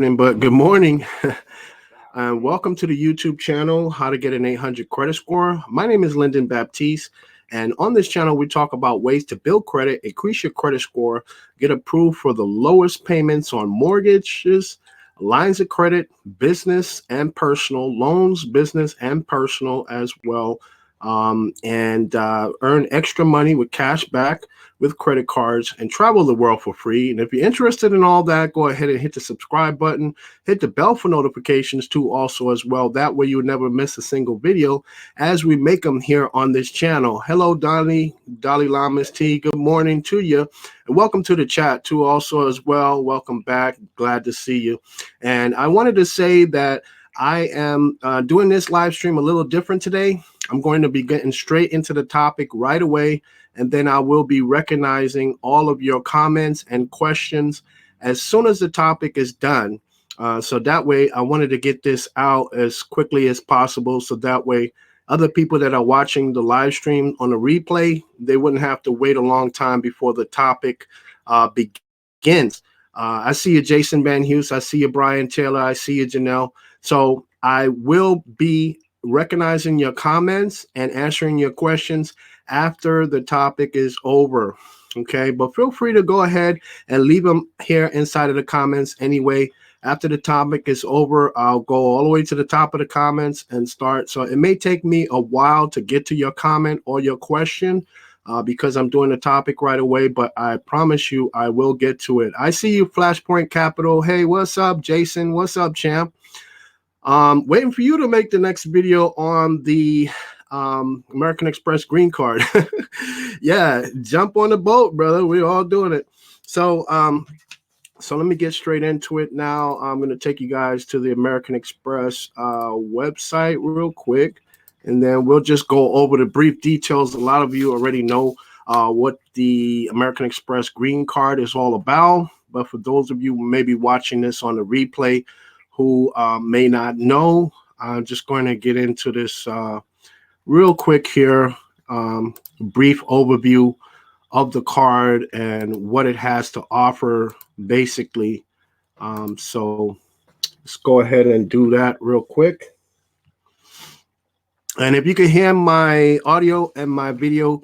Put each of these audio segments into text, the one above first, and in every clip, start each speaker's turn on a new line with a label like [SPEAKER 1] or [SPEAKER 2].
[SPEAKER 1] But good morning. And welcome to the YouTube channel, How to Get an 800 Credit Score. My name is Lyndon Baptiste, and on this channel, we talk about ways to build credit, increase your credit score, get approved for the lowest payments on mortgages, lines of credit, business and personal, loans, business and personal as well, and earn extra money with cash back with credit cards and travel the world for free. And if you're interested in all that, go ahead and hit the subscribe button, hit the bell for notifications too also as well. That way you'll never miss a single video as we make them here on this channel. Hello, Dalai Lamas T. Good morning to you. And welcome to the chat too also as well. Welcome back. Glad to see you. And I wanted to say that I am doing this live stream a little different today. I'm going to be getting straight into the topic right away, and then I will be recognizing all of your comments and questions as soon as the topic is done. So that way, I wanted to get this out as quickly as possible, so that way other people that are watching the live stream on the replay, they wouldn't have to wait a long time before the topic begins. I see you, Jason Van Hughes. I see you, Brian Taylor. I see you, Janelle. So I will be recognizing your comments and answering your questions after the topic is over. Okay, but feel free to go ahead and leave them here inside of the comments anyway. After the topic is over, I'll go all the way to the top of the comments and start. So it may take me a while to get to your comment or your question because I'm doing the topic right away, but I promise you I will get to it. I see you, Flashpoint Capital. Hey, what's up, Jason? What's up, champ? Waiting for you to make the next video on the American Express green card. Yeah, jump on the boat, brother. We're all doing it. So let me get straight into it now. I'm going to take you guys to the American Express website real quick, and then we'll just go over the brief details. A lot of you already know what the American Express green card is all about, but for those of you who may be watching this on the replay who may not know, I'm just going to get into this real quick here, brief overview of the card and what it has to offer, basically. So let's go ahead and do that real quick. And if you can hear my audio and my video,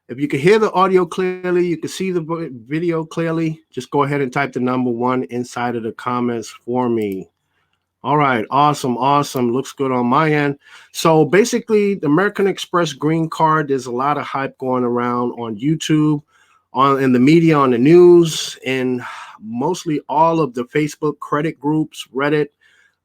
[SPEAKER 1] if you can hear the audio clearly, you can see the video clearly, just go ahead and type the number 1 inside of the comments for me. All right, awesome. Looks good on my end. So basically, the American Express green card, there's a lot of hype going around on YouTube, in the media, on the news, and mostly all of the Facebook credit groups, Reddit,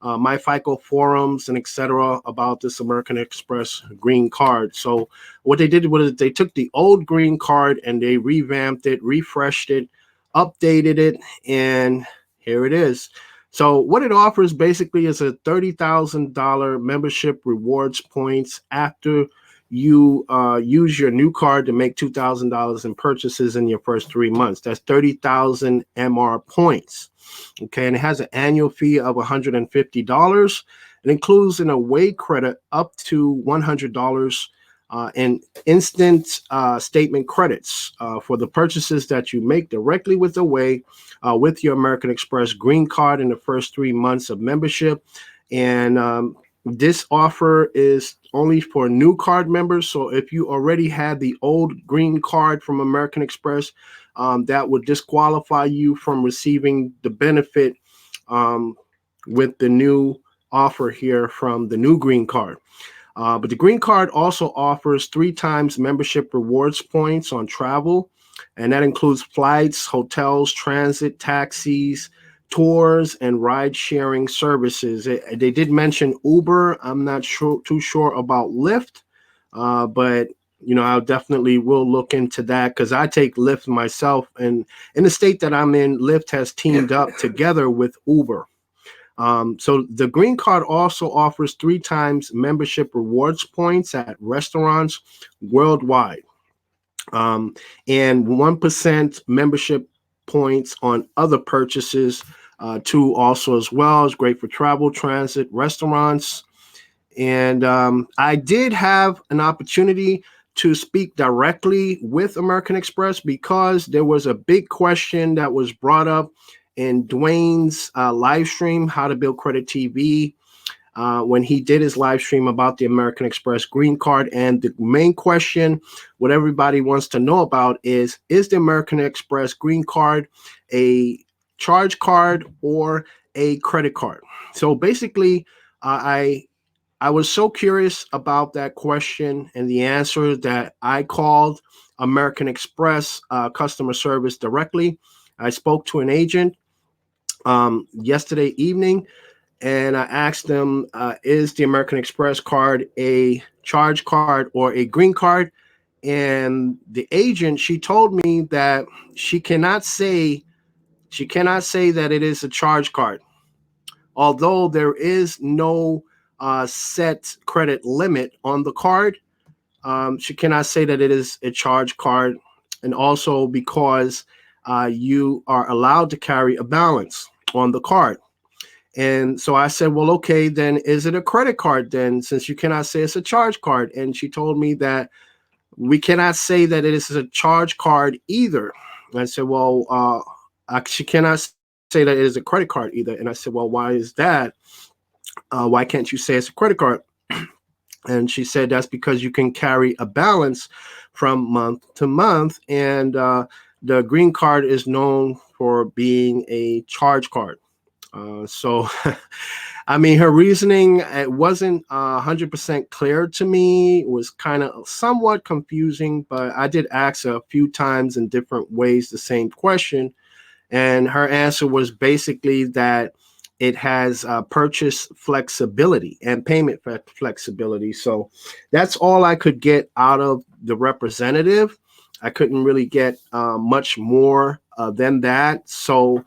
[SPEAKER 1] MyFICO forums, and etc. about this American Express green card. So what they did was they took the old green card and they revamped it, refreshed it, updated it, and here it is. So what it offers basically is a $30,000 membership rewards points after you use your new card to make $2,000 in purchases in your first 3 months. That's 30,000 MR points. Okay, and it has an annual fee of $150. It includes an away credit up to $100 and instant statement credits for the purchases that you make directly with Away with your American Express green card in the first 3 months of membership. And this offer is only for new card members. So if you already had the old green card from American Express, that would disqualify you from receiving the benefit with the new offer here from the new green card. But the green card also offers 3 times membership rewards points on travel, and that includes flights, hotels, transit, taxis, tours, and ride-sharing services. They did mention Uber. I'm not too sure about Lyft, but I definitely will look into that because I take Lyft myself, and in the state that I'm in, Lyft has teamed up together with Uber. So the green card also offers 3 times membership rewards points at restaurants worldwide, and 1% membership points on other purchases too also as well. It's great for travel, transit, restaurants. And I did have an opportunity to speak directly with American Express because there was a big question that was brought up in Dwayne's live stream, How to Build Credit TV, when he did his live stream about the American Express green card. And the main question, what everybody wants to know about is the American Express green card a charge card or a credit card? So basically, I was so curious about that question and the answer that I called American Express customer service directly. I spoke to an agent yesterday evening, and I asked them, is the American Express card a charge card or a green card? And the agent, she told me that she cannot say that it is a charge card, although there is no set credit limit on the card. She cannot say that it is a charge card, and also because you are allowed to carry a balance on the card. And so I said, well, okay, then is it a credit card then, since you cannot say it's a charge card? And she told me that we cannot say that it is a charge card either. And I said, well, she cannot say that it is a credit card either. And I said, well, why is that? Why can't you say it's a credit card? And she said that's because you can carry a balance from month to month. And the green card is known for being a charge card. So, I mean, her reasoning, it wasn't 100% clear to me. It was kind of somewhat confusing, but I did ask her a few times in different ways the same question. And her answer was basically that it has purchase flexibility and payment flexibility. So that's all I could get out of the representative. I couldn't really get much more than that. So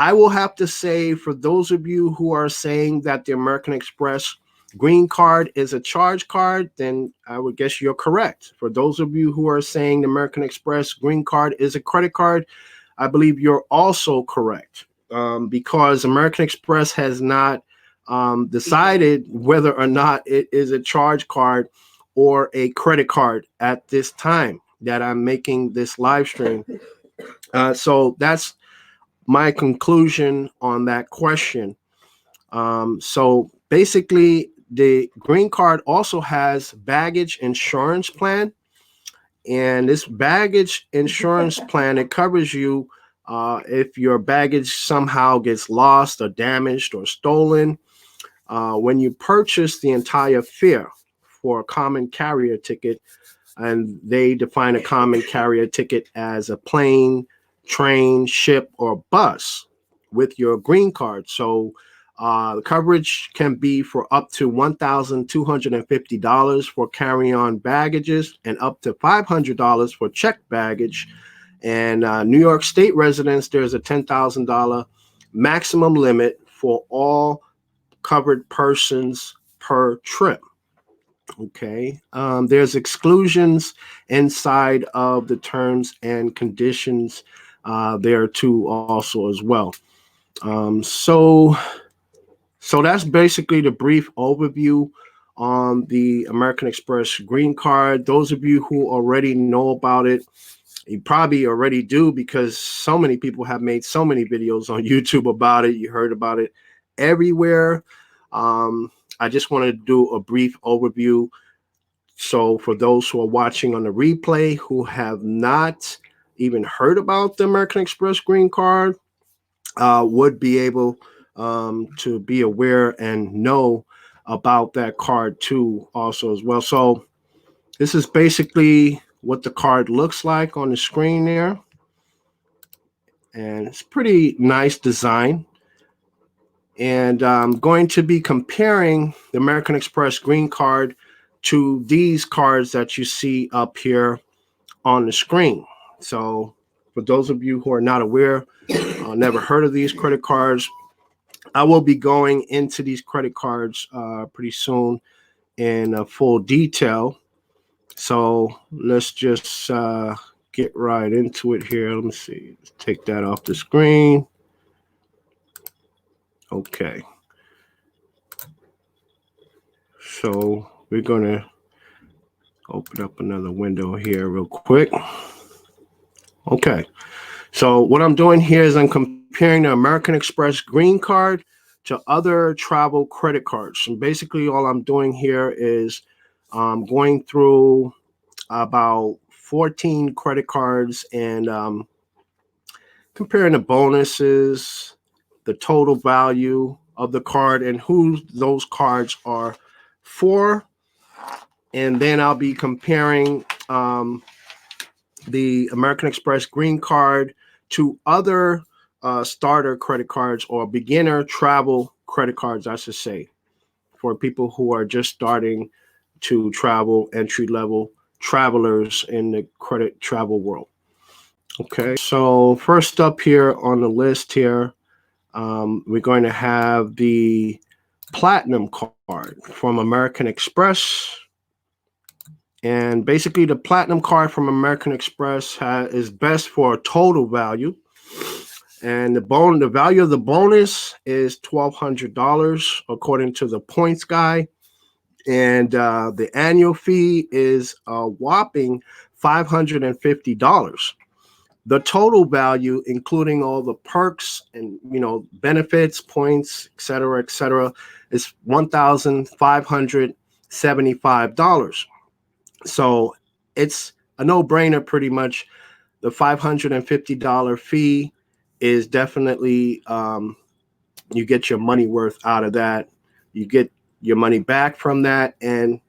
[SPEAKER 1] I will have to say, for those of you who are saying that the American Express green card is a charge card, then I would guess you're correct. For those of you who are saying the American Express green card is a credit card, I believe you're also correct, because American Express has not decided whether or not it is a charge card or a credit card at this time that I'm making this live stream. So that's my conclusion on that question. So basically, the green card also has baggage insurance plan, and this baggage insurance plan, it covers you if your baggage somehow gets lost or damaged or stolen. When you purchase the entire fare for a common carrier ticket, and they define a common carrier ticket as a plane, train, ship, or bus with your green card. So the coverage can be for up to $1,250 for carry-on baggages and up to $500 for checked baggage. And New York State residents, there's a $10,000 maximum limit for all covered persons per trip. Okay. There's exclusions inside of the terms and conditions there too also as well. So that's basically the brief overview on the American Express green card. Those of you who already know about it, you probably already do, because so many people have made so many videos on YouTube about it. You heard about it everywhere. I just wanted to do a brief overview. So for those who are watching on the replay who have not even heard about the American Express green card, would be able to be aware and know about that card too also as well. So this is basically what the card looks like on the screen there. And it's pretty nice design. And I'm going to be comparing the American Express green card to these cards that you see up here on the screen. So for those of you who are not aware, never heard of these credit cards, I will be going into these credit cards pretty soon in full detail. So let's just get right into it here. Let me see. Let's take that off the screen. Okay. So we're going to open up another window here real quick. Okay. So what I'm doing here is I'm comparing comparing the American Express green card to other travel credit cards. And basically all I'm doing here is going through about 14 credit cards and comparing the bonuses, the total value of the card, and who those cards are for. And then I'll be comparing the American Express green card to other starter credit cards or beginner travel credit cards, I should say, for people who are just starting to travel, entry level travelers in the credit travel world. Okay, so first up here on the list here, we're going to have the Platinum card from American Express. And basically the Platinum card from American Express is best for a total value. And the value of the bonus is $1,200 according to the points guy. And the annual fee is a whopping $550. The total value, including all the perks and benefits, points, et cetera, is $1,575. So it's a no-brainer pretty much. The $550 fee is definitely you get your money worth out of that. You get your money back from that and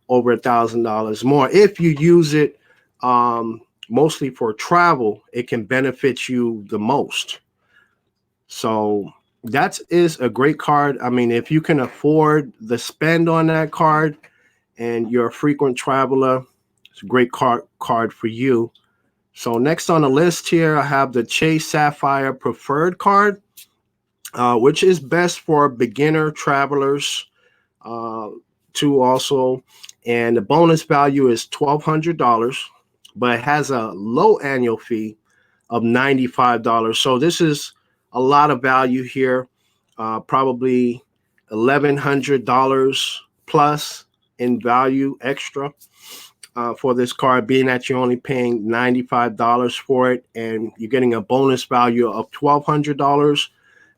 [SPEAKER 1] over $1,000 more. If you use it mostly for travel, it can benefit you the most. So that is a great card. I mean, if you can afford the spend on that card and you're a frequent traveler, it's a great card for you. So next on the list here, I have the Chase Sapphire Preferred card, which is best for beginner travelers too also. And the bonus value is $1,200, but it has a low annual fee of $95. So this is a lot of value here, probably $1,100 plus in value extra for this card, being that you're only paying $95 for it and you're getting a bonus value of $1,200.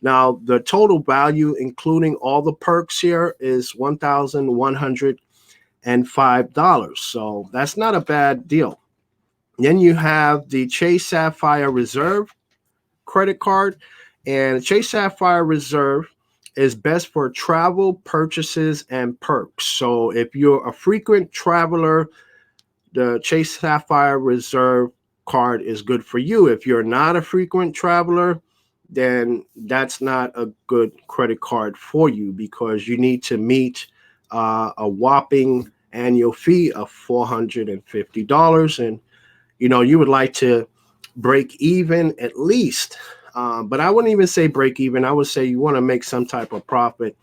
[SPEAKER 1] Now, the total value, including all the perks here, is $1,105. So that's not a bad deal. Then you have the Chase Sapphire Reserve credit card, and Chase Sapphire Reserve is best for travel purchases and perks. So if you're a frequent traveler, the Chase Sapphire Reserve card is good for you. If you're not a frequent traveler, then that's not a good credit card for you because you need to meet a whopping annual fee of $450. And, you would like to break even at least. But I wouldn't even say break even. I would say you want to make some type of profit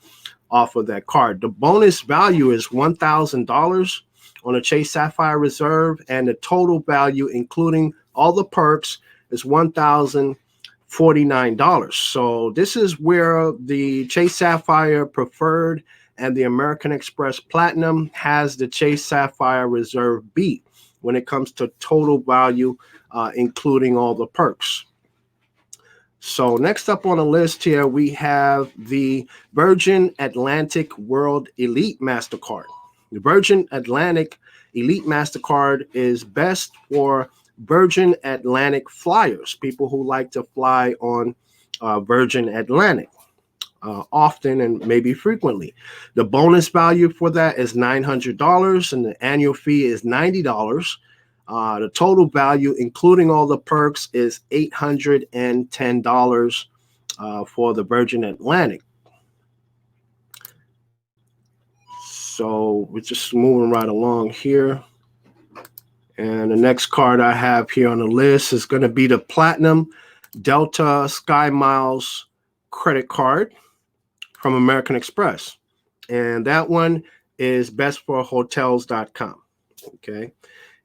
[SPEAKER 1] off of that card. The bonus value is $1,000 on a Chase Sapphire Reserve, and the total value, including all the perks, is $1,049. So this is where the Chase Sapphire Preferred and the American Express Platinum has the Chase Sapphire Reserve beat when it comes to total value, including all the perks. So next up on the list here, we have the Virgin Atlantic World Elite MasterCard. The Virgin Atlantic Elite MasterCard is best for Virgin Atlantic flyers, people who like to fly on Virgin Atlantic often and maybe frequently. The bonus value for that is $900 and the annual fee is $90. The total value, including all the perks, is $810 for the Virgin Atlantic. So we're just moving right along here. And the next card I have here on the list is going to be the Platinum Delta Sky Miles credit card from American Express. And that one is best for hotels.com. Okay.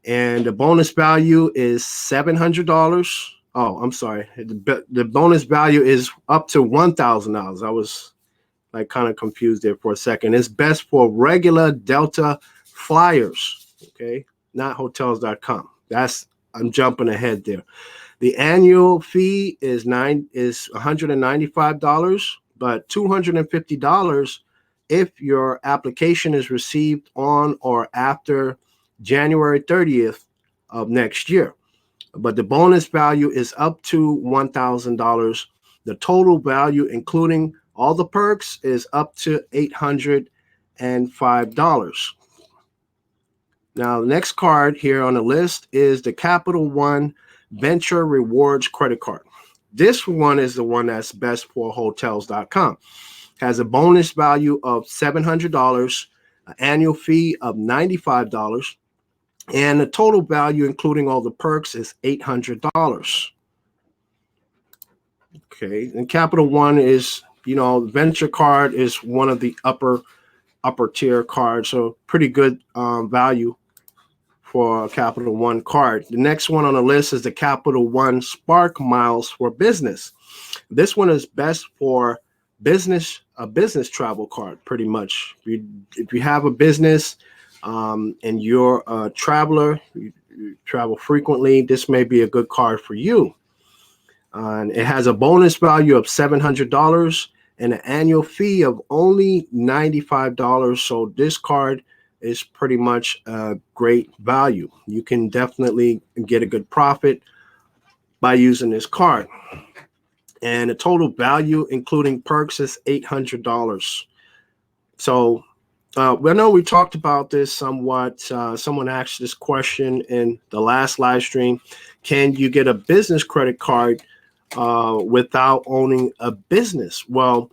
[SPEAKER 1] And the bonus value is $700. Oh, I'm sorry. The bonus value is up to $1,000. I was kind of confused there for a second. It's best for regular Delta flyers, okay, not hotels.com. I'm jumping ahead there. The annual fee is $195, but $250 if your application is received on or after January 30th of next year. But the bonus value is up to $1,000. The total value, including all the perks, is up to $805. Now, the next card here on the list is the Capital One Venture Rewards Credit Card. This one is the one that's best for Hotels.com. Has a bonus value of $700, an annual fee of $95, and the total value, including all the perks, is $800. Okay, and Capital One is, Venture card is one of the upper tier cards, so pretty good value for a Capital One card. The next one on the list is the Capital One Spark Miles for Business. This one is best for a business travel card, pretty much. If you have a business and you're a traveler, you travel frequently, this may be a good card for you. And it has a bonus value of $700 and an annual fee of only $95. So this card is pretty much a great value. You can definitely get a good profit by using this card. And the total value, including perks, is $800. So I know we talked about this somewhat. Someone asked this question in the last live stream. Can you get a business credit card without owning a business? Well,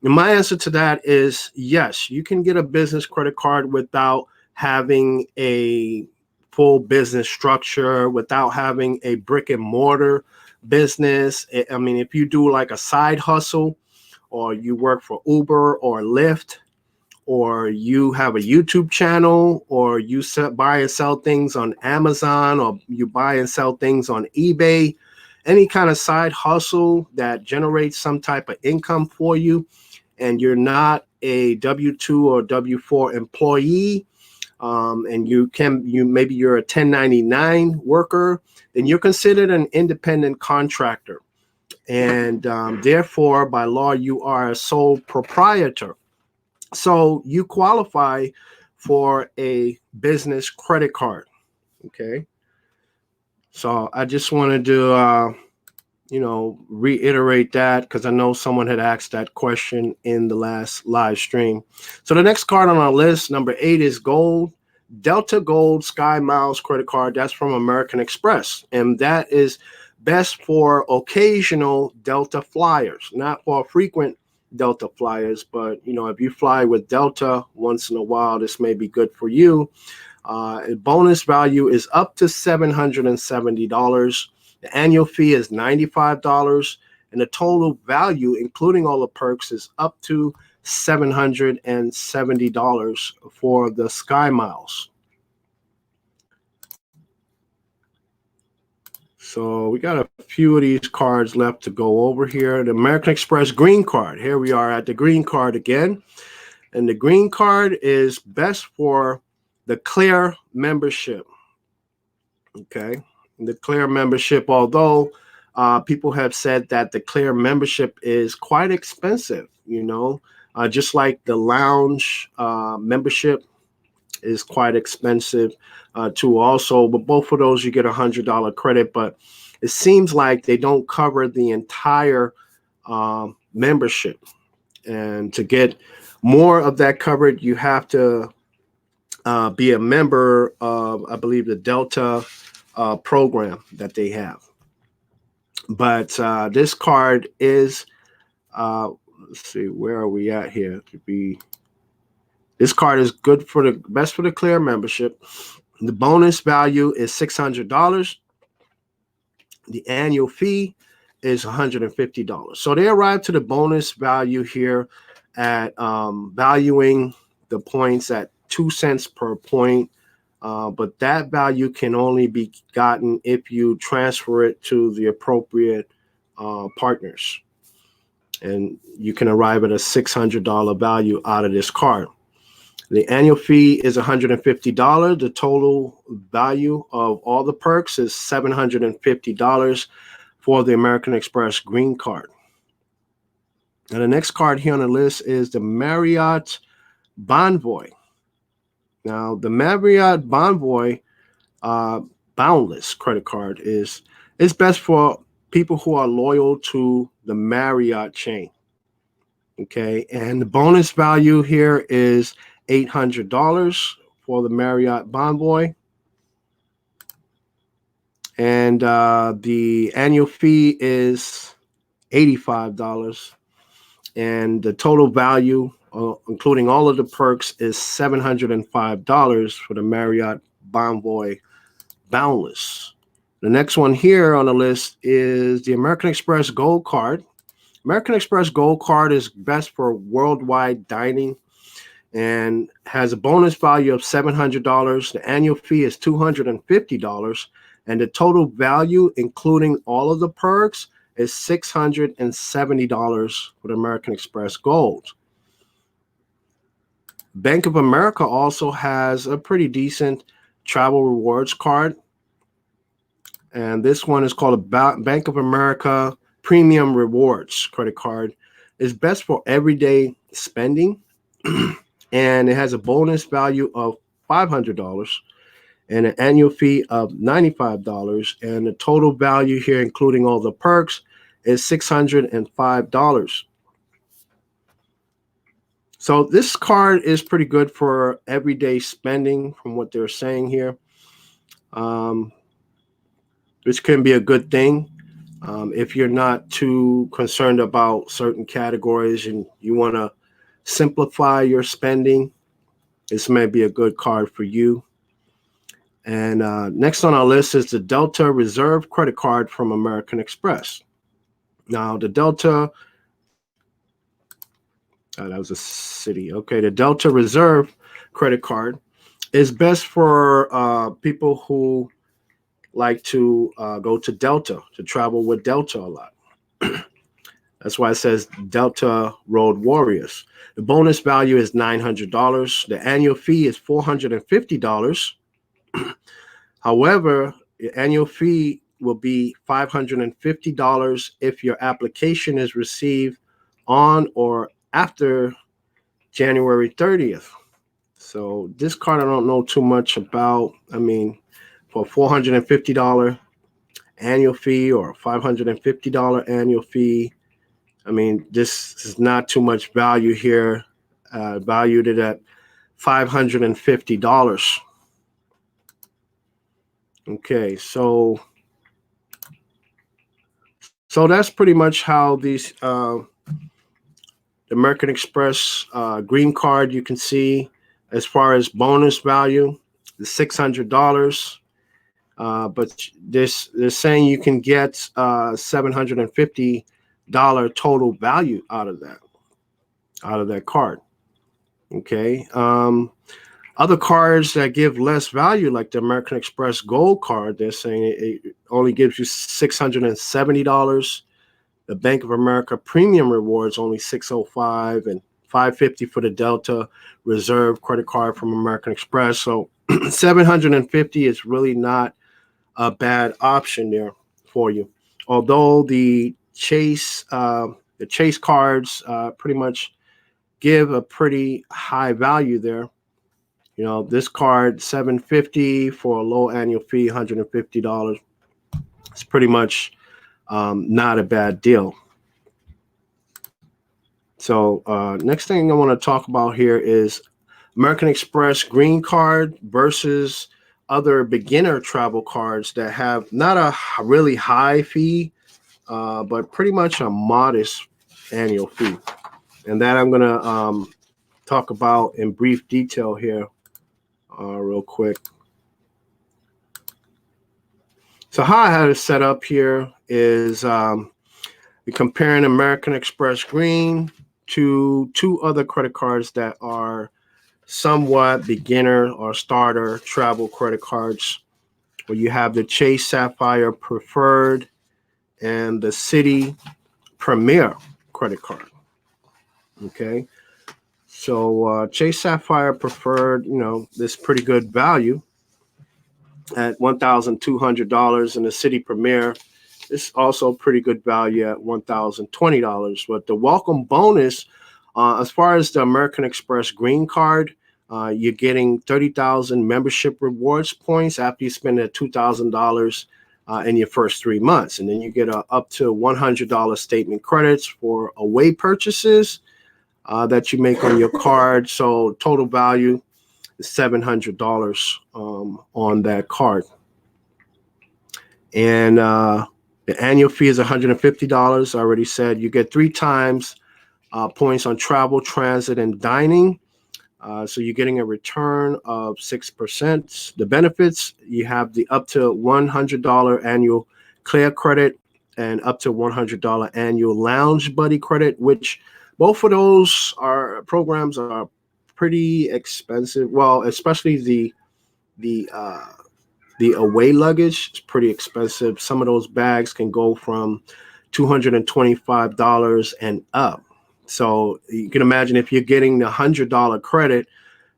[SPEAKER 1] my answer to that is yes. You can get a business credit card without having a full business structure, without having a brick and mortar business. I mean, if you do like a side hustle, or you work for Uber or Lyft, or you have a YouTube channel, or you buy and sell things on Amazon, or you buy and sell things on eBay, any kind of side hustle that generates some type of income for you, and you're not a W-2 or W-4 employee, and maybe you're a 1099 worker, then you're considered an independent contractor. And therefore, by law, you are a sole proprietor. So you qualify for a business credit card. Okay. So I just wanted to, reiterate that, because I know someone had asked that question in the last live stream. So the next card on our list, number 8, is Delta Gold Sky Miles Credit Card. That's from American Express. And that is best for occasional Delta flyers, not for frequent Delta flyers. But, if you fly with Delta once in a while, this may be good for you. Bonus value is up to $770. The annual fee is $95, and the total value, including all the perks, is up to $770 for the Sky Miles. So we got a few of these cards left to go over here. The American Express Green Card. Here we are at the Green Card again. And the Green Card is best for the Clear membership. Okay. The Clear membership, although people have said that the Clear membership is quite expensive, just like the lounge membership is quite expensive too also. But both of those, you get $100 credit, but it seems like they don't cover the entire membership. And to get more of that covered, you have to be a member of, I believe, the Delta program that they have. But this card is, let's see, where are we at here? This card is good for the best for the Clear membership. The bonus value is $600. The annual fee is $150. So they arrived to the bonus value here at valuing the points at 2 cents per point. But that value can only be gotten if you transfer it to the appropriate partners. And you can arrive at a $600 value out of this card. The annual fee is $150. The total value of all the perks is $750. for the American Express Green Card. And the next card here on the list is the Marriott Bonvoy. Now, the Marriott Bonvoy Boundless credit card is best for people who are loyal to the Marriott chain. Okay, and the bonus value here is $800 for the Marriott Bonvoy. And the annual fee is $85. And the total value, including all of the perks, is $705 for the Marriott Bonvoy Boundless. The next one here on the list is the American Express Gold Card. American Express Gold Card is best for worldwide dining and has a bonus value of $700. The annual fee is $250. And the total value, including all of the perks, is $670 for the American Express Gold. Bank of America also has a pretty decent travel rewards card. And this one is called a Bank of America Premium Rewards credit card. It's best for everyday spending. And it has a bonus value of $500 and an annual fee of $95. And the total value here, including all the perks, is $605. So this card is pretty good for everyday spending from what they're saying here, which can be a good thing. If you're not too concerned about certain categories and you want to simplify your spending, this may be a good card for you. And next on our list is the Delta Reserve credit card from American Express. Now, the Delta, that was a city. Okay, the Delta Reserve credit card is best for people who like to go to Delta, to travel with Delta a lot. That's why it says Delta Road Warriors. The bonus value is $900. The annual fee is $450. However, the annual fee will be $550 if your application is received on or after January 30th. So this card I don't know too much about. I mean, for $450 annual fee or $550 annual fee, I mean, this is not too much value here, valued it at $550. Okay, so that's pretty much how these the American Express Green Card, you can see as far as bonus value, the $600. But they're saying you can get $750 total value out of that card. Okay. Other cards that give less value, like the American Express Gold Card, they're saying it only gives you $670. The Bank of America Premium Rewards only $605 and $550 for the Delta Reserve credit card from American Express. So $750 is really not a bad option there for you. Although the Chase cards pretty much give a pretty high value there. You know, this card $750 for a low annual fee, $150. It's pretty much not a bad deal. So next thing I want to talk about here is American Express Green Card versus other beginner travel cards that have not a really high fee, but pretty much a modest annual fee. And that I'm going to talk about in brief detail here real quick. So how I had it set up here is we're comparing American Express Green to two other credit cards that are somewhat beginner or starter travel credit cards, where you have the Chase Sapphire Preferred and the Citi Premier credit card. Okay, so Chase Sapphire Preferred, you know, this pretty good value at $1,200, and the Citi Premier it's also pretty good value at $1,020. But the welcome bonus, as far as the American Express Green Card, you're getting 30,000 membership rewards points after you spend that $2,000 in your first 3 months. And then you get up to $100 statement credits for away purchases that you make on your card. So total value is $700 on that card. And the annual fee is $150. I already said you get 3 times points on travel, transit, and dining. So you're getting a return of 6%. The benefits, you have the up to $100 annual Clear credit and up to $100 annual Lounge Buddy credit, which both of those programs are pretty expensive. Well, especially the away luggage is pretty expensive. Some of those bags can go from $225 and up. So you can imagine if you're getting the $100 credit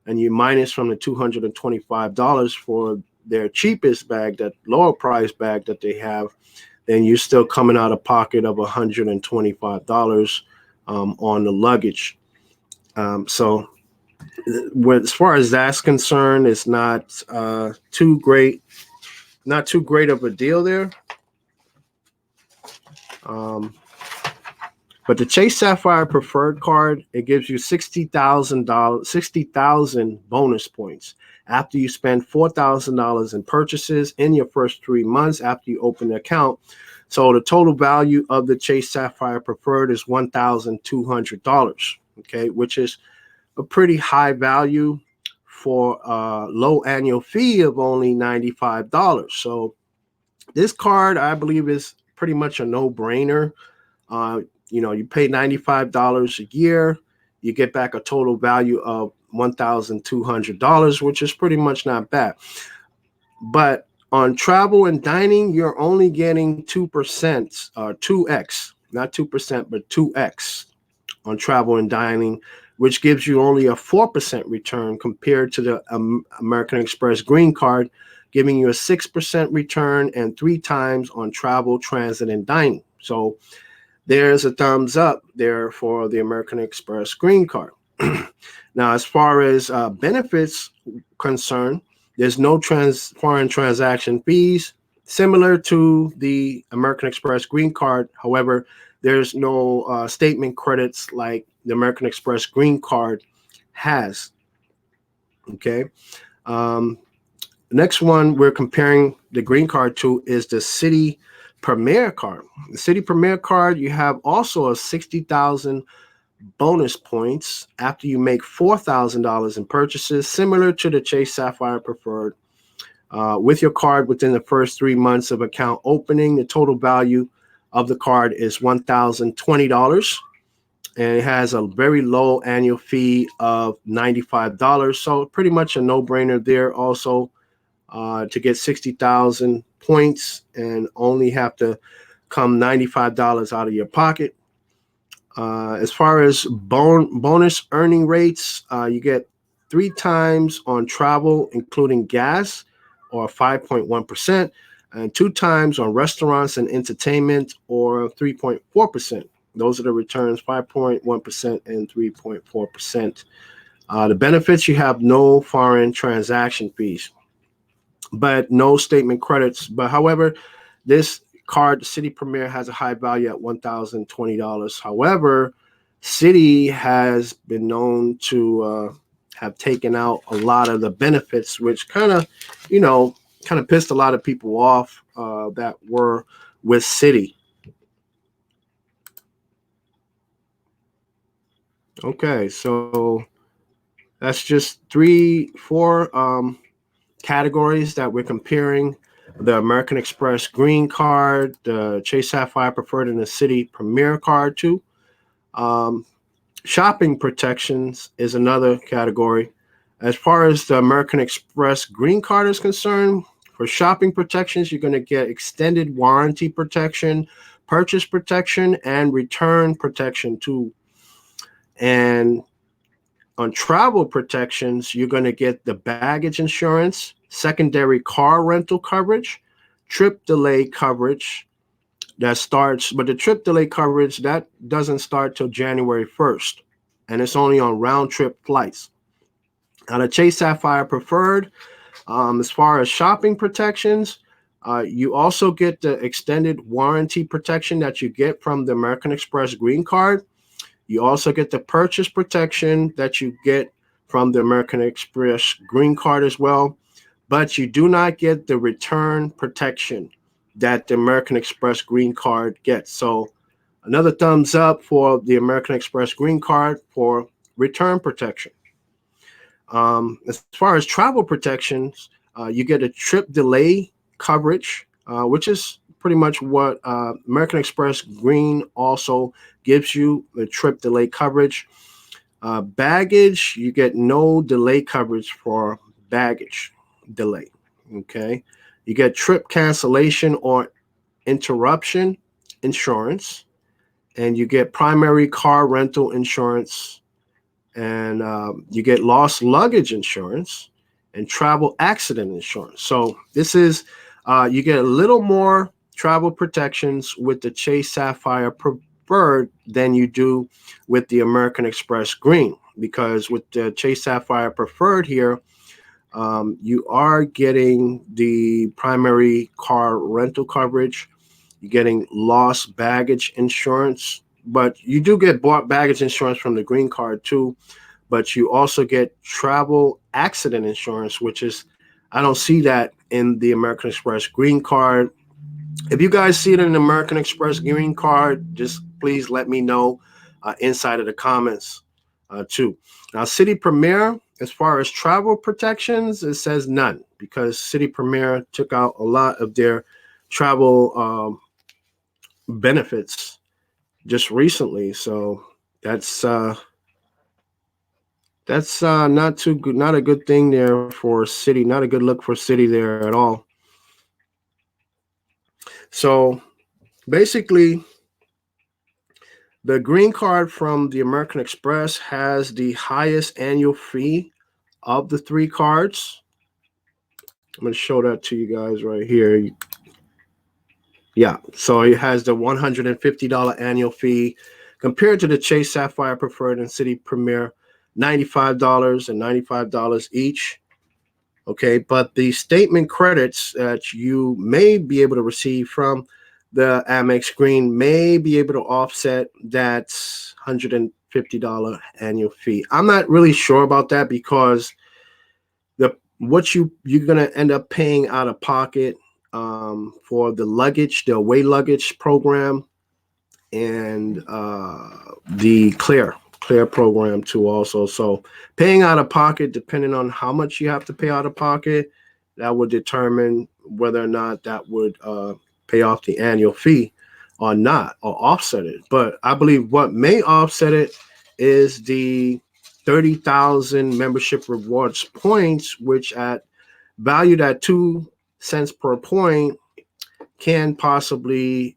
[SPEAKER 1] and you minus from the $225 for their cheapest bag, that lower price bag that they have, then you're still coming out of pocket of $125 on the luggage. So as far as that's concerned, it's not too great of a deal there. But the Chase Sapphire Preferred Card, it gives you $60,000 bonus points after you spend $4,000 in purchases in your first 3 months after you open the account. So the total value of the Chase Sapphire Preferred is $1,200, okay, which is a pretty high value for a low annual fee of only $95. So this card, I believe, is pretty much a no-brainer. You pay $95 a year, you get back a total value of $1,200, which is pretty much not bad. But on travel and dining, you're only getting 2%, 2x, not 2%, but 2x on travel and dining, which gives you only a 4% return compared to the American Express Green Card, giving you a 6% return and 3 times on travel, transit, and dining. So there's a thumbs up there for the American Express Green Card. Now, as far as benefits concerned, there's no foreign transaction fees, similar to the American Express Green Card. However, there's no statement credits like the American Express Green Card has. Okay. Next one we're comparing the Green Card to is the City Premier Card. The City Premier Card, you have also a 60,000 bonus points after you make $4,000 in purchases, similar to the Chase Sapphire Preferred. With your card within the first 3 months of account opening, the total value of the card is $1,020, and it has a very low annual fee of $95. So pretty much a no-brainer there also to get 60,000 points and only have to come $95 out of your pocket. As far as bonus earning rates, you get 3 times on travel, including gas, or 5.1%, and 2 times on restaurants and entertainment, or 3.4%. Those are the returns, 5.1% and 3.4%. The benefits, you have no foreign transaction fees, but no statement credits. But however, this card, City Premier, has a high value at $1,020. However, City has been known to have taken out a lot of the benefits, which kind of pissed a lot of people off that were with City. Okay, so that's just 4 categories that we're comparing the American Express Green Card, the Chase Sapphire Preferred, and the City Premier Card to. Shopping protections is another category. As far as the American Express Green Card is concerned, for shopping protections, you're going to get extended warranty protection, purchase protection, and return protection too. And on travel protections, you're going to get the baggage insurance, secondary car rental coverage, trip delay coverage, that starts, but the trip delay coverage that doesn't start till January 1st, and it's only on round trip flights. Now the Chase Sapphire Preferred, as far as shopping protections, you also get the extended warranty protection that you get from the American Express Green Card. You also get the purchase protection that you get from the American Express Green Card as well, but you do not get the return protection that the American Express Green Card gets. So another thumbs up for the American Express Green Card for return protection. As far as travel protections, you get a trip delay coverage, which is pretty much what American Express Green also gives you, the trip delay coverage. Baggage, you get no delay coverage for baggage delay. Okay. You get trip cancellation or interruption insurance, and you get primary car rental insurance, and you get lost luggage insurance and travel accident insurance. So this is you get a little more travel protections with the Chase Sapphire Preferred than you do with the American Express Green, because with the Chase Sapphire Preferred here, you are getting the primary car rental coverage. You're getting lost baggage insurance, but you do get bought baggage insurance from the green card too. But you also get travel accident insurance, which is, I don't see that in the American Express Green Card. If you guys see it in the American Express Green Card, just please let me know inside of the comments too. Now, City Premier, as far as travel protections, it says none, because City Premier took out a lot of their travel benefits just recently. So that's not too good, not a good thing there for City, not a good look for City there at all. So basically, the green card from the American Express has the highest annual fee of the three cards. I'm going to show that to you guys right here. Yeah, so it has the $150 annual fee compared to the Chase Sapphire Preferred and City Premier, $95 and $95 each. Okay, but the statement credits that you may be able to receive from the Amex Green may be able to offset that $150 annual fee. I'm not really sure about that, because you're gonna end up paying out of pocket for the luggage, the away luggage program, and the clear program too also. So paying out of pocket, depending on how much you have to pay out of pocket, that would determine whether or not that would pay off the annual fee or not, or offset it. But I believe what may offset it is the 30,000 membership rewards points, which at valued at 2 cents per point can possibly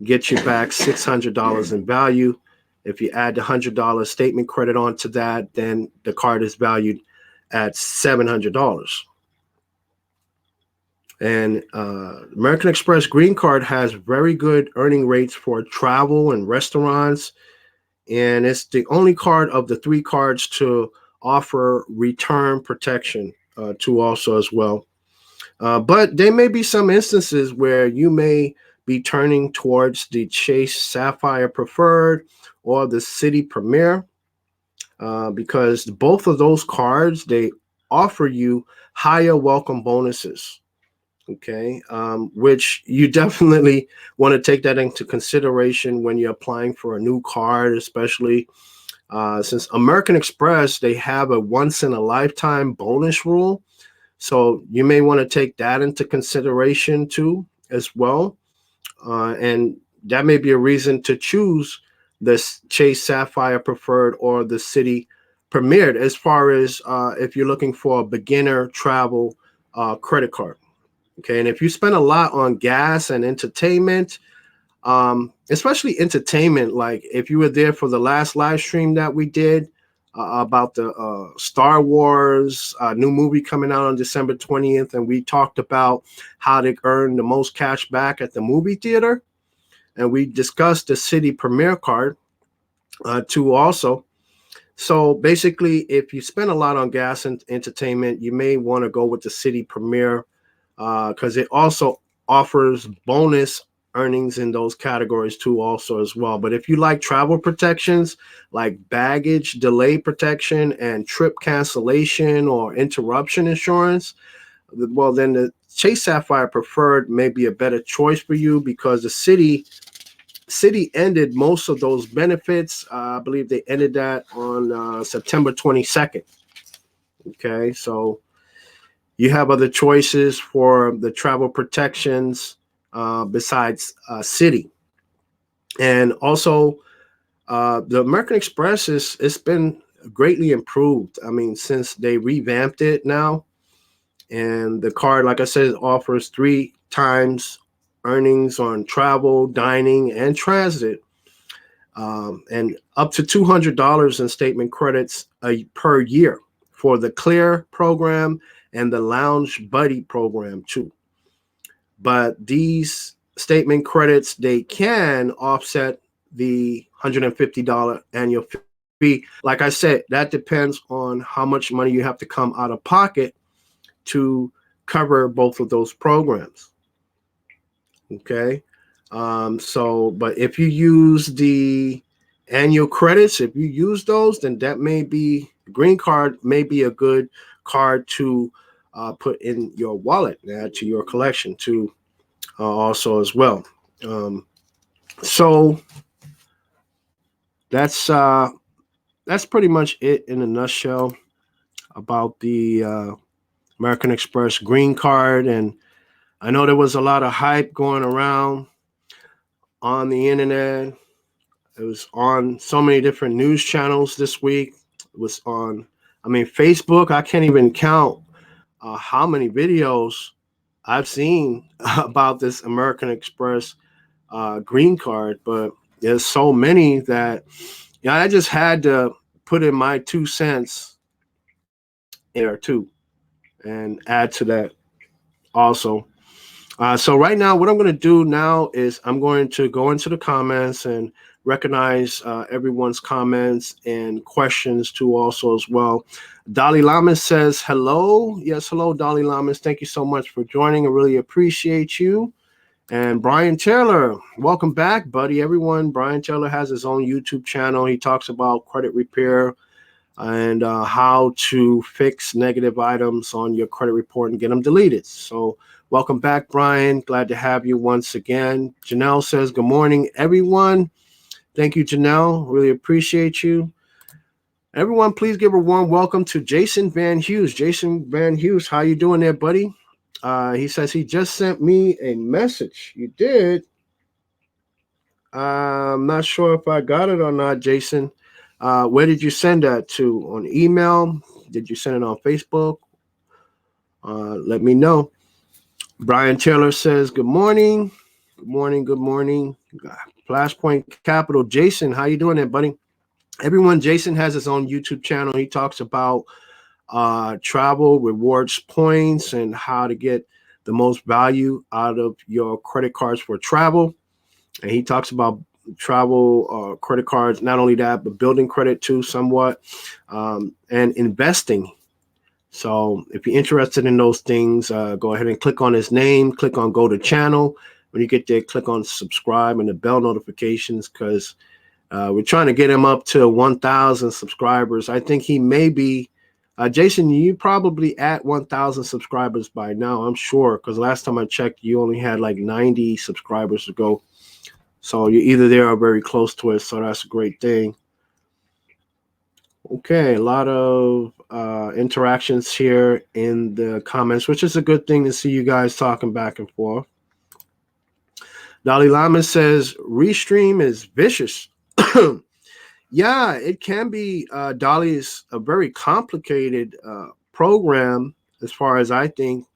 [SPEAKER 1] get you back $600 in value. If you add the $100 statement credit onto that, then the card is valued at $700. And American Express Green Card has very good earning rates for travel and restaurants, and it's the only card of the three cards to offer return protection to also as well. But there may be some instances where you may be turning towards the Chase Sapphire Preferred or the City Premier, because both of those cards, they offer you higher welcome bonuses. Okay, which you definitely want to take that into consideration when you're applying for a new card, especially since American Express, they have a once in a lifetime bonus rule. So you may want to take that into consideration too as well. And that may be a reason to choose this Chase Sapphire Preferred or the City Premiered, as far as if you're looking for a beginner travel credit card. Okay, and if you spend a lot on gas and entertainment, especially entertainment, like if you were there for the last live stream that we did, about the Star Wars new movie coming out on December 20th, and we talked about how to earn the most cash back at the movie theater, and we discussed the City Premier card too also. So basically, if you spend a lot on gas and entertainment, you may want to go with the City Premier because it also offers bonus earnings in those categories too also as well. But if you like travel protections like baggage delay protection and trip cancellation or interruption insurance, well, then the Chase Sapphire Preferred may be a better choice for you because the city ended most of those benefits. I believe they ended that on September 22nd. Okay, so you have other choices for the travel protections besides City. And also, the American Express it's been greatly improved. I mean, since they revamped it now, and the card, like I said, offers 3 times earnings on travel, dining, and transit, and up to $200 in statement credits per year for the Clear program and the Lounge Buddy program too. But these statement credits, they can offset the $150 annual fee. Like I said, that depends on how much money you have to come out of pocket to cover both of those programs. Okay. But if you use the annual credits, if you use those, then that may be green card, may be a good card to put in your wallet, add to your collection too, also as well. So that's pretty much it in a nutshell about the American Express green card. And I know there was a lot of hype going around on the internet. It was on so many different news channels this week. It was on, I mean, Facebook. I can't even count how many videos I've seen about this American Express green card, but there's so many that I just had to put in my 2 cents there too and add to that also. So right now, what I'm going to do now is I'm going to go into the comments and recognize everyone's comments and questions too also as well. Dalai Lamas says hello. Yes, hello, Dalai Lamas. Thank you so much for joining. I really appreciate you. And Brian Taylor, welcome back, buddy. Everyone, Brian Taylor has his own YouTube channel. He talks about credit repair and how to fix negative items on your credit report and get them deleted. So welcome back, Brian. Glad to have you once again. Janelle says, good morning, everyone. Thank you, Janelle. Really appreciate you. Everyone, please give a warm welcome to Jason Van Hughes. Jason Van Hughes, how you doing there, buddy? He says he just sent me a message. You did? I'm not sure if I got it or not, Jason. Where did you send that to? On email? Did you send it on Facebook? Let me know. Brian Taylor says, good morning. Good morning. Good morning. Flashpoint Capital. Jason, how you doing there, buddy? Everyone, Jason has his own YouTube channel. He talks about travel, rewards points, and how to get the most value out of your credit cards for travel. And he talks about travel credit cards, not only that, but building credit too somewhat, and investing. So if you're interested in those things, go ahead and click on his name, click on go to channel. When you get there, click on subscribe and the bell notifications, because we're trying to get him up to 1,000 subscribers. I think he may be, Jason, you probably at 1,000 subscribers by now, I'm sure, because last time I checked, you only had like 90 subscribers to go. So you're either there or very close to it. So that's a great thing. Okay, a lot of interactions here in the comments, which is a good thing to see you guys talking back and forth. Dalai Lama says, Restream is vicious. Yeah, it can be. Dolly is a very complicated program as far as I think.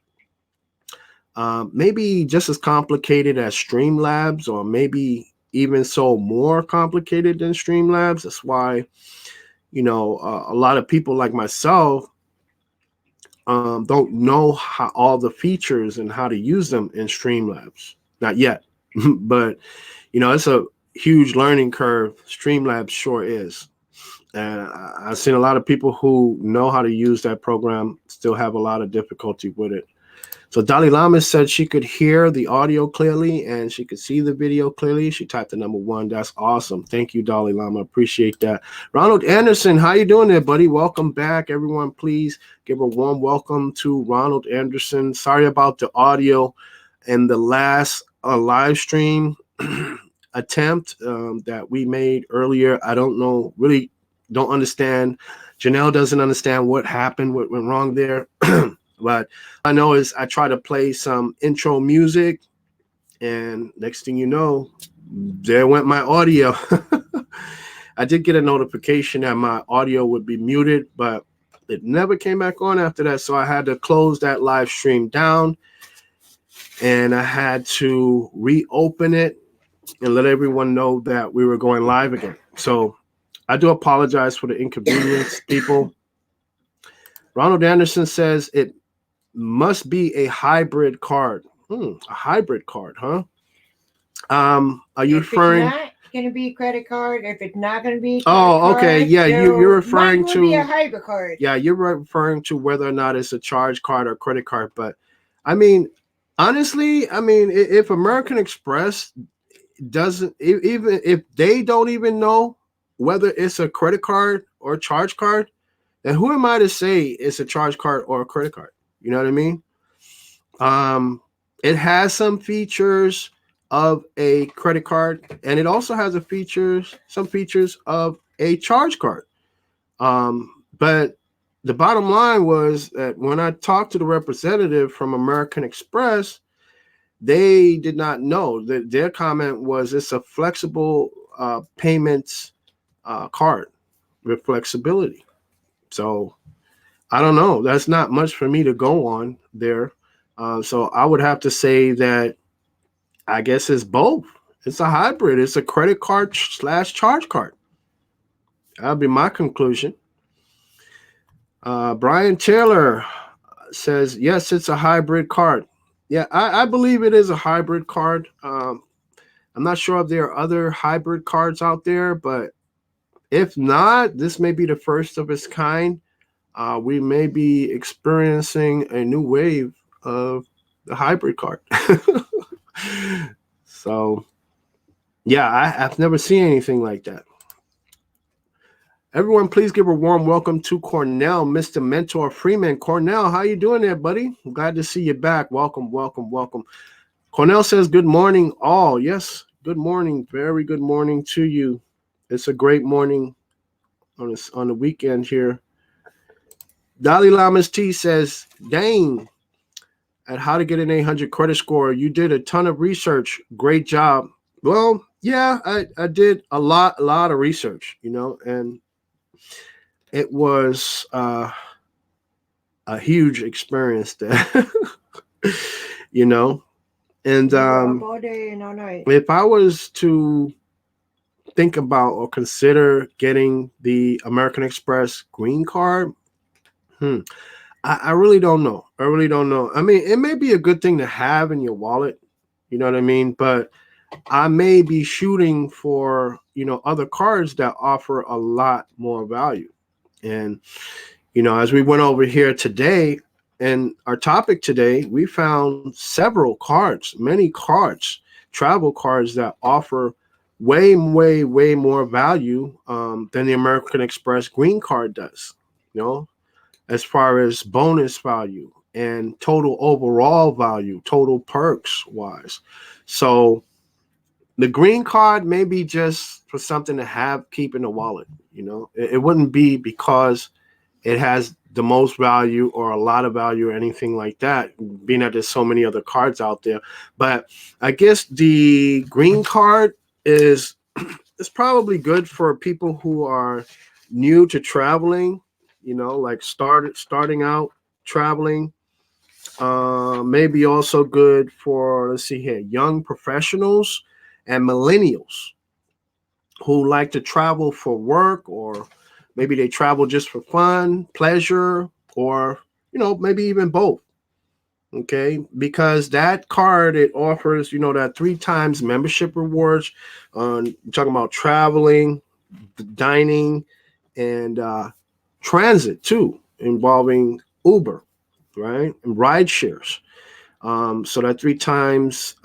[SPEAKER 1] Maybe just as complicated as Streamlabs, or maybe even so more complicated than Streamlabs. That's why a lot of people like myself don't know how all the features and how to use them in Streamlabs. Not yet, but it's a huge learning curve. Streamlabs sure is. And I've seen a lot of people who know how to use that program still have a lot of difficulty with it. So Dalai Lama said she could hear the audio clearly and she could see the video clearly. She typed the number 1. That's awesome. Thank you, Dalai Lama. Appreciate that. Ronald Anderson, how you doing there, buddy? Welcome back. Everyone, please give a warm welcome to Ronald Anderson. Sorry about the audio and the last live stream attempt that we made earlier. I don't know, really don't understand. Janelle doesn't understand what happened, what went wrong there. But I know is I try to play some intro music, and next thing you know, there went my audio. I did get a notification that my audio would be muted, but it never came back on after that. So I had to close that live stream down, and I had to reopen it and let everyone know that we were going live again. So I do apologize for the inconvenience, people. Ronald Anderson says it must be a hybrid card. A hybrid card, huh? Are you referring?
[SPEAKER 2] If it's not going to be a credit card, if it's not going to be a
[SPEAKER 1] card, okay, yeah, you're referring to
[SPEAKER 2] be a hybrid card.
[SPEAKER 1] Yeah, you're referring to whether or not it's a charge card or credit card. But I mean, honestly, if American Express doesn't, even if they don't even know whether it's a credit card or a charge card, then who am I to say it's a charge card or a credit card? You know what I mean? It has some features of a credit card, and it also has some features of a charge card. But the bottom line was that when I talked to the representative from American Express, they did not know. That their comment was it's a flexible payments card with flexibility. So I don't know. That's not much for me to go on there. So I would have to say that I guess it's both. It's a hybrid. It's a credit card / charge card. That'll be my conclusion. Brian Taylor says, yes, it's a hybrid card. Yeah, I believe it is a hybrid card. I'm not sure if there are other hybrid cards out there, but if not, this may be the first of its kind. We may be experiencing a new wave of the hybrid card. So, yeah, I've never seen anything like that. Everyone, please give a warm welcome to Cornell, Mr. Mentor Freeman. Cornell, how you doing there, buddy? I'm glad to see you back. Welcome, welcome, welcome. Cornell says, good morning, all. Yes, good morning. Very good morning to you. It's a great morning on the weekend here. Dalai Lama's T says, dang, at how to get an 800 credit score. You did a ton of research. Great job. Well, yeah, I did a lot of research, and it was a huge experience there, and
[SPEAKER 2] all day and all night.
[SPEAKER 1] If I was to think about or consider getting the American Express green card, I really don't know. I mean, it may be a good thing to have in your wallet, you know what I mean? But I may be shooting for, other cards that offer a lot more value. And, as we went over here today and our topic today, we found several cards, many cards, travel cards that offer way more value than the American Express green card does, as far as bonus value and total overall value, total perks wise. So the green card may be just for something to keep in the wallet. It wouldn't be because it has the most value or a lot of value or anything like that, being that there's so many other cards out there. But I guess the green card is probably good for people who are new to traveling, like starting out traveling. Maybe also good for, let's see here, young professionals and millennials who like to travel for work or Maybe they travel just for fun, pleasure, or maybe even both. Okay, because that card, it offers that 3 times membership rewards on talking about traveling, dining, and transit too, involving Uber, right, and ride shares. So that 3 times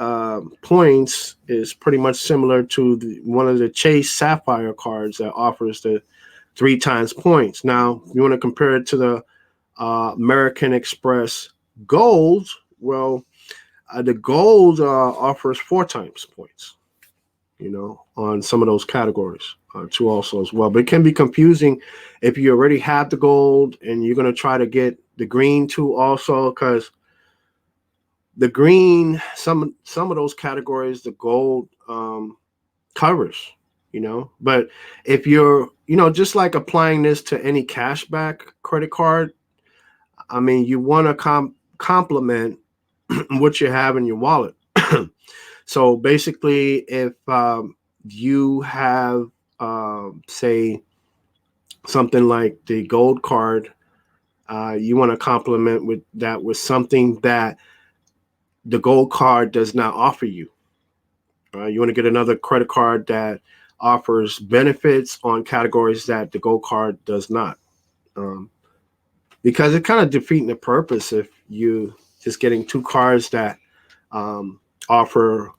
[SPEAKER 1] points is pretty much similar to one of the Chase Sapphire cards that offers the 3 times points. Now, you want to compare it to the American Express Gold. Well, the Gold offers 4 times points, on some of those categories too, also as well. But it can be confusing if you already have the Gold and you're going to try to get the green too, also, because the green, some of those categories, the Gold covers, but if you're, just like applying this to any cashback credit card, I mean, you want to complement what you have in your wallet. So basically, if you have, say, something like the Gold card, you want to complement with that with something that the Gold card does not offer you. You want to get another credit card that offers benefits on categories that the Gold card does not. Um, because it kind of defeating the purpose if you just getting 2 cards that offer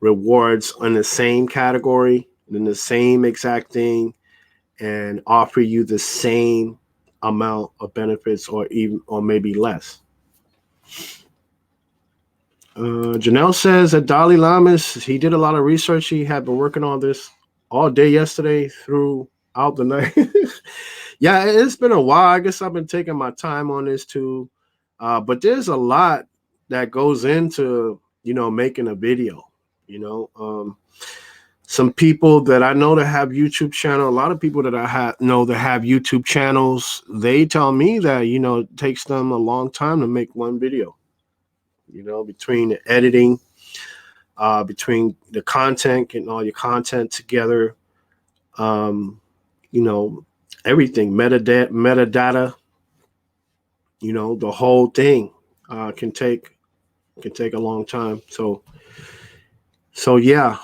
[SPEAKER 1] rewards on the same category, in the same exact thing, and offer you the same amount of benefits, or even, or maybe less. Janelle says that Dalai Lamas, he did a lot of research. He had been working on this all day yesterday throughout the night. Yeah, it's been a while. I guess I've been taking my time on this too. But there's a lot that goes into, making a video, you know. Some people that I know that have YouTube channel, a lot of people that know that have YouTube channels, they tell me that, it takes them a long time to make one video, between the editing, between the content, getting all your content together, um, you know, everything, metadata, the whole thing can take a long time. So yeah.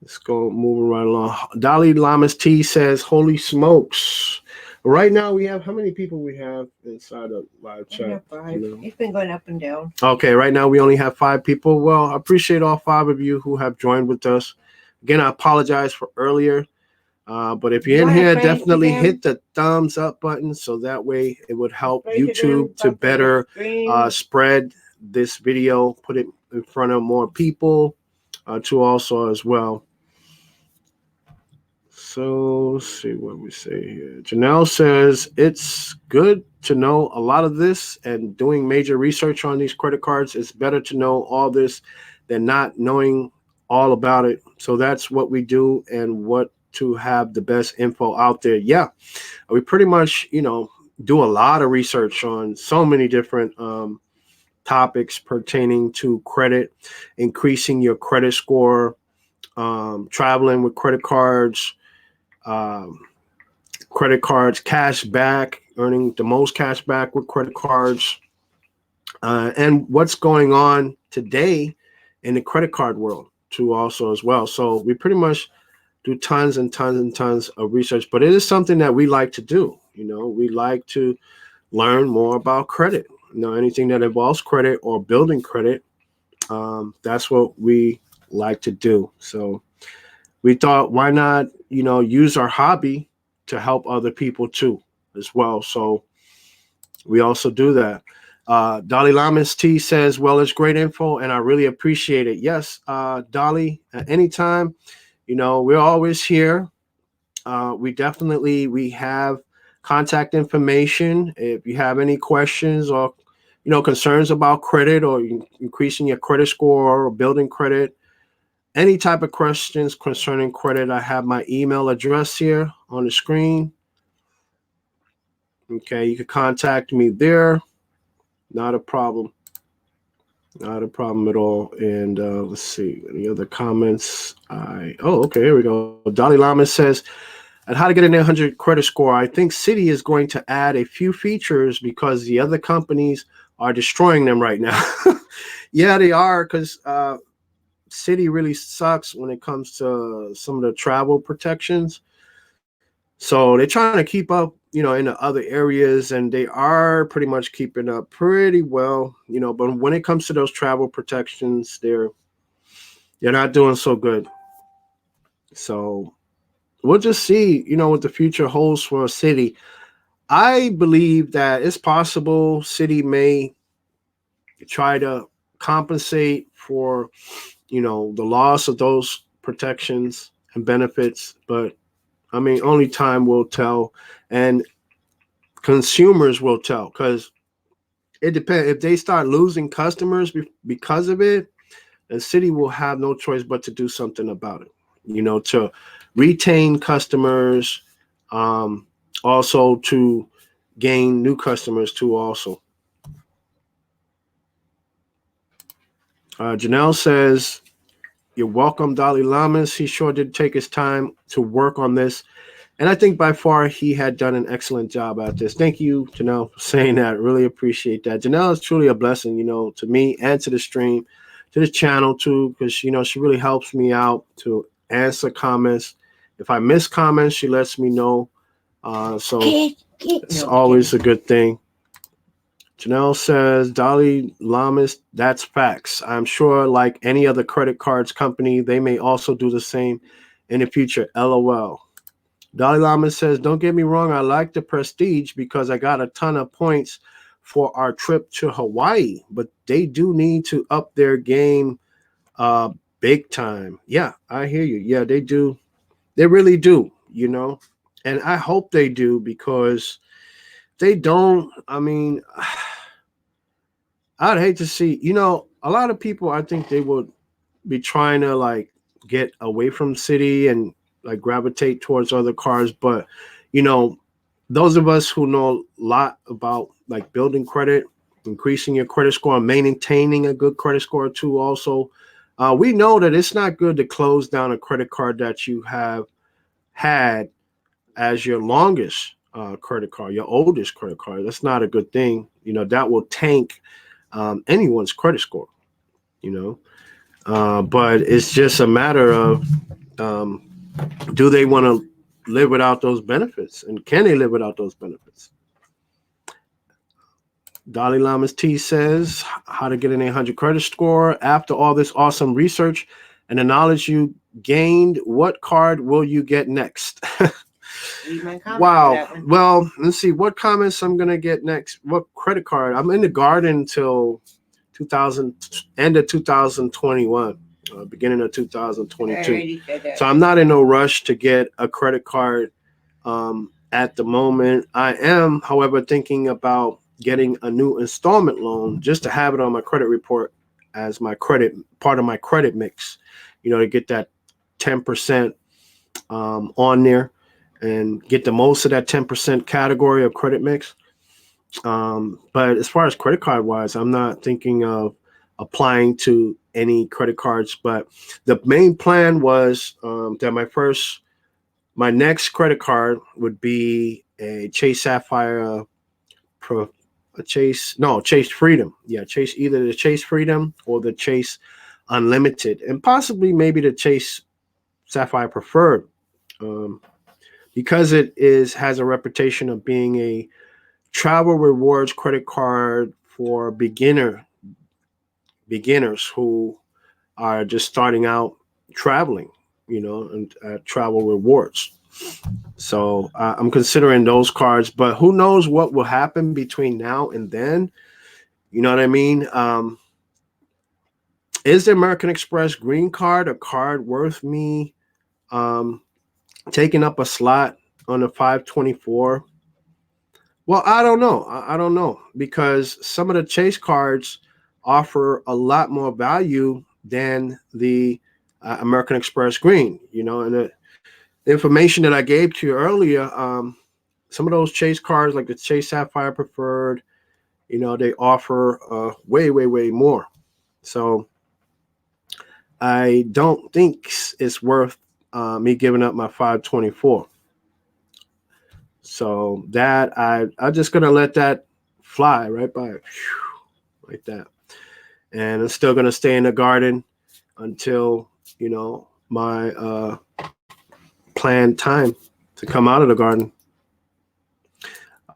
[SPEAKER 1] Let's go moving right along. Dalai Lama's T says, "Holy smokes!" Right now we have how many people we have inside the live chat?
[SPEAKER 2] 5. It's been going up and down.
[SPEAKER 1] Okay, right now we only have 5 people. Well, I appreciate all 5 of you who have joined with us. Again, I apologize for earlier. But if you're in here, definitely hit the thumbs up button so that way it would help YouTube to better spread this video, put it in front of more people to also as well. So let's see what we say here. Janelle says it's good to know a lot of this and doing major research on these credit cards. It's better to know all this than not knowing all about it. So that's what we do and what to have the best info out there. Yeah, we pretty much, do a lot of research on so many different topics pertaining to credit, increasing your credit score, traveling with um, credit cards, cash back, earning the most cash back with credit cards, and what's going on today in the credit card world too also as well. So we pretty much do tons and tons and tons of research, but it is something that we like to do. We like to learn more about credit. Anything that involves credit or building credit, that's what we like to do. So we thought, why not, use our hobby to help other people too, as well. So we also do that. Dalai Lama's T says, well, it's great info and I really appreciate it. Yes, Dolly, at any time, we're always here. We have contact information. If you have any questions or, concerns about credit or increasing your credit score or building credit, any type of questions concerning credit, I have my email address here on the screen. Okay, you can contact me there. Not a problem. Not a problem at all. And let's see, any other comments? Okay, here we go. Dalai Lama says, at how to get an 800 credit score, I think Citi is going to add a few features because the other companies are destroying them right now. Yeah, they are, because Citi really sucks when it comes to some of the travel protections. So they're trying to keep up, in the other areas, and they are pretty much keeping up pretty well, but when it comes to those travel protections, they're not doing so good. So we'll just see, what the future holds for Citi. I believe that it's possible Citi may try to compensate for, the loss of those protections and benefits, but I mean, only time will tell, and consumers will tell, because it depends. If they start losing customers because of it, the Citi will have no choice but to do something about it. To retain customers, um, also to gain new customers too. Also, Janelle says, "You're welcome, Dalai Lamas. He sure did take his time to work on this. And I think by far he had done an excellent job at this." Thank you, Janelle, for saying that. Really appreciate that. Janelle is truly a blessing, to me and to the stream, to the channel too, because, she really helps me out to answer comments. If I miss comments, she lets me know. So it's always a good thing. Janelle says, Dalai Lamas, that's facts. I'm sure, like any other credit cards company, they may also do the same in the future. LOL. Dalai Lama says, don't get me wrong, I like the Prestige because I got a ton of points for our trip to Hawaii, but they do need to up their game big time. Yeah, I hear you. Yeah, they do. They really do. And I hope they do, because they don't, I mean, I'd hate to see, a lot of people, I think they would be trying to like get away from Citi and like gravitate towards other cars. But, you know, those of us who know a lot about like building credit, increasing your credit score, and maintaining a good credit score too, also, we know that it's not good to close down a credit card that you have had as your longest credit card, your oldest credit card. That's not a good thing. That will tank anyone's credit score, you know. But it's just a matter of, um, do they want to live without those benefits, and can they live without those benefits? Dalai Lama's T says, how to get an 800 credit score. After all this awesome research and the knowledge you gained, what card will you get next? Wow. Well, let's see what comments I'm going to get next. What credit card? I'm in the garden till 2000, end of 2021, beginning of 2022. So I'm not in no rush to get a credit card at the moment. I am, however, thinking about getting a new installment loan just to have it on my credit report as my credit part of my credit mix, to get that 10% on there and get the most of that 10% category of credit mix. But as far as credit card wise, I'm not thinking of applying to any credit cards. But the main plan was that my next credit card would be a Chase Sapphire Pro, Chase Freedom. Yeah, Chase, either the Chase Freedom or the Chase Unlimited, and possibly maybe the Chase Sapphire Preferred, because it has a reputation of being a travel rewards credit card for beginners who are just starting out traveling, and travel rewards. So I'm considering those cards, but who knows what will happen between now and then? You know what I mean? Is the American Express Green Card a card worth me um, taking up a slot on a 524? Well, I don't know. I don't know, because some of the Chase cards offer a lot more value than the American Express Green. And the information that I gave to you earlier, some of those Chase cards, like the Chase Sapphire Preferred, they offer way, way, way more. So I don't think it's worth me giving up my 524. So that I'm just gonna let that fly right by, like that, and I'm still gonna stay in the garden until my planned time to come out of the garden.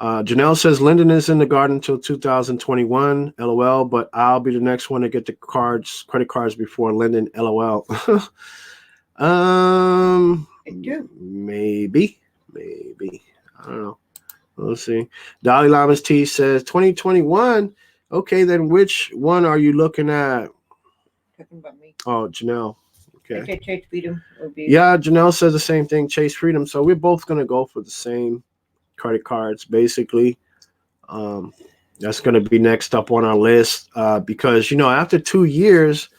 [SPEAKER 1] Janelle says Lyndon is in the garden until 2021. LOL, but I'll be the next one to get the credit cards before Lyndon. LOL. Maybe. I don't know. Let's see. Dolly Lamas T says 2021. Okay, then which one are you looking at?
[SPEAKER 2] Talking about me.
[SPEAKER 1] Oh, Janelle.
[SPEAKER 2] I
[SPEAKER 1] Okay.
[SPEAKER 2] said Chase Freedom will be.
[SPEAKER 1] Yeah, Janelle says the same thing. Chase Freedom. So we're both gonna go for the same credit cards, basically. Um, that's gonna be next up on our list because after 2 years,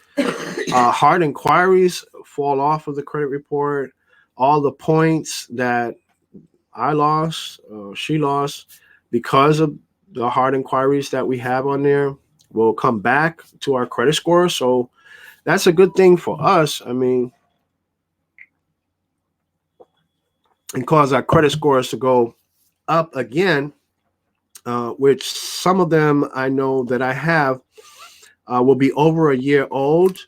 [SPEAKER 1] hard inquiries fall off of the credit report. All the points that I lost, she lost, because of the hard inquiries that we have on there will come back to our credit score. So that's a good thing for us. I mean, and cause our credit scores to go up again, which some of them I know that I have will be over a year old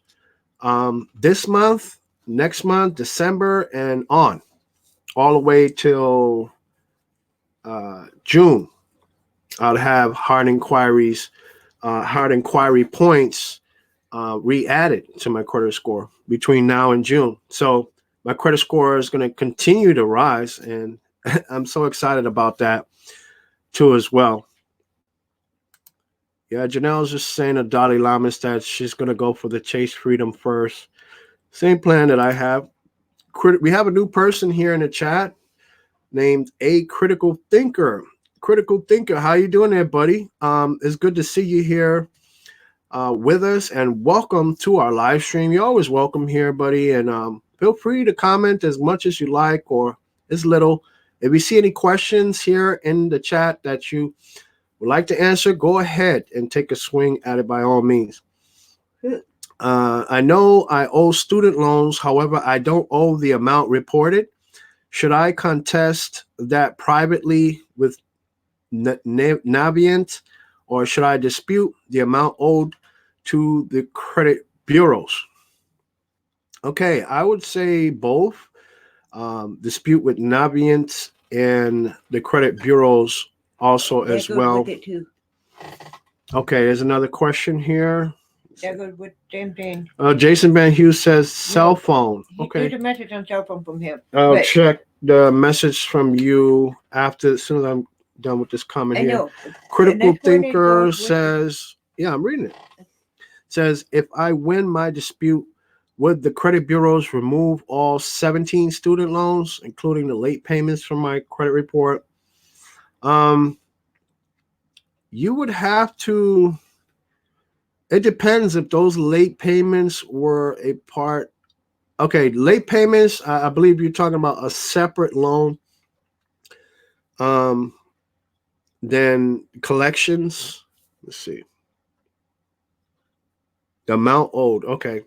[SPEAKER 1] this month, next month, December, and on, all the way till June. I'll have hard inquiry points re-added to my credit score between now and June. So my credit score is going to continue to rise, and I'm so excited about that too as well. Yeah, Janelle's just saying to Dalai Lamas that she's going to go for the Chase Freedom first. Same plan that I have. We have a new person here in the chat named A Critical Thinker. Critical Thinker, how you doing there, buddy? It's good to see you here with us, and welcome to our live stream. You're always welcome here, buddy, and feel free to comment as much as you like or as little. If you see any questions here in the chat that you would like to answer, go ahead and take a swing at it by all means. I know I owe student loans, however, I don't owe the amount reported. Should I contest that privately with Navient, or should I dispute the amount owed to the credit bureaus? Okay, I would say both. Dispute with Navient and the credit bureaus also as well.
[SPEAKER 2] With it too.
[SPEAKER 1] Okay, there's another question here.
[SPEAKER 2] That goes with same thing.
[SPEAKER 1] Jason Van Hughes says cell phone. Okay.
[SPEAKER 2] There's a message on cell phone from him.
[SPEAKER 1] I'll check the message from you after, as soon as I'm done with this comment here.
[SPEAKER 2] Know.
[SPEAKER 1] Critical Thinker says, yeah, I'm reading it. Says, if I win my dispute, would the credit bureaus remove all 17 student loans, including the late payments from my credit report? You would have to. It depends if those late payments were a part. Okay, late payments, I believe you're talking about a separate loan. Then collections. Let's see. The amount owed. Okay.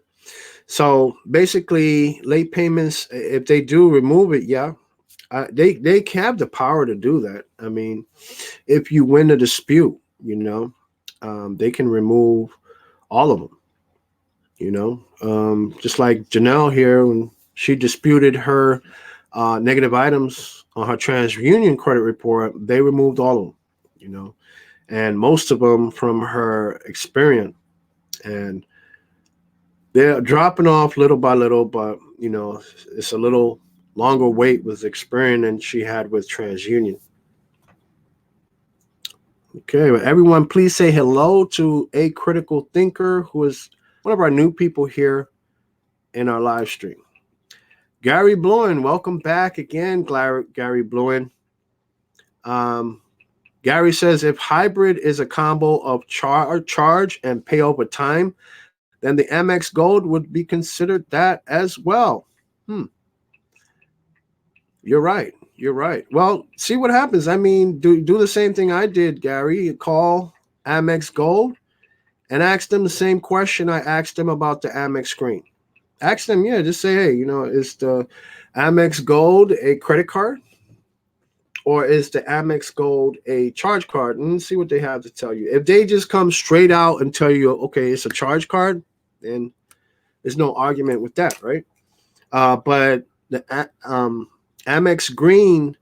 [SPEAKER 1] So basically, late payments, if they do remove it, yeah, they have the power to do that. I mean, if you win a dispute, they can remove all of them. Just like Janelle here, when she disputed her negative items on her TransUnion credit report, they removed all of them, and most of them from her experience. And they're dropping off little by little, but, it's a little longer wait with Experian than she had with TransUnion. Okay, well, everyone, please say hello to A Critical Thinker, who is one of our new people here in our live stream. Gary Bluen, welcome back again, Gary Bluen. Gary says, if hybrid is a combo of charge and pay over time, then the Amex Gold would be considered that as well. You're right. Well, see what happens. I mean, do the same thing I did, Gary. You call Amex Gold and ask them the same question I asked them about the Amex screen. Ask them, just say, hey, is the Amex Gold a credit card? or is the Amex Gold a charge card? And see what they have to tell you. If they just come straight out and tell you, okay, it's a charge card, then there's no argument with that, right? But the Amex Green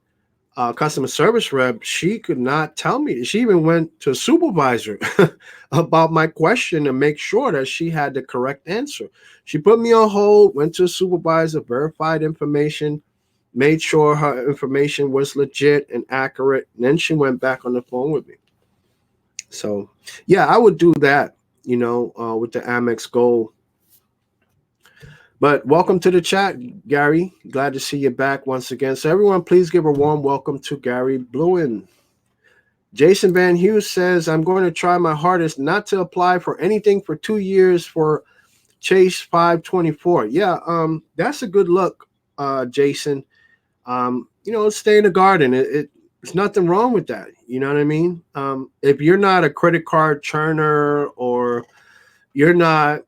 [SPEAKER 1] customer service rep, she could not tell me. She even went to a supervisor about my question to make sure that she had the correct answer. She put me on hold, went to a supervisor, verified information, made sure her information was legit and accurate, and then she went back on the phone with me. So, yeah, I would do that, with the Amex Gold. But welcome to the chat, Gary. Glad to see you back once again. So, everyone, please give a warm welcome to Gary Blewin. Jason Van Hughes says, I'm going to try my hardest not to apply for anything for 2 years for Chase 524. Yeah, that's a good look, Jason. Stay in the garden. It's nothing wrong with that. You know what I mean? If you're not a credit card churner or you're not,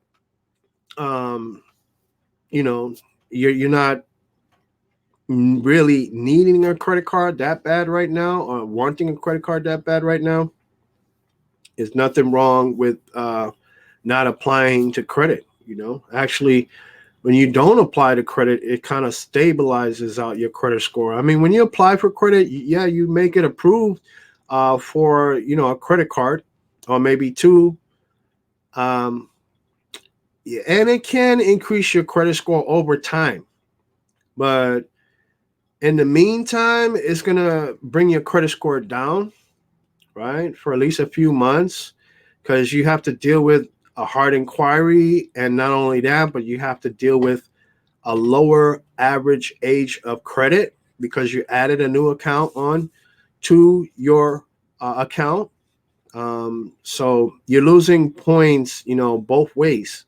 [SPEAKER 1] you know, you're not really needing a credit card that bad right now or wanting a credit card that bad right now, there's nothing wrong with not applying to credit. Actually, when you don't apply to credit, it kind of stabilizes out your credit score. I mean, when you apply for credit, yeah, you may get approved for a credit card or maybe two, yeah, and it can increase your credit score over time. But in the meantime, it's gonna bring your credit score down, right, for at least a few months, because you have to deal with a hard inquiry, and not only that, but you have to deal with a lower average age of credit because you added a new account on to your account. So you're losing points, both ways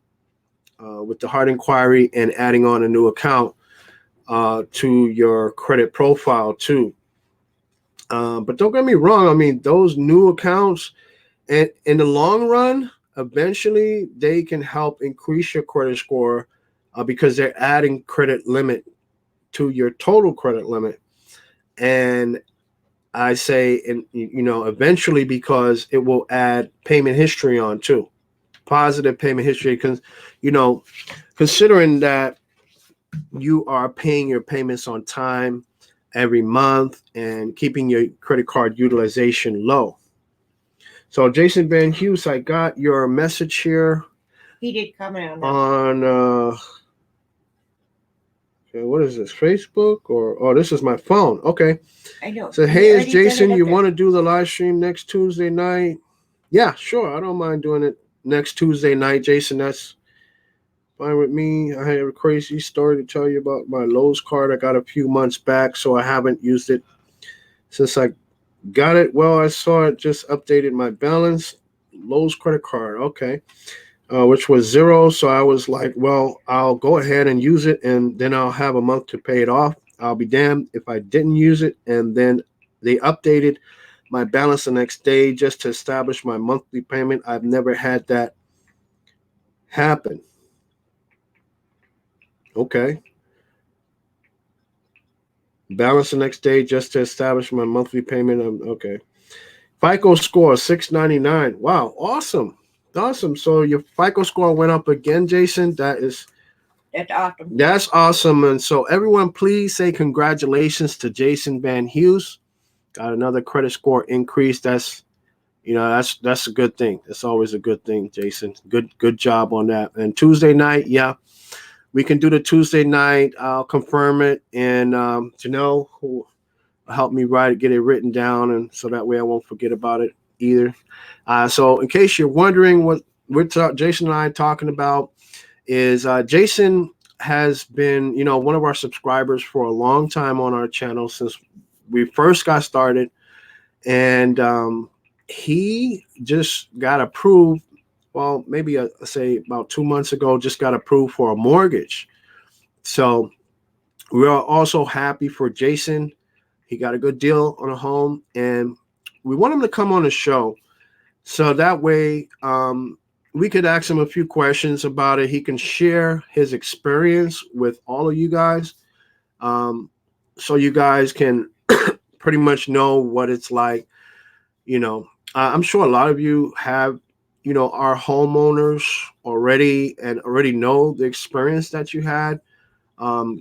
[SPEAKER 1] with the hard inquiry and adding on a new account to your credit profile too. But don't get me wrong. I mean, those new accounts, and in the long run, eventually they can help increase your credit score because they're adding credit limit to your total credit limit. And I say, and eventually, because it will add payment history on too, positive payment history. Because, considering that you are paying your payments on time every month and keeping your credit card utilization low. So, Jason Van Hughes, I got your message here.
[SPEAKER 2] He did comment on that.
[SPEAKER 1] On what is this? Facebook this is my phone. Okay.
[SPEAKER 2] I know.
[SPEAKER 1] So hey, it's Jason. You want to do the live stream next Tuesday night? Yeah, sure. I don't mind doing it next Tuesday night, Jason. That's fine with me. I have a crazy story to tell you about my Lowe's card. I got a few months back, so I haven't used it since I got it. Well, I saw it just updated my balance. Lowe's credit card. Okay. Which was zero. So I was like, well, I'll go ahead and use it, and then I'll have a month to pay it off. I'll be damned if I didn't use it. And then they updated my balance the next day just to establish my monthly payment. I've never had that happen. Okay. Balance the next day just to establish my monthly payment. Okay. FICO score 699. Wow. Awesome. Awesome. So your FICO score went up again, Jason. That's
[SPEAKER 2] awesome.
[SPEAKER 1] That's awesome. And so everyone, please say congratulations to Jason Van Hughes. Got another credit score increase. That's a good thing. It's always a good thing, Jason. Good job on that. And Tuesday night, yeah, we can do the Tuesday night. I'll confirm it. And Janelle, who helped me get it written down, and so that way I won't forget about it either. So in case you're wondering what Jason and I are talking about is Jason has been, one of our subscribers for a long time on our channel since we first got started. And he just got approved, well, maybe say about 2 months ago, just got approved for a mortgage. So we are also happy for Jason. He got a good deal on a home, and we want him to come on the show. So that way we could ask him a few questions about it. He can share his experience with all of you guys. So you guys can pretty much know what it's like. You know, I'm sure a lot of you have, are homeowners already and already know the experience that you had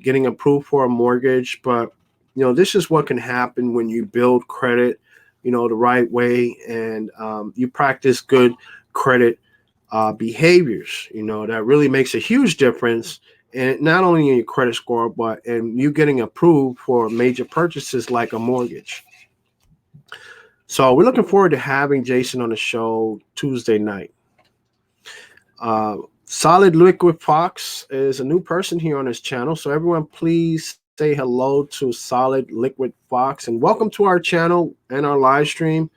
[SPEAKER 1] getting approved for a mortgage. But, this is what can happen when you build credit, the right way, and you practice good credit behaviors, that really makes a huge difference. And not only in your credit score, but in you getting approved for major purchases like a mortgage. So we're looking forward to having Jason on the show Tuesday night. Solid Liquid Fox is a new person here on this channel. So everyone, please say hello to Solid Liquid Fox and welcome to our channel and our live stream.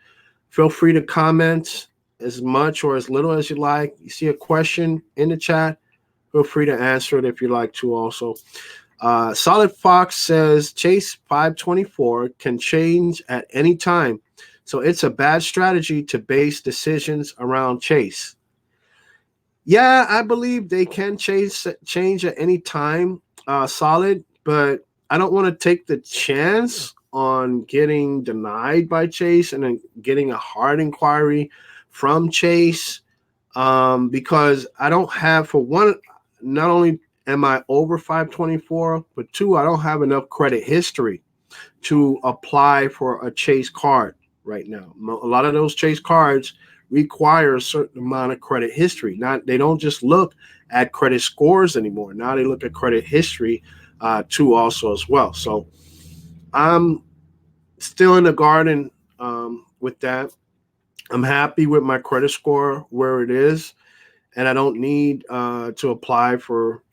[SPEAKER 1] Feel free to comment as much or as little as you like. You see a question in the chat, feel free to answer it if you like to also. Solid Fox says Chase 524 can change at any time. So it's a bad strategy to base decisions around Chase. Yeah, I believe they can change at any time, Solid, but I don't want to take the chance on getting denied by Chase and then getting a hard inquiry from Chase because I don't have, for one, not only am I over 524, but two, I don't have enough credit history to apply for a Chase card right now. A lot of those Chase cards require a certain amount of credit history. They don't just look at credit scores anymore. Now they look at credit history too also as well. So I'm still in the garden with that. I'm happy with my credit score where it is, and I don't need to apply for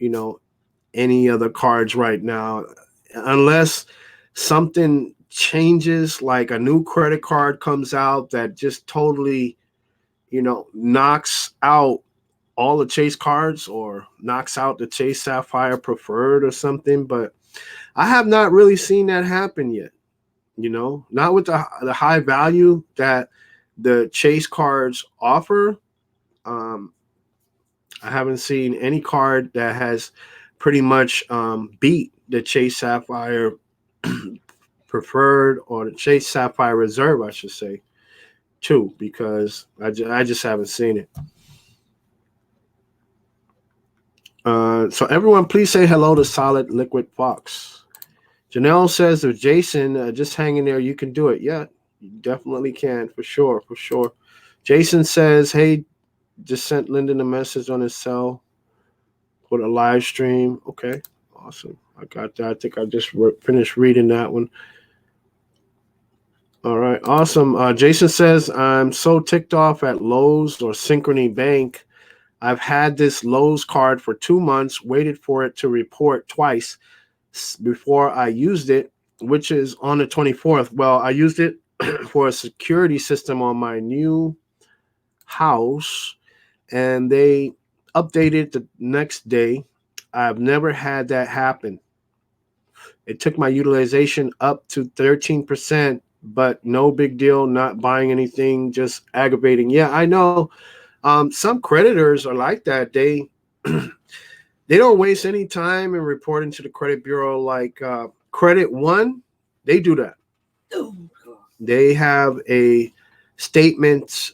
[SPEAKER 1] any other cards right now unless something changes, like a new credit card comes out that just totally knocks out all the Chase cards or knocks out the Chase Sapphire Preferred or something. But I have not really seen that happen yet. Not with the high value that the Chase cards offer. I haven't seen any card that has pretty much beat the Chase Sapphire Preferred or the Chase Sapphire Reserve, I should say, too, because I just haven't seen it. So everyone, please say hello to Solid Liquid Fox. Janelle says, if Jason just hanging there, you can do it. Yeah, you definitely can, for sure, for sure. Jason says, hey, just sent Lyndon a message on his cell for a live stream. Okay, awesome. I got that. I think I just finished reading that one. All right, awesome. Jason says, I'm so ticked off at Lowe's or Synchrony Bank. I've had this Lowe's card for 2 months, waited for it to report twice before I used it, which is on the 24th. Well, I used it for a security system on my new house, and they updated the next day. I've never had that happen. It took my utilization up to 13%, but no big deal, not buying anything, just aggravating. Yeah, I know. Some creditors are like that. They don't waste any time in reporting to the credit bureau. Like Credit One, they do that. They have a statement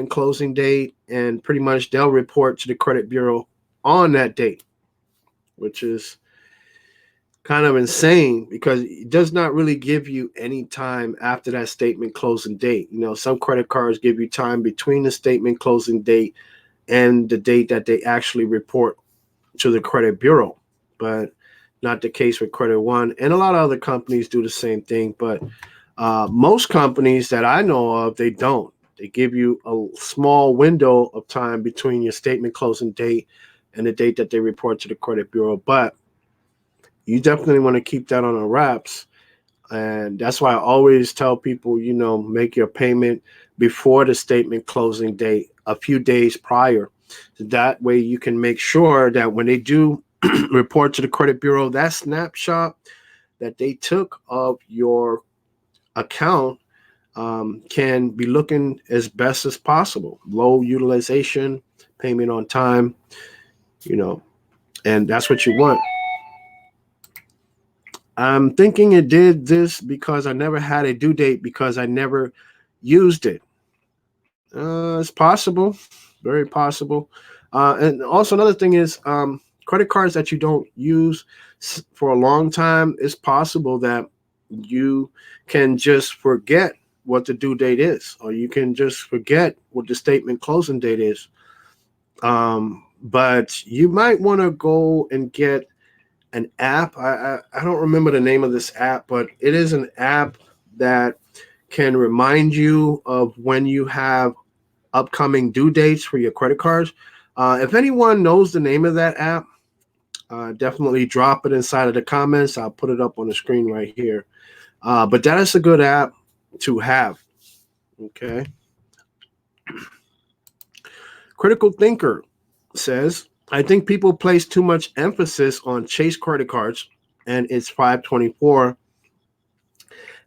[SPEAKER 1] closing date, and pretty much they'll report to the credit bureau on that date, which is kind of insane because it does not really give you any time after that statement closing date. Some credit cards give you time between the statement closing date and the date that they actually report to the credit bureau, but not the case with Credit One. And a lot of other companies do the same thing, but most companies that I know of, they don't. They give you a small window of time between your statement closing date and the date that they report to the credit bureau, but you definitely want to keep that on the wraps. And that's why I always tell people, make your payment before the statement closing date, a few days prior. That way you can make sure that when they do report to the credit bureau, that snapshot that they took of your account can be looking as best as possible. Low utilization, payment on time, and that's what you want. I'm thinking it did this because I never had a due date because I never used it. It's possible, very possible. And also another thing is credit cards that you don't use for a long time. It's possible that you can just forget what the due date is, or you can just forget what the statement closing date is. But you might want to go and get an app. I don't remember the name of this app, but it is an app that can remind you of when you have upcoming due dates for your credit cards. If anyone knows the name of that app, definitely drop it inside of the comments. I'll put it up on the screen right here. But that is a good app to have. Okay. Critical Thinker says, I think people place too much emphasis on Chase credit cards and its 524,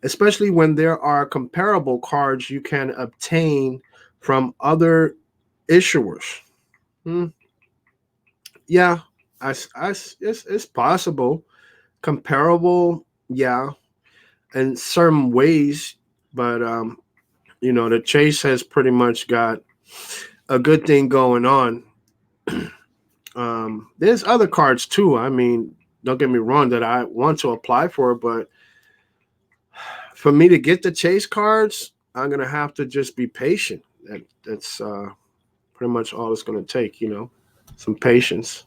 [SPEAKER 1] especially when there are comparable cards you can obtain from other issuers. Hmm. Yeah, it's possible. Comparable, yeah, in certain ways, but the Chase has pretty much got a good thing going on. There's other cards too. I mean, don't get me wrong that I want to apply for, but for me to get the Chase cards, I'm gonna have to just be patient. That's pretty much all it's gonna take. Some patience.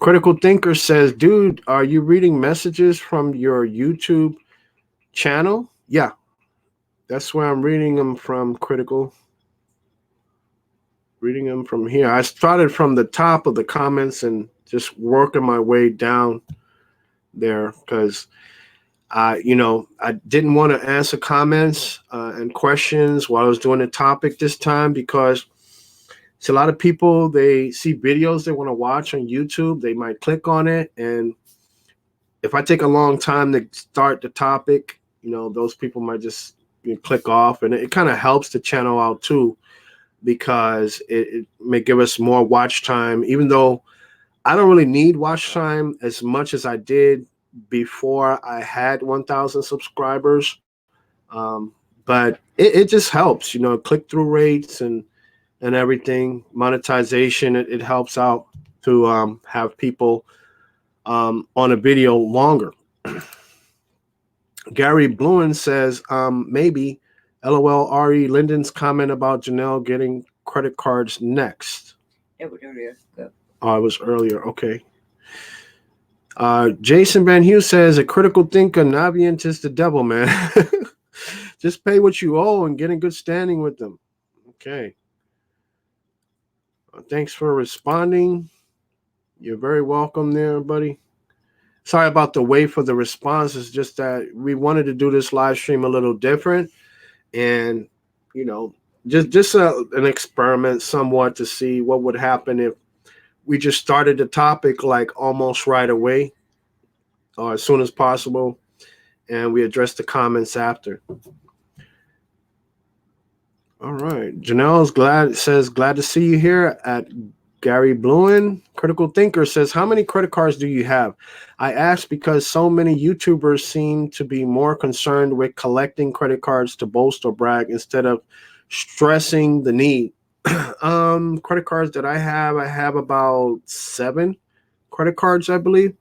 [SPEAKER 1] Critical Thinker says, dude, are you reading messages from your YouTube channel? Yeah, that's where I'm reading them from, Critical. Reading them from here. I started from the top of the comments and just working my way down there because I didn't want to answer comments and questions while I was doing the topic this time because it's a lot of people, they see videos they want to watch on YouTube. They might click on it, and if I take a long time to start the topic, those people might just click off, and it kind of helps the channel out too because it may give us more watch time, even though I don't really need watch time as much as I did before I had 1,000 subscribers. But it just helps, click through rates and everything, monetization. It helps out to have people on a video longer. Gary Bluen says, maybe LOL RE Lyndon's comment about Janelle getting credit cards next.
[SPEAKER 2] It was earlier. Good.
[SPEAKER 1] Oh, it was earlier. Okay. Jason Van Hughes says, a critical thinker, Navient is the devil, man. Just pay what you owe and get in good standing with them. Okay. Thanks for responding. You're very welcome there, buddy. Sorry about the wait for the response. It's just that we wanted to do this live stream a little different, and just an experiment, somewhat, to see what would happen if we just started the topic like almost right away, or as soon as possible, and we address the comments after. All right, Janelle's glad to see you here at Gary Bluen. Critical Thinker says, how many credit cards do you have? I ask because so many YouTubers seem to be more concerned with collecting credit cards to boast or brag instead of stressing the need. Credit cards that I have about 7 credit cards, I believe.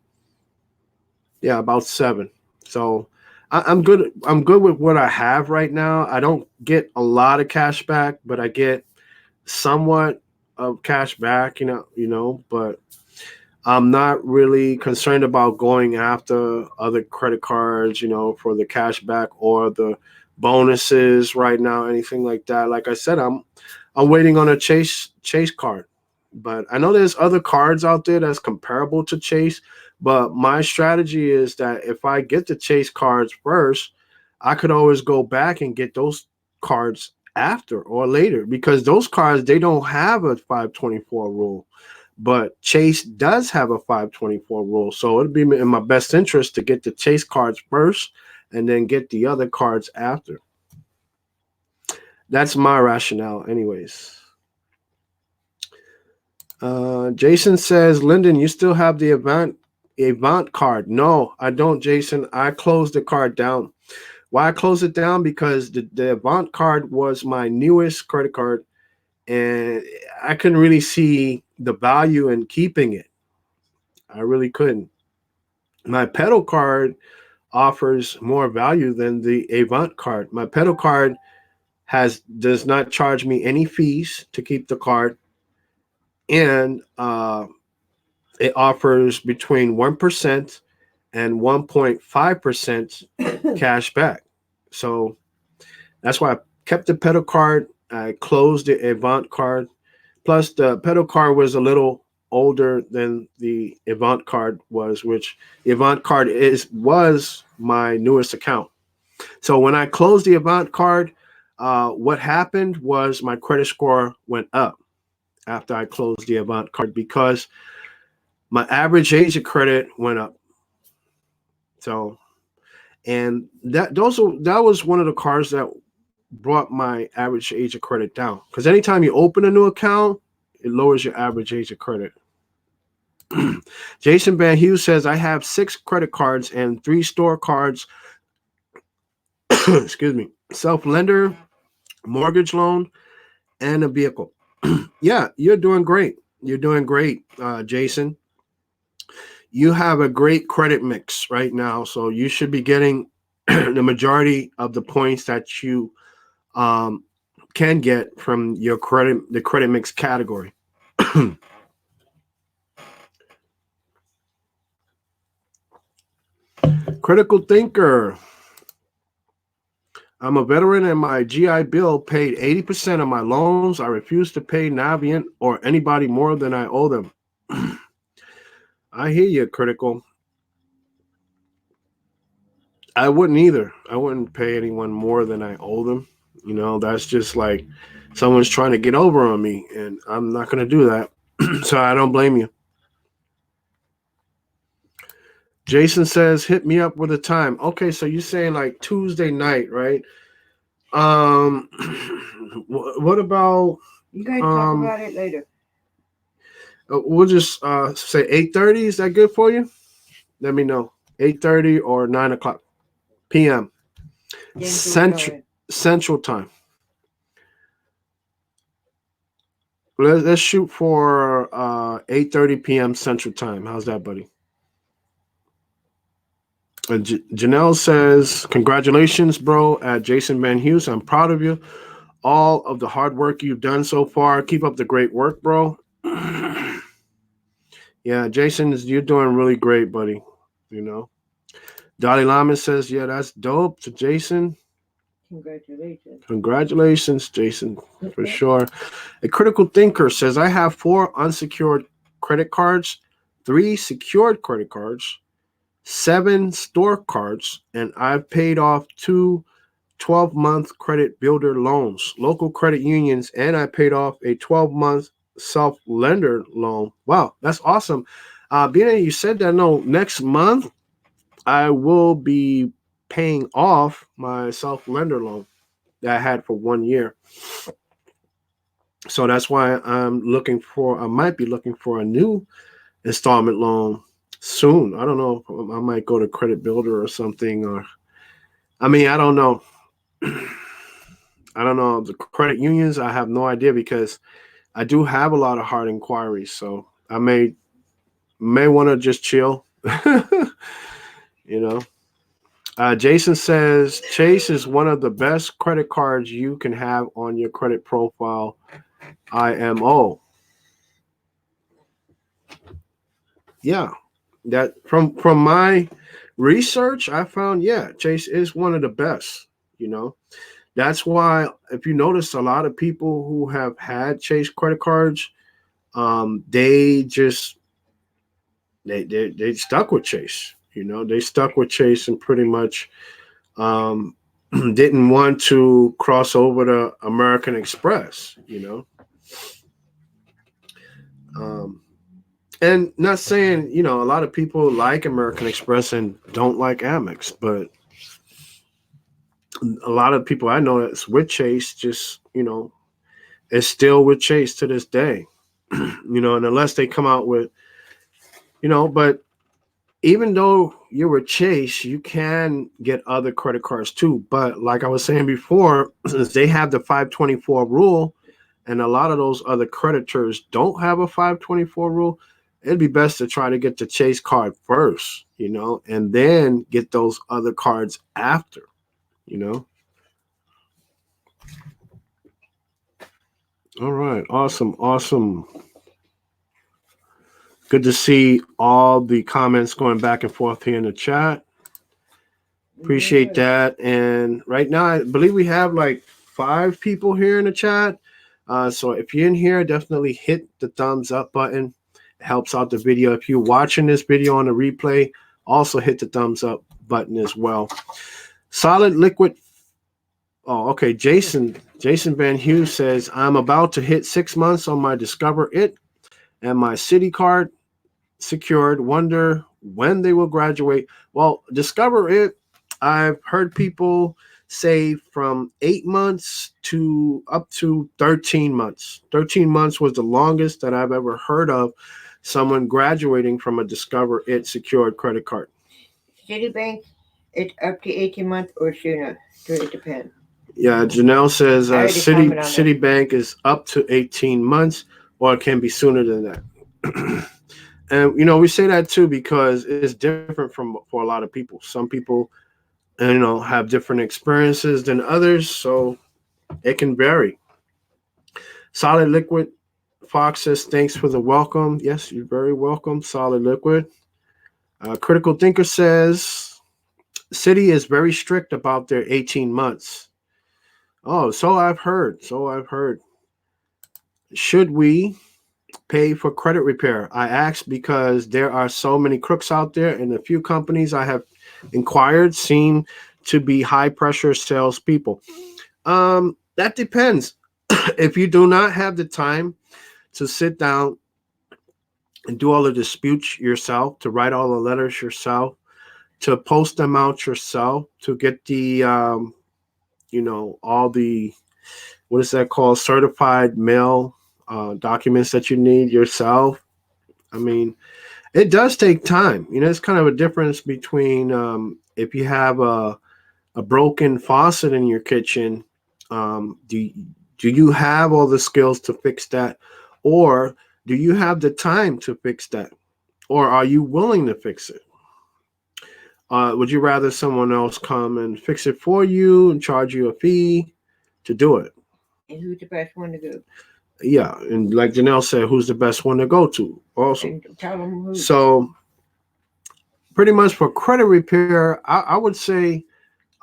[SPEAKER 1] Yeah, about 7. So I'm good. I'm good with what I have right now. I don't get a lot of cash back, but I get somewhat of cash back, but I'm not really concerned about going after other credit cards, for the cash back or the bonuses right now, anything like that. Like I said, I'm waiting on a Chase card. But I know there's other cards out there that's comparable to Chase, but my strategy is that if I get the Chase cards first, I could always go back and get those cards after or later because those cards, they don't have a 524 rule, but Chase does have a 524 rule. So it'd be in my best interest to get the Chase cards first and then get the other cards after. That's my rationale anyways. Jason says, Lyndon, you still have the Avant card? No, I don't, Jason. I closed the card down. Why I closed it down? Because the Avant card was my newest credit card, and I couldn't really see the value in keeping it. I really couldn't. My pedal card offers more value than the Avant card. My pedal card has does not charge me any fees to keep the card, and it offers between 1% and 1.5% cash back. So that's why I kept the pedal card. I closed the Avant card. Plus, the pedal card was a little older than the Avant card was, which the Avant card was my newest account. So when I closed the Avant card, what happened was my credit score went up after I closed the Avant card because my average age of credit went up. So, and that was one of the cards that brought my average age of credit down. Because anytime you open a new account, it lowers your average age of credit. Jason Van Hughes says, I have 6 credit cards and 3 store cards. Excuse me. Self lender, mortgage loan, and a vehicle. Yeah, you're doing great. You're doing great, Jason. You have a great credit mix right now, so you should be getting the majority of the points that you um, can get from the credit mix category. Critical thinker. I'm a veteran and my GI Bill paid 80% of my loans. I refuse to pay Navient or anybody more than I owe them. I hear you, critical. I wouldn't either. I wouldn't pay anyone more than I owe them. That's just like someone's trying to get over on me, and I'm not going to do that. So I don't blame you. Jason says, hit me up with a time. Okay, so you're saying like Tuesday night, right? Um, what about
[SPEAKER 2] You guys talk about it later.
[SPEAKER 1] we'll just say 8:30. Is that good for you? Let me know. 8:30 or 9 o'clock p.m. Central time. Let's shoot for 8:30 p.m. Central time. How's that, buddy? Janelle says, congratulations, bro, at Jason Van Hughes. I'm proud of you. All of the hard work you've done so far. Keep up the great work, bro. Yeah, Jason, you're doing really great, buddy. Dalai Lama says, yeah, that's dope to Jason. Congratulations, Jason, for sure. A critical thinker says, I have 4 unsecured credit cards, 3 secured credit cards, 7 store cards, and I've paid off 2 12-month credit builder loans, local credit unions, and I paid off a 12-month self-lender loan. Wow, that's awesome. Being that you said that, no, next month I will be paying off my self-lender loan that I had for 1 year. So that's why I might be looking for a new installment loan soon. I don't know. I might go to Credit Builder or something, I don't know. I don't know. The credit unions, I have no idea because I do have a lot of hard inquiries. So I may want to just chill. you know. Jason says Chase is one of the best credit cards you can have on your credit profile. IMO. Yeah, that from my research, I found Chase is one of the best. That's why if you notice, a lot of people who have had Chase credit cards, they just they stuck with Chase. They stuck with Chase and pretty much didn't want to cross over to American Express. Um, and not saying a lot of people like American Express and don't like Amex, but a lot of people I know that's with Chase just is still with Chase to this day. And unless they come out with, but even though you're with Chase, you can get other credit cards too. But like I was saying before, since they have the 524 rule, and a lot of those other creditors don't have a 524 rule, it'd be best to try to get the Chase card first, and then get those other cards after, you know. All right, awesome, awesome. Good to see all the comments going back and forth here in the chat. Appreciate that. And right now, I believe we have like 5 people here in the chat. So if you're in here, definitely hit the thumbs up button. It helps out the video. If you're watching this video on the replay, also hit the thumbs up button as well. Solid liquid. Oh, okay. Jason Van Hughes says, I'm about to hit 6 months on my Discover It and my City card secured. Wonder when they will graduate. Well, Discover It, I've heard people say from 8 months to up to 13 months. 13 months was the longest that I've ever heard of someone graduating from a Discover It secured credit card.
[SPEAKER 2] Citibank, it's up to 18 months or sooner. So it depends.
[SPEAKER 1] Yeah, Janelle says Citibank is up to 18 months, or it can be sooner than that. And we say that too because it's different for a lot of people. Some people, have different experiences than others, so it can vary. Solid Liquid Fox says, thanks for the welcome. Yes, you're very welcome, Solid Liquid. Critical Thinker says, Citi is very strict about their 18 months. Oh, so I've heard. Should we pay for credit repair? I ask because there are so many crooks out there, and a few companies I have inquired seem to be high pressure salespeople. That depends. If you do not have the time to sit down and do all the disputes yourself, to write all the letters yourself, to post them out yourself, to get the all the, what is that called, certified mail documents that you need yourself. I mean, it does take time. It's kind of a difference between if you have a broken faucet in your kitchen. Do you have all the skills to fix that, or do you have the time to fix that, or are you willing to fix it? Would you rather someone else come and fix it for you and charge you a fee to do it?
[SPEAKER 2] And who's the best one to go?
[SPEAKER 1] Yeah, and like Janelle said, who's the best one to go to? Also,
[SPEAKER 2] and tell them who.
[SPEAKER 1] So pretty much for credit repair, I would say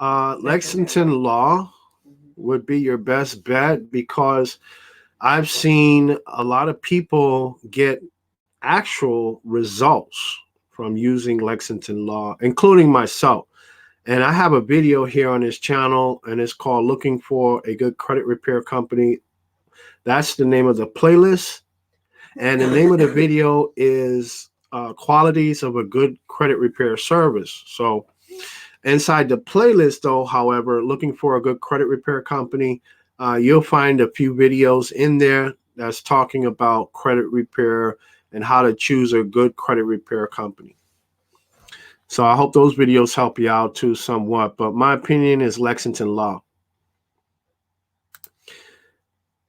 [SPEAKER 1] Lexington Law would be your best bet, because I've seen a lot of people get actual results from using Lexington Law, including myself. And I have a video here on this channel, and it's called Looking for a Good Credit Repair Company. That's the name of the playlist. And the name of the video is Qualities of a Good Credit Repair Service. So inside the playlist, though, however, Looking for a Good Credit Repair Company, you'll find a few videos in there that's talking about credit repair and how to choose a good credit repair company. So I hope those videos help you out too somewhat. But my opinion is Lexington Law.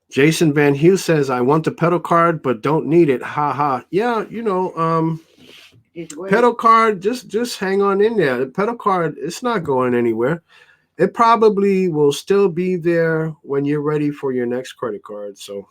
[SPEAKER 1] Jason Van Hughes says, I want the pedal card, but don't need it. Ha ha. Yeah, pedal card, just hang on in there. The pedal card, it's not going anywhere. It probably will still be there when you're ready for your next credit card. So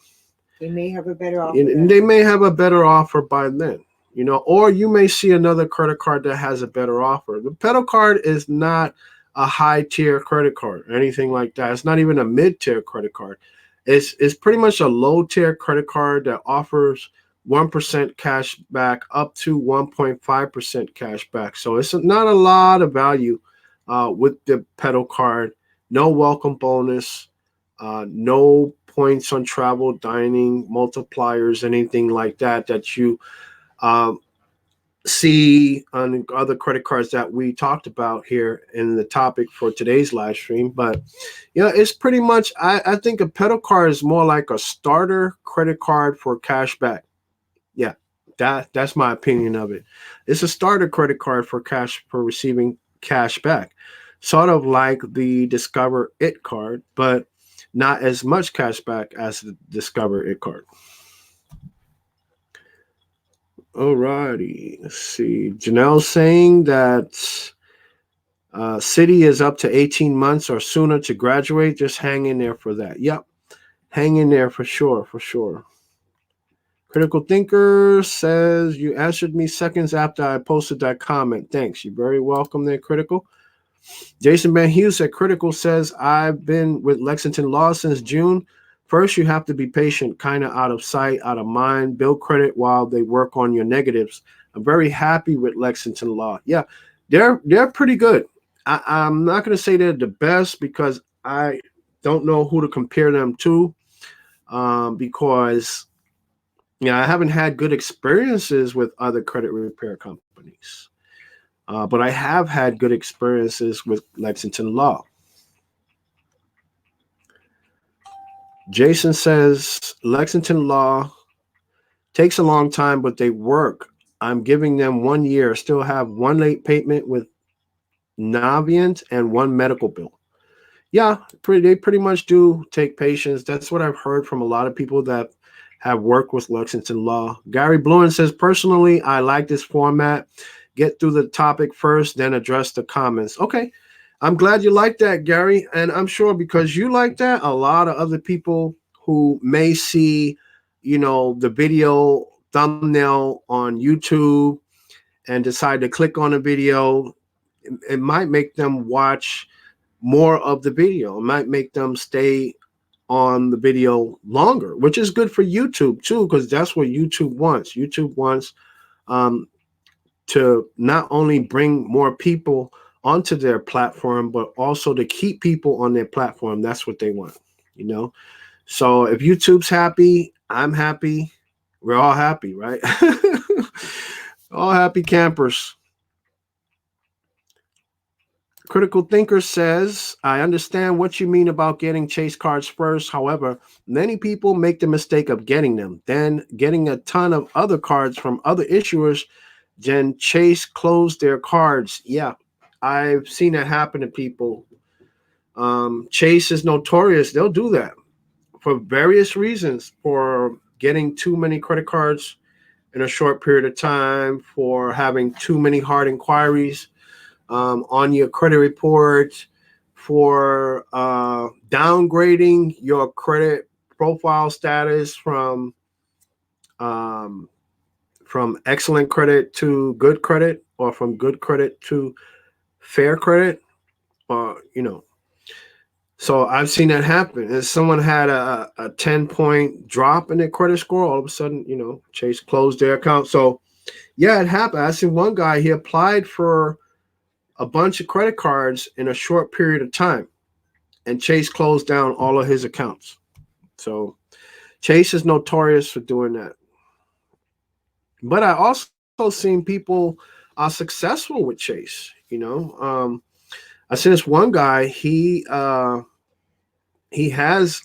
[SPEAKER 2] they may have a better offer.
[SPEAKER 1] They may have a better offer by then, or you may see another credit card that has a better offer. The pedal card is not a high tier credit card or anything like that. It's not even a mid tier credit card. It's pretty much a low tier credit card that offers 1% cash back up to 1.5% cash back. So it's not a lot of value with the pedal card. No welcome bonus, no points on travel, dining, multipliers, anything like that you see on other credit cards that we talked about here in the topic for today's live stream. But yeah, it's pretty much, I think a pedal card is more like a starter credit card for cash back. Yeah, that's my opinion of it. It's a starter credit card for cash for receiving cash back, sort of like the Discover It card, but not as much cash back as the Discover It card. Alrighty, let's see. Janelle saying that City is up to 18 months or sooner to graduate. Just hang in there for that. Yep, hang in there for sure, for sure. Critical Thinker says, you answered me seconds after I posted that comment. Thanks. You're very welcome there, Critical. Jason Van Hughes at Critical says, I've been with Lexington Law since June. First, you have to be patient, kind of out of sight, out of mind. Build credit while they work on your negatives. I'm very happy with Lexington Law. Yeah, they're pretty good. I'm not going to say they're the best because I don't know who to compare them to, because I haven't had good experiences with other credit repair companies. But I have had good experiences with Lexington Law. Jason says Lexington Law takes a long time, but they work. I'm giving them 1 year. Still have one late payment with Navient and one medical bill. Yeah, they pretty much do take patience. That's what I've heard from a lot of people that have worked with Lexington Law. Gary Bluen says, personally, I like this format. Get through the topic first, then address the comments. Okay. I'm glad you like that, Gary. And I'm sure because you like that, a lot of other people who may see, the video thumbnail on YouTube and decide to click on a video, it might make them watch more of the video. It might make them stay on the video longer, which is good for YouTube too, because that's what YouTube wants. YouTube wants um, to not only bring more people onto their platform, but also to keep people on their platform. That's what they want. So if YouTube's happy, I'm happy. We're all happy, right? All happy campers. Critical Thinker says, I understand what you mean about getting Chase cards first. However, many people make the mistake of getting them, then getting a ton of other cards from other issuers. Then Chase closed their cards. Yeah, I've seen that happen to people. Chase is notorious. They'll do that for various reasons, for getting too many credit cards in a short period of time, for having too many hard inquiries on your credit report, for downgrading your credit profile status um, from excellent credit to good credit, or from good credit to fair credit, or. So I've seen that happen. And someone had a 10-point drop in their credit score. All of a sudden, Chase closed their account. So yeah, it happened. I seen one guy, he applied for a bunch of credit cards in a short period of time, and Chase closed down all of his accounts. So Chase is notorious for doing that. But I also seen people are successful with Chase. I seen this one guy, he has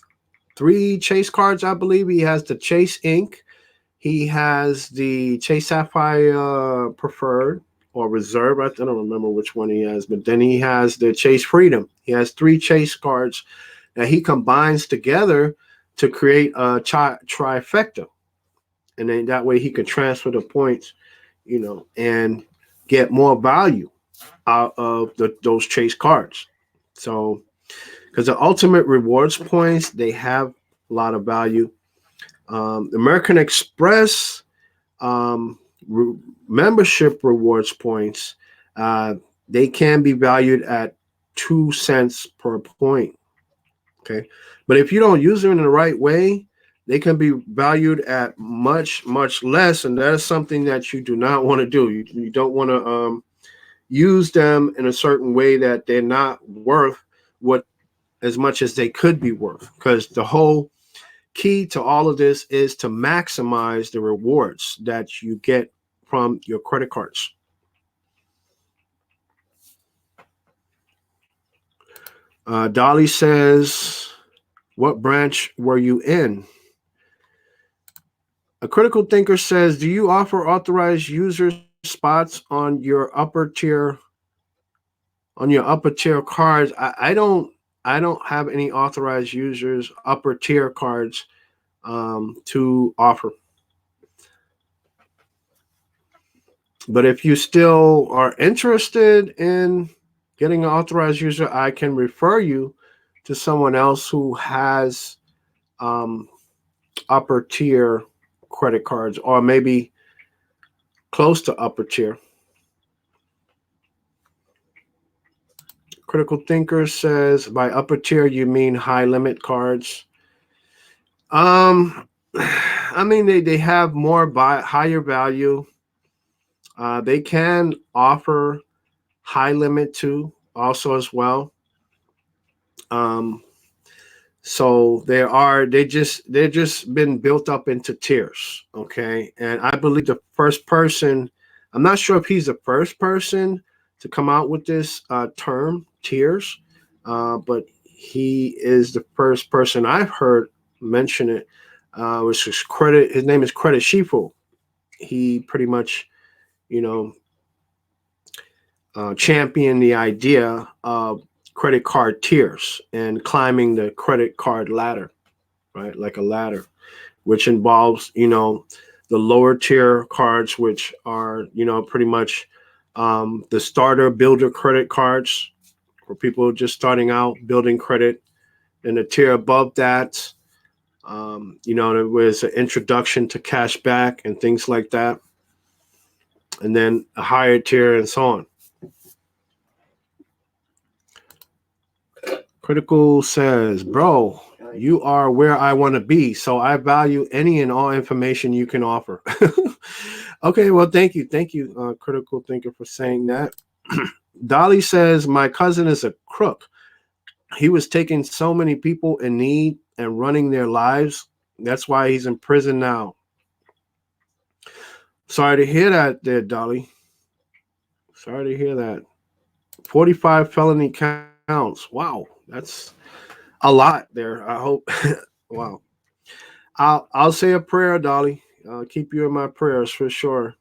[SPEAKER 1] 3 Chase cards, I believe. He has the Chase Ink. He has the Chase Sapphire Preferred or Reserve. I don't remember which one he has, but then he has the Chase Freedom. He has 3 Chase cards that he combines together to create a trifecta. And then that way he can transfer the points, and get more value out of those Chase cards. So, because the ultimate rewards points, they have a lot of value. American Express membership rewards points, uh, they can be valued at 2 cents per point. Okay, but if you don't use them in the right way, they can be valued at much, much less, and that is something that you do not want to do. You don't want to use them in a certain way that they're not worth what as much as they could be worth, because the whole key to all of this is to maximize the rewards that you get from your credit cards. Dolly says, what branch were you in? A critical thinker says, do you offer authorized user spots on your upper tier cards? I don't have any authorized users upper tier cards to offer. But if you still are interested in getting an authorized user, I can refer you to someone else who has um, upper tier credit cards, or maybe close to upper tier. Critical Thinker says, by upper tier, you mean high limit cards. I mean, they have higher value. They can offer high limit too, also as well. Um, so they just been built up into tiers, okay? And I believe the first person, I'm not sure if he's the first person to come out with this term tiers, but he is the first person I've heard mention it. Which is credit. His name is Credit Shifu. He pretty much, you know, championed the idea of credit card tiers and climbing the credit card ladder, right? Like a ladder, which involves, the lower tier cards, which are, pretty much the starter builder credit cards for people just starting out building credit. And the tier above that, there was an introduction to cash back and things like that. And then a higher tier and so on. Critical says, bro, you are where I want to be. So I value any and all information you can offer. Okay, well, thank you. Thank you, Critical Thinker, for saying that. Dolly says, my cousin is a crook. He was taking so many people in need and running their lives. That's why he's in prison now. Sorry to hear that there, Dolly. Sorry to hear that. 45 felony counts. Wow, that's a lot there. I hope. Wow. I'll say a prayer, Dolly. I'll keep you in my prayers for sure.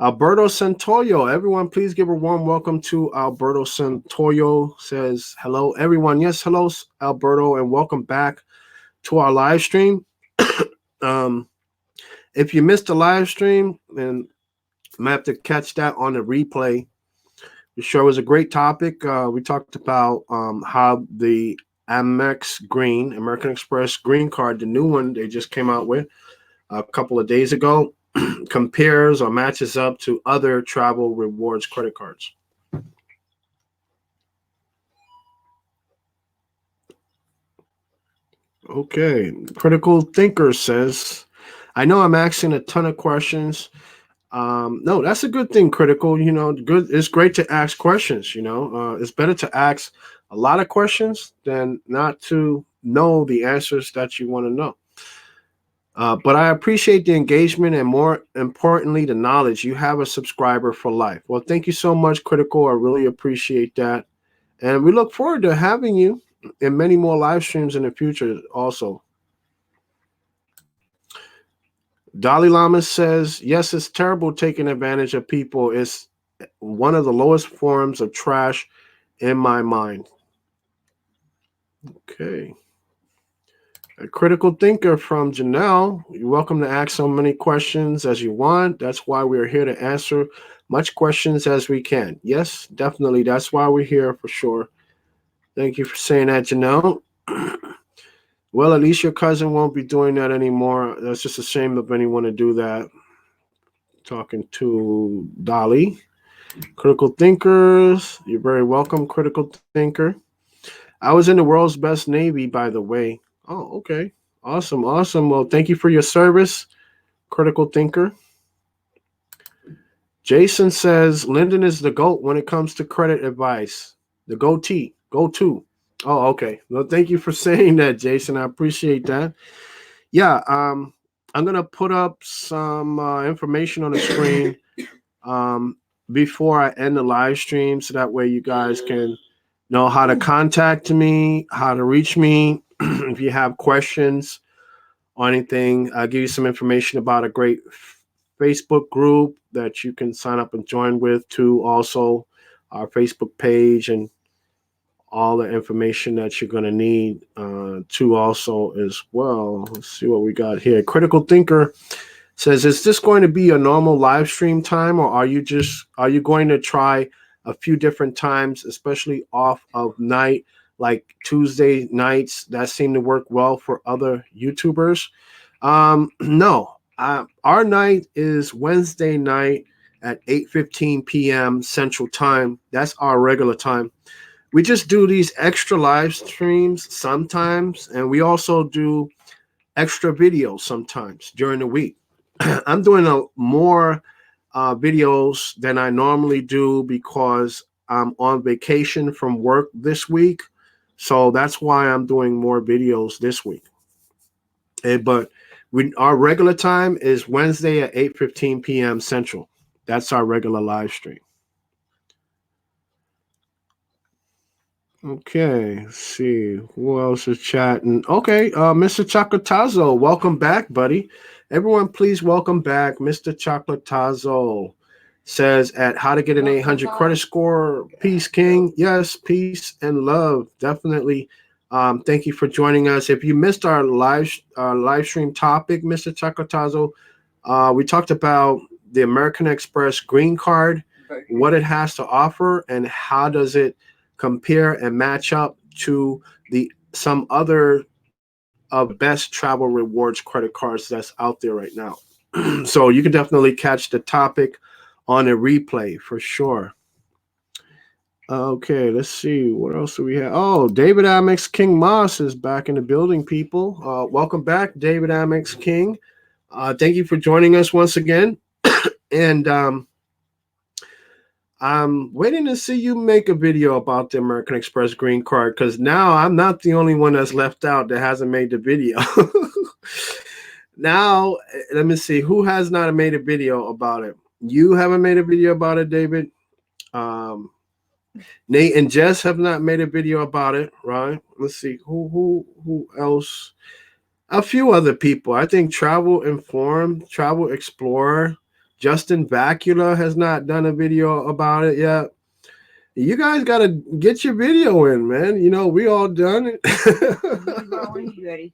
[SPEAKER 1] Alberto Santoyo, everyone, please give a warm welcome to Alberto Santoyo. Says hello, everyone. Yes, hello, Alberto, and welcome back to our live stream. um, if you missed the live stream, then I'm gonna have to catch that on the replay. The show was a great topic. We talked about how the Amex Green, American Express Green Card, the new one they just came out with a couple of days ago, compares or matches up to other travel rewards credit cards. Okay. Critical Thinker says, I know I'm asking a ton of questions. No, that's a good thing, Critical. Good. It's great to ask questions. It's better to ask a lot of questions than not to know the answers that you want to know. But I appreciate the engagement and, more importantly, the knowledge. You have a subscriber for life. Well, thank you so much, Critical. I really appreciate that. And we look forward to having you in many more live streams in the future also. Dalai Lama says, yes, it's terrible taking advantage of people. It's one of the lowest forms of trash in my mind. Okay. A critical thinker from Janelle. You're welcome to ask so many questions as you want. That's why we're here to answer much questions as we can. Yes, definitely. That's why we're here for sure. Thank you for saying that, Janelle. Well, at least your cousin won't be doing that anymore. That's just a shame of anyone to do that. Talking to Dolly. Critical thinkers, you're very welcome, critical thinker. I was in the world's best Navy, by the way. Oh, okay. Awesome, awesome. Well, thank you for your service, critical thinker. Jason says Lyndon is the GOAT when it comes to credit advice. The goatee, go-to. Oh, okay. Well, thank you for saying that, Jason. I appreciate that. Yeah, I'm gonna put up some information on the screen um, before I end the live stream, so that way you guys can know how to contact me, how to reach me. If you have questions or anything, I'll give you some information about a great Facebook group that you can sign up and join with, to also our Facebook page, and all the information that you're going to need to also as well. Let's see what we got here. Critical Thinker says, is this going to be a normal live stream time, or are you going to try a few different times, especially off of night, like Tuesday nights that seem to work well for other YouTubers? No, our night is Wednesday night at 8:15 p.m. Central Time. That's our regular time. We just do these extra live streams sometimes, and we also do extra videos sometimes during the week. I'm doing a more videos than I normally do because I'm on vacation from work this week. So that's why I'm doing more videos this week. But our regular time is Wednesday at 8:15 p.m. Central. That's our regular live stream. Okay, let's see who else is chatting. Okay, Mr. Chocolatazo, welcome back, buddy. Everyone, please welcome back Mr. Chocolatazo. Says at how to get an 800 credit score. Peace, King. Yes, peace and love. Definitely. Thank you for joining us. If you missed our live stream topic, Mr. Chocolatazo, we talked about the American Express green card, what it has to offer, and how does it compare and match up to the some other of the best travel rewards credit cards that's out there right now. So you can definitely catch the topic on a replay for sure. Okay, let's see what else do we have. Oh, David Amex King Moss is back in the building, people. Welcome back, David Amex King. Thank you for joining us once again. And I'm waiting to see you make a video about the American Express green card, because now I'm not the only one that's left out that hasn't made the video. Now, let me see who has not made a video about it. You haven't made a video about it, David. Um, Nate and Jess have not made a video about it, right? Let's see who else. A few other people. I think Travel Informed, Travel Explorer, Justin Vacula has not done a video about it yet. You guys got to get your video in, man. You know, we all done it.
[SPEAKER 2] He's ready.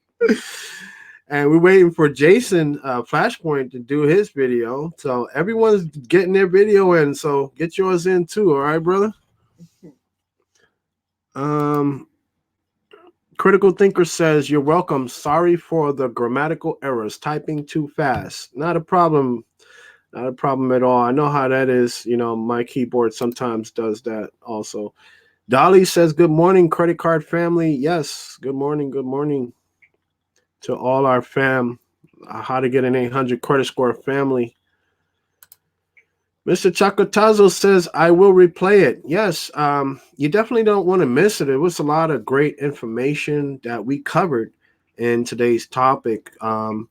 [SPEAKER 1] And we're waiting for Jason Flashpoint to do his video. So everyone's getting their video in. So get yours in too. All right, brother? Critical Thinker says, you're welcome. Sorry for the grammatical errors. Typing too fast. Not a problem. Not a problem at all. I know how that is. You know, my keyboard sometimes does that also. Dolly says, good morning, credit card family. Yes, good morning. Good morning to all our fam. How to get an 800 credit score family. Mr. Chocotazo says, I will replay it. Yes, you definitely don't want to miss it. It was a lot of great information that we covered in today's topic. And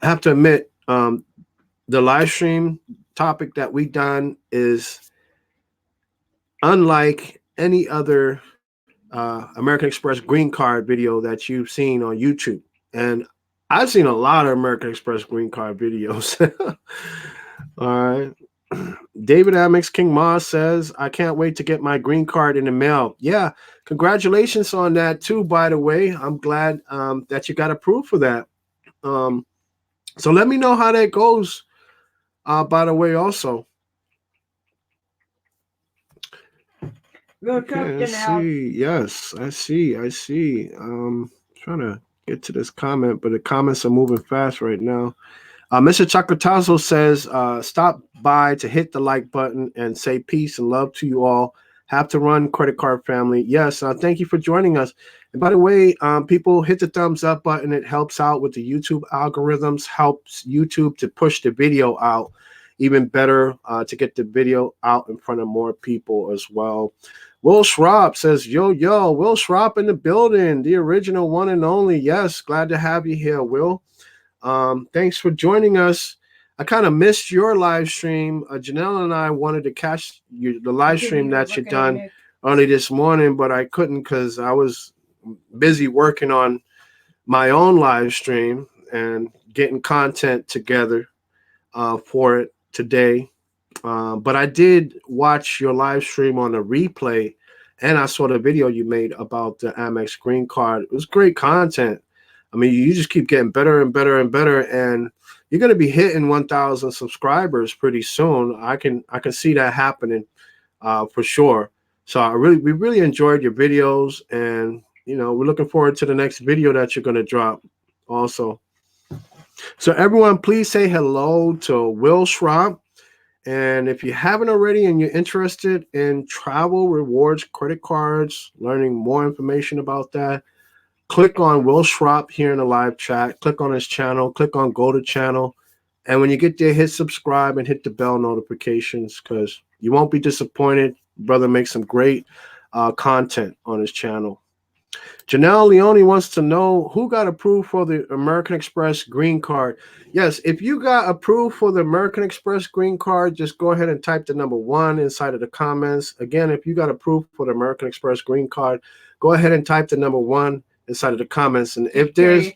[SPEAKER 1] I have to admit, the live stream topic that we done is unlike any other American Express green card video that you've seen on YouTube. And I've seen a lot of American Express green card videos. All right. David Amex King Moss says, I can't wait to get my green card in the mail. Yeah, congratulations on that too, by the way. I'm glad that you got approved for that. So let me know how that goes, by the way, also. Okay, let's see. Yes, I see. Trying to get to this comment, but the comments are moving fast right now. Mr. Chocotazo says, stop by to hit the like button and say peace and love to you all. Have to run, credit card family. Yes, thank you for joining us. And by the way, people, hit the thumbs up button. It helps out with the YouTube algorithms, helps YouTube to push the video out even better, to get the video out in front of more people as well. Will Schraub says, yo, Will Schraub in the building, the original one and only. Yes, glad to have you here, Will. Thanks for joining us. I kind of missed your live stream. Janelle and I wanted to catch the live
[SPEAKER 2] Okay,
[SPEAKER 1] stream
[SPEAKER 2] leave it
[SPEAKER 1] that you
[SPEAKER 2] working on
[SPEAKER 1] done
[SPEAKER 2] it.
[SPEAKER 1] early this morning, but I couldn't because I was busy working on my own live stream and getting content together for it today. But I did watch your live stream on the replay, and I saw the video you made about the Amex green card. It was great content. I mean, you just keep getting better and better and better, and you're going to be hitting 1,000 subscribers pretty soon. I can see that happening for sure. So we really enjoyed your videos, and we're looking forward to the next video that you're going to drop also. So everyone, please say hello to Will Schraub. And if you haven't already and you're interested in travel rewards, credit cards, learning more information about that, click on Will Schraub here in the live chat. Click on his channel, click on go to channel. And when you get there, hit subscribe and hit the bell notifications because you won't be disappointed. Brother makes some great content on his channel. Janelle Leone wants to know who got approved for the American Express green card. Yes, if you got approved for the American Express green card, just go ahead and type the number 1 inside of the comments. Again, if you got approved for the American Express green card, go ahead and type the number 1 inside of the comments. And
[SPEAKER 2] Okay.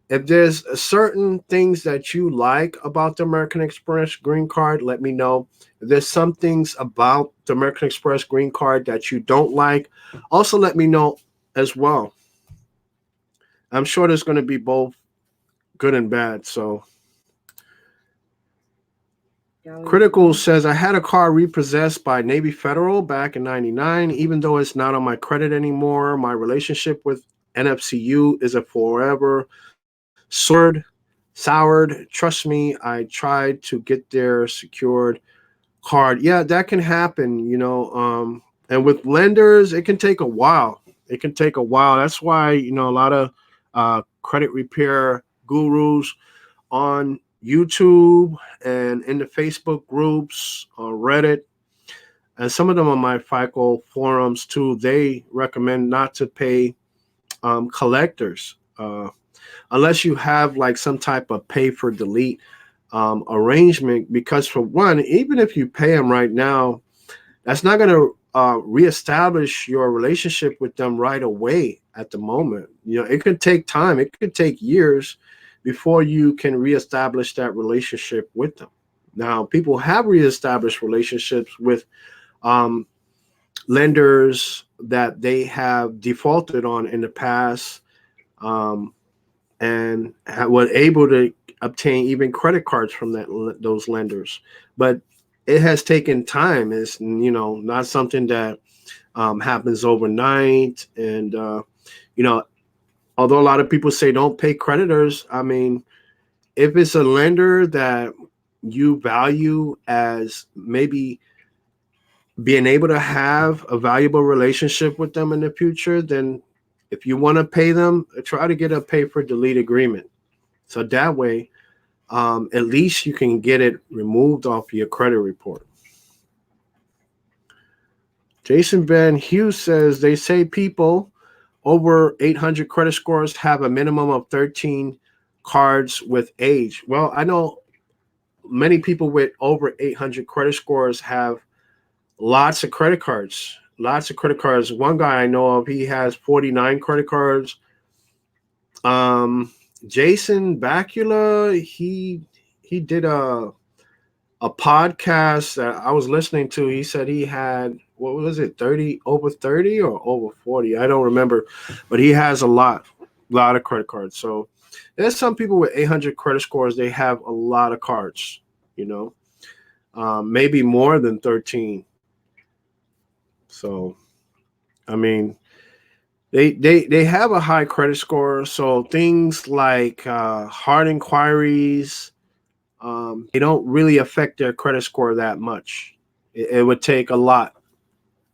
[SPEAKER 1] if there's certain things that you like about the American Express green card, let me know. If there's some things about the American Express green card that you don't like, also let me know as well. I'm sure there's going to be both good and bad. So Critical says I had a car repossessed by Navy Federal back in '99. Even though it's not on my credit anymore, my relationship with NFCU is a forever soured. Trust me, I tried to get their secured card. Yeah, that can happen. And with lenders, it can take a while. It can take a while. That's why a lot of credit repair gurus on YouTube and in the Facebook groups, on Reddit, and some of them on my FICO forums too. They recommend not to pay collectors unless you have like some type of pay for delete arrangement. Because for one, even if you pay them right now, that's not going to reestablish your relationship with them right away at the moment. It could take time. It could take years before you can reestablish that relationship with them. Now, people have reestablished relationships with um, lenders that they have defaulted on in the past, um, and were able to obtain even credit cards from those lenders. But it has taken time. It's not something that happens overnight. And although a lot of people say don't pay creditors, I mean, if it's a lender that you value as maybe being able to have a valuable relationship with them in the future, then if you want to pay them, try to get a pay for delete agreement. So that way, at least you can get it removed off your credit report. Jason Van Hughes says they say people over 800 credit scores have a minimum of 13 cards with age. Well, I know many people with over 800 credit scores have lots of credit cards. Lots of credit cards. One guy I know of, he has 49 credit cards. Jason Bakula, he did a podcast that I was listening to. He said he had, what was it, 30, over 30 or over 40? I don't remember, but he has a lot of credit cards. So there's some people with 800 credit scores, they have a lot of cards, maybe more than 13. So, I mean, they have a high credit score. So things like hard inquiries, they don't really affect their credit score that much. It would take a lot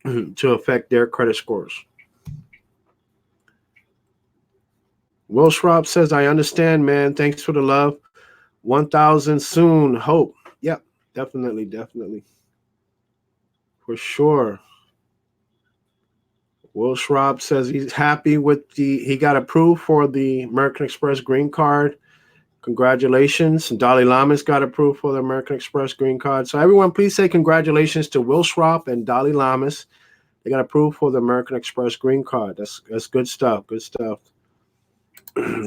[SPEAKER 1] to affect their credit scores. Will Schraub says, I understand, man. Thanks for the love. 1,000 soon. Hope. Yep, definitely, definitely. For sure. Will Schraub says he's happy with he got approved for the American Express green card. Congratulations. Dalai Lama's got approved for the American Express green card. So everyone, please say congratulations to Will Schropp and Dalai Lamas. They got approved for the American Express green card. That's good stuff. Good stuff.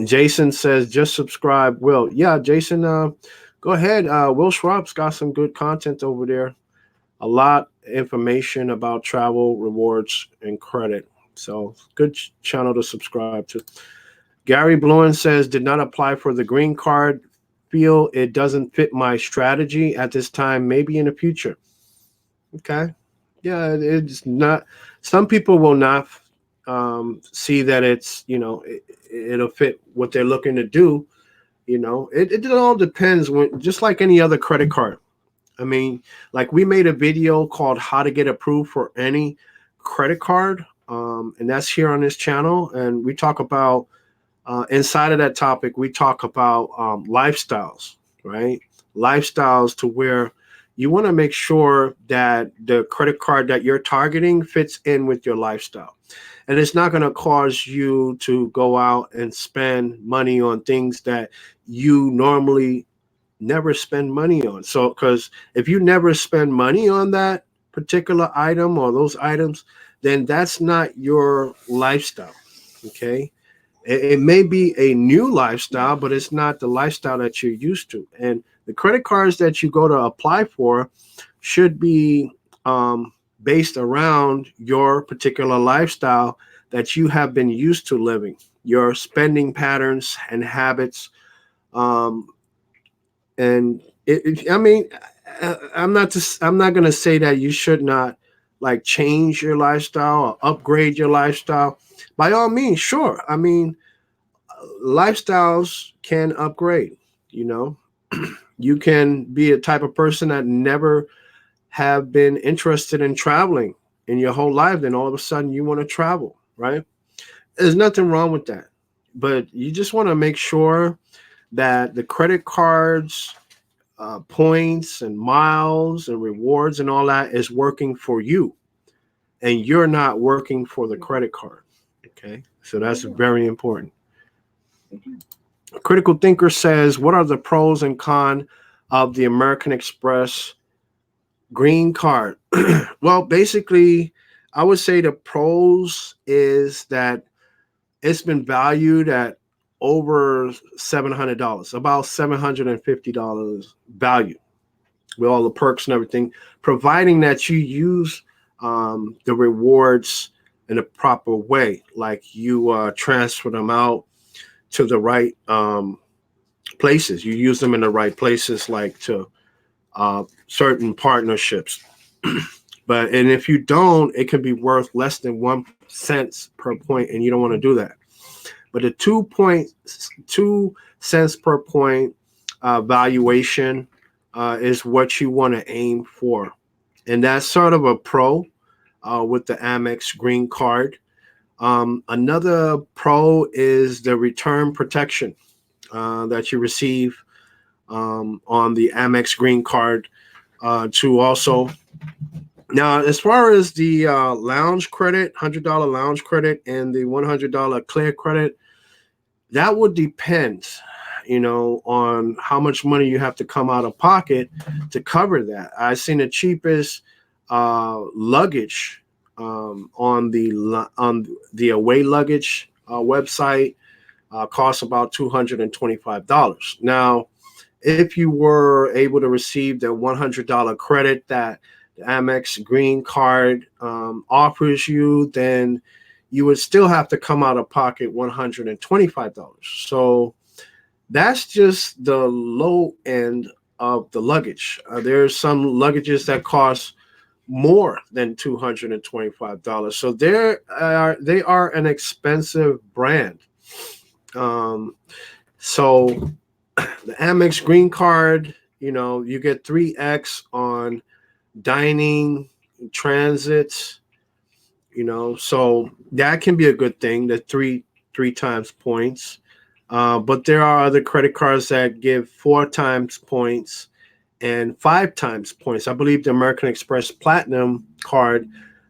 [SPEAKER 1] Jason says, just subscribe. Will. Yeah, Jason, go ahead. Will Schropp's got some good content over there. A lot of information about travel, rewards, and credit. So good channel to subscribe to. Gary Bluen says, did not apply for the green card. Feel it doesn't fit my strategy at this time, maybe in the future. Okay. Yeah, it's not. Some people will not see that it's, it'll fit what they're looking to do. It all depends just like any other credit card. I mean, like we made a video called how to get approved for any credit card. And that's here on this channel. And we talk about, inside of that topic, we talk about lifestyles, right? Lifestyles to where you want to make sure that the credit card that you're targeting fits in with your lifestyle. And it's not going to cause you to go out and spend money on things that you normally never spend money on. So, because if you never spend money on that particular item or those items, then that's not your lifestyle. Okay. It may be a new lifestyle, but it's not the lifestyle that you're used to. And the credit cards that you go to apply for should be based around your particular lifestyle that you have been used to living, your spending patterns and habits. And I mean, I'm not going to say that you should not like change your lifestyle or upgrade your lifestyle. By all means, sure. I mean, lifestyles can upgrade. You know, you can be a type of person that never have been interested in traveling in your whole life, then all of a sudden you want to travel, right? There's nothing wrong with that, but you just want to make sure that the credit cards, points and miles and rewards and all that is working for you, and you're not working for the credit card. Okay, so that's very important. A critical thinker says, what are the pros and cons of the American Express green card? Well, basically, I would say the pros is that it's been valued at over $700, about $750 value with all the perks and everything, providing that you use the rewards in a proper way, like you transfer them out to the right places. You use them in the right places, like to certain partnerships. And if you don't, it can be worth less than 1 cent per point, and you don't want to do that. But the 2.2 cents per point valuation is what you want to aim for, and that's sort of a pro with the Amex green card. Another pro is the return protection that you receive on the Amex green card. To also, now, as far as the lounge credit, $100 lounge credit and the $100 clear credit, that would depend, on how much money you have to come out of pocket to cover that. I've seen the cheapest luggage on the away luggage website costs about $225. Now, if you were able to receive the $100 credit that the Amex green card offers you, then you would still have to come out of pocket $125. So that's just the low end of the luggage. There's some luggages that cost more than $225. So they are an expensive brand. So the Amex green card, you get 3x on dining, transit, so that can be a good thing, the three times points. But there are other credit cards that give 4 times points and 5 times points. I believe the American Express Platinum card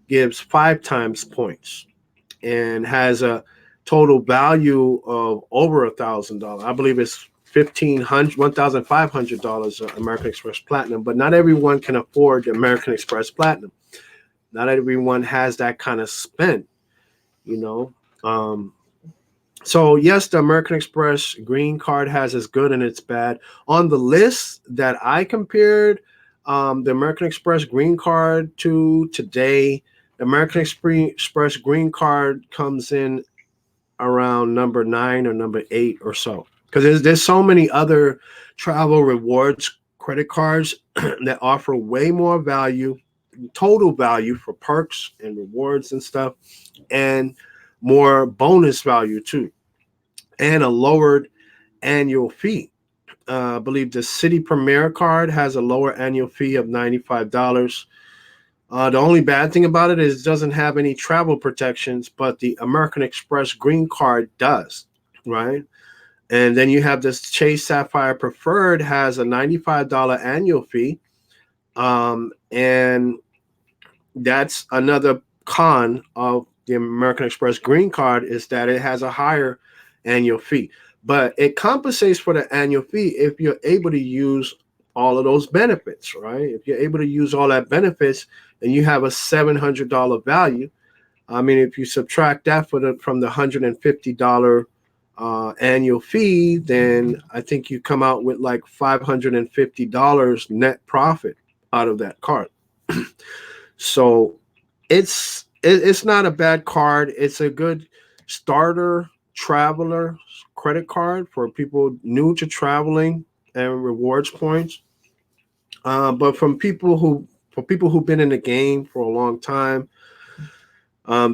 [SPEAKER 1] gives 5 times points and has a total value of over $1,000. I believe it's $1,500 American Express Platinum, but not everyone can afford the American Express Platinum. Not everyone has that kind of spend, you know. Um, so yes, the American Express Green Card has its good and its bad. On the list that I compared, the American Express Green Card to today, the Express Green Card comes in around number 9 or number 8 or so. Because there's so many other travel rewards credit cards that offer way more value, total value for perks and rewards and stuff, and more bonus value too, and a lowered annual fee. I believe the City Premier card has a lower annual fee of $95. The only bad thing about it is it doesn't have any travel protections, but the American Express Green Card does, right? And then you have this Chase Sapphire Preferred has a $95 annual fee. And that's another con of the American Express Green Card is that it has a higher annual fee. But it compensates for the annual fee if you're able to use all of those benefits, right? If you're able to use all that benefits and you have a $700 value, I mean, if you subtract that from the $150 annual fee, then I think you come out with like $550 net profit out of that card. So it's not a bad card. It's a good starter traveler credit card for people new to traveling and rewards points. But for people who've been in the game for a long time,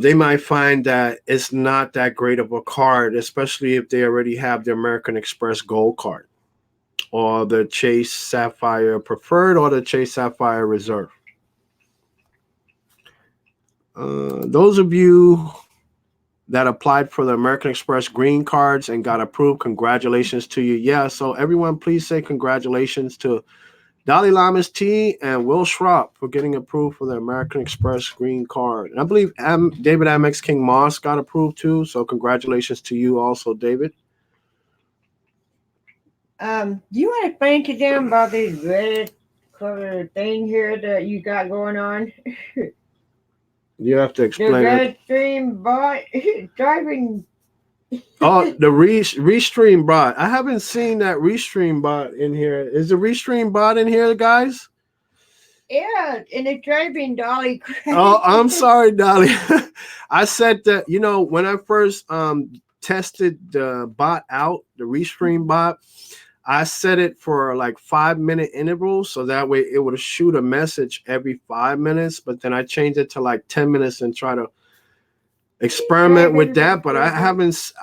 [SPEAKER 1] they might find that it's not that great of a card, especially if they already have the American Express Gold card or the Chase Sapphire Preferred or the Chase Sapphire Reserve. Those of you that applied for the American Express green cards and got approved, congratulations to you. Yeah, so everyone, please say congratulations to Dalai Lama's T and Will Schropp for getting approved for the American Express green card. And I believe David Amex King Moss got approved too. So congratulations to you also, David.
[SPEAKER 2] Do you want to explain to them about this red color thing here that you got going on?
[SPEAKER 1] You have to
[SPEAKER 2] The
[SPEAKER 1] explain it.
[SPEAKER 2] red stream bot driving.
[SPEAKER 1] Oh, the Restream bot. I haven't seen that Restream bot in here. Is the Restream bot in here, guys?
[SPEAKER 2] Yeah, and it's driving Dolly crazy.
[SPEAKER 1] Oh, I'm sorry, Dolly. I said that, when I first tested the bot out, the Restream bot, I set it for like 5-minute intervals. So that way it would shoot a message every 5 minutes. But then I changed it to like 10 minutes and try to experiment with that. But I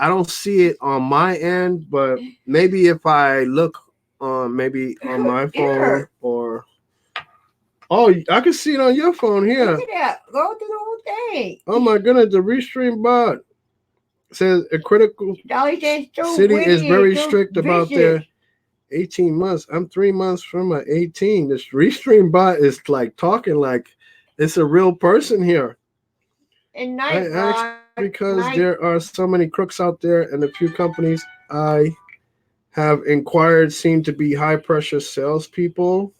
[SPEAKER 1] don't see it on my end. But maybe if I look maybe on my phone or... Oh, I can see it on your phone here.
[SPEAKER 2] Look at that. Go through the whole thing.
[SPEAKER 1] Oh my goodness, the Restream bot says a critical
[SPEAKER 2] Dolly says
[SPEAKER 1] city is very strict about
[SPEAKER 2] vicious.
[SPEAKER 1] their 18 months. I'm 3 months from my 18. This Restream bot is like talking like it's a real person here.
[SPEAKER 2] And
[SPEAKER 1] I asked because there are so many crooks out there, and a few companies I have inquired seem to be high pressure salespeople.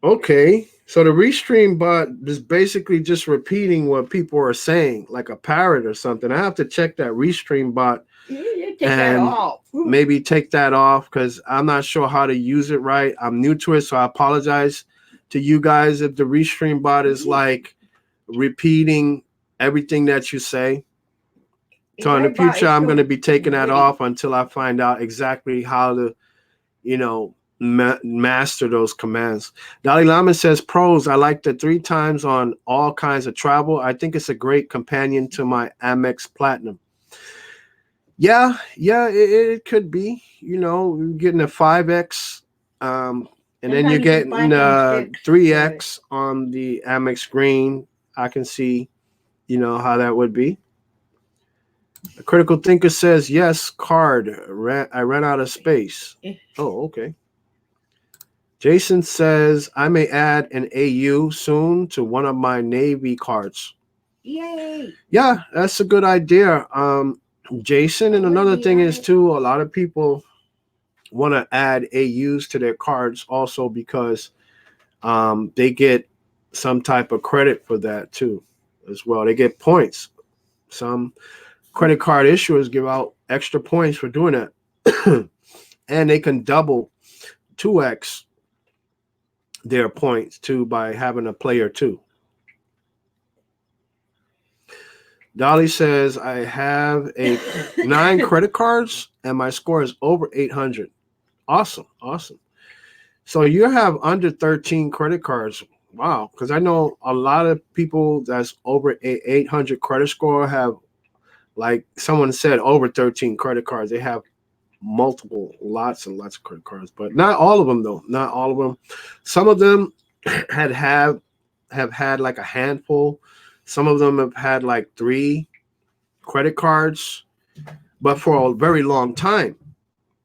[SPEAKER 1] Okay, so the Restream bot is basically just repeating what people are saying, like a parrot or something. I have to check that Restream bot
[SPEAKER 2] take that off.
[SPEAKER 1] Maybe take that off because I'm not sure how to use it right. I'm new to it, so I apologize to you guys if the Restream bot is like repeating everything that you say. So in the future, I'm going to be taking that off until I find out exactly how to, master those commands. Dalai Lama says, pros, I like the 3 times on all kinds of travel. I think it's a great companion to my Amex Platinum. Yeah, it could be. You're getting a 5X, and then you're getting 3X on the Amex Green. I can see, how that would be. A critical thinker says, yes, card. I ran out of space. Oh, okay. Jason says, I may add an AU soon to one of my Navy cards.
[SPEAKER 2] Yay.
[SPEAKER 1] Yeah, that's a good idea. Jason,
[SPEAKER 2] It
[SPEAKER 1] and
[SPEAKER 2] wouldn't
[SPEAKER 1] another
[SPEAKER 2] be
[SPEAKER 1] thing is
[SPEAKER 2] right.
[SPEAKER 1] too, a lot of people want to add AUs to their cards also because they get some type of credit for that too, as well. They get points. Some credit card issuers give out extra points for doing that, and they can double 2x their points too by having a player too. Dolly says I have a 9 credit cards and my score is over 800. Awesome, awesome. So you have under 13 credit cards. Wow, because I know a lot of people that's over a 800 credit score have, like someone said, over 13 credit cards. They have multiple, lots and lots of credit cards, but not all of them though. Not all of them. Some of them have had like a handful. Some of them have had like 3 credit cards, but for a very long time.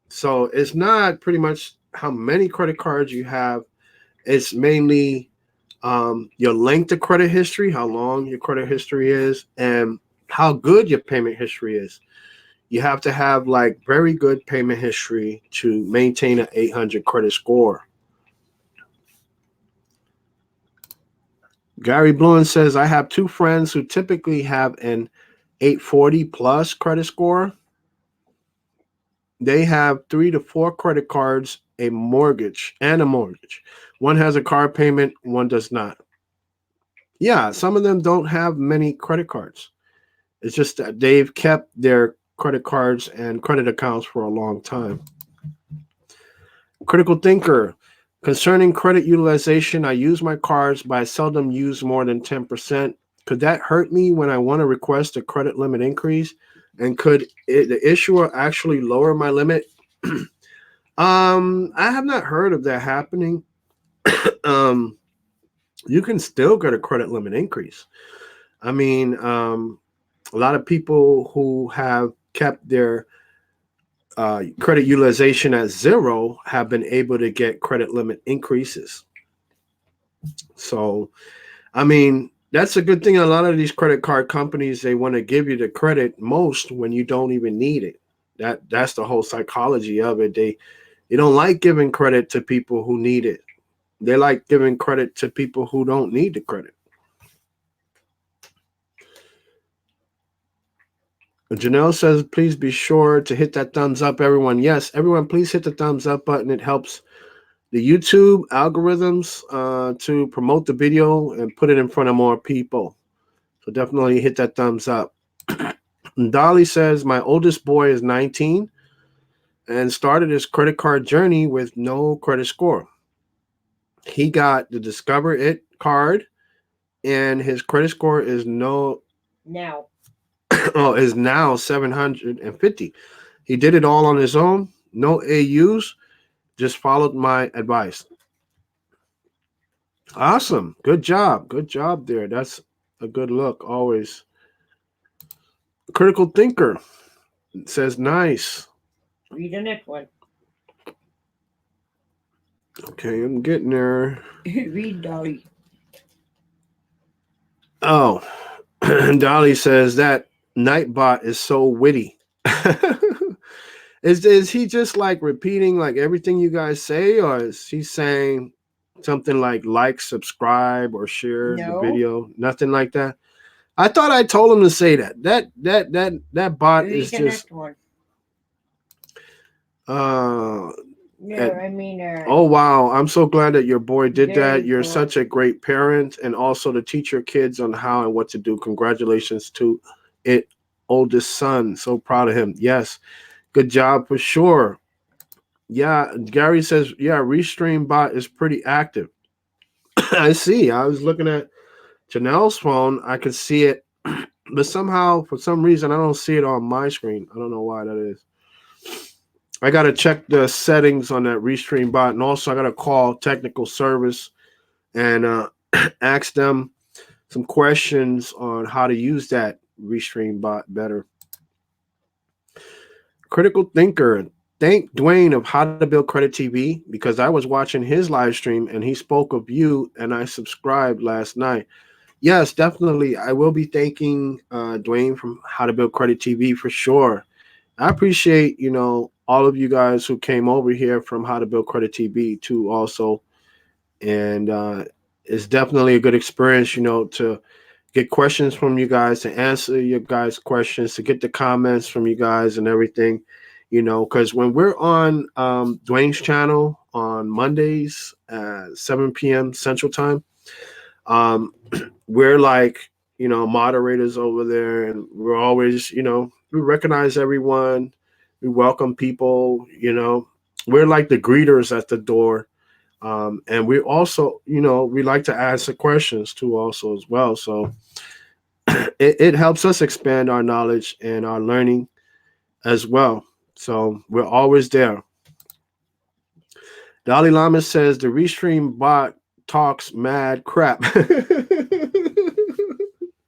[SPEAKER 1] So it's not pretty much how many credit cards you have. It's mainly your length of credit history, how long your credit history is, and how good your payment history is. You have to have like very good payment history to maintain an 800 credit score. Gary Bluen says, I have 2 friends who typically have an 840 plus credit score. They have 3 to 4 credit cards, a mortgage, and a mortgage. One has a car payment, one does not. Yeah, some of them don't have many credit cards. It's just that they've kept their credit cards and credit accounts for a long time. Critical thinker. Concerning credit utilization, I use my cards, but I seldom use more than 10%. Could that hurt me when I want to request a credit limit increase? And could the issuer actually lower my limit? I have not heard of that happening. um, you can still get a credit limit increase. I mean, a lot of people who have kept their credit utilization at 0 have been able to get credit limit increases. So, I mean, that's a good thing. A lot of these credit card companies, they want to give you the credit most when you don't even need it. That's the whole psychology of it. They don't like giving credit to people who need it. They like giving credit to people who don't need the credit. Janelle says, please be sure to hit that thumbs up, everyone. Yes, everyone, please hit the thumbs up button. It helps the YouTube algorithms to promote the video and put it in front of more people. So definitely hit that thumbs up. Dolly says, my oldest boy is 19 and started his credit card journey with no credit score. He got the Discover It card, and his credit score is
[SPEAKER 2] Now.
[SPEAKER 1] is now 750. He did it all on his own, no AUs, just followed my advice. Awesome. Good job. Good job there. That's a good look always. Critical thinker says nice.
[SPEAKER 2] Read the next one.
[SPEAKER 1] Okay, I'm getting there.
[SPEAKER 2] Read Dolly.
[SPEAKER 1] Oh, Dolly says that Nightbot is so witty. Is he just like repeating like everything you guys say, or is he saying something like, subscribe, or share the
[SPEAKER 2] No.
[SPEAKER 1] video? Nothing like that. I thought I told him to say that. That bot
[SPEAKER 2] Read
[SPEAKER 1] is
[SPEAKER 2] the
[SPEAKER 1] just
[SPEAKER 2] next one.
[SPEAKER 1] uh
[SPEAKER 2] No,
[SPEAKER 1] at,
[SPEAKER 2] I mean,
[SPEAKER 1] oh wow, I'm so glad that your boy did that.
[SPEAKER 2] very
[SPEAKER 1] You're
[SPEAKER 2] cool.
[SPEAKER 1] such a great parent, and also to teach your kids on how and what to do. Congratulations to it oldest son. So proud of him. Yes. Good job for sure. Yeah, Gary says, yeah, Restream bot is pretty active. I see. I was looking at Janelle's phone. I could see it, but somehow, for some reason, I don't see it on my screen. I don't know why that is. I got to check the settings on that Restream bot, and also I got to call technical service and ask them some questions on how to use that Restream bot better. Critical thinker. Thank Dwayne of How to Build Credit TV because I was watching his live stream and he spoke of you and I subscribed last night. Yes, definitely. I will be thanking Dwayne from How to Build Credit TV for sure. I appreciate, all of you guys who came over here from How to Build Credit TV too also. And it's definitely a good experience, to get questions from you guys, to answer your guys' questions, to get the comments from you guys and everything, because when we're on Dwayne's channel on Mondays at 7 p.m. Central Time, um, we're like, moderators over there, and we're always, we recognize everyone, we welcome people, we're like the greeters at the door. And we also, we like to answer questions too, also as well. So it helps us expand our knowledge and our learning as well. So we're always there. Dalai Lama says the Restream bot talks mad crap.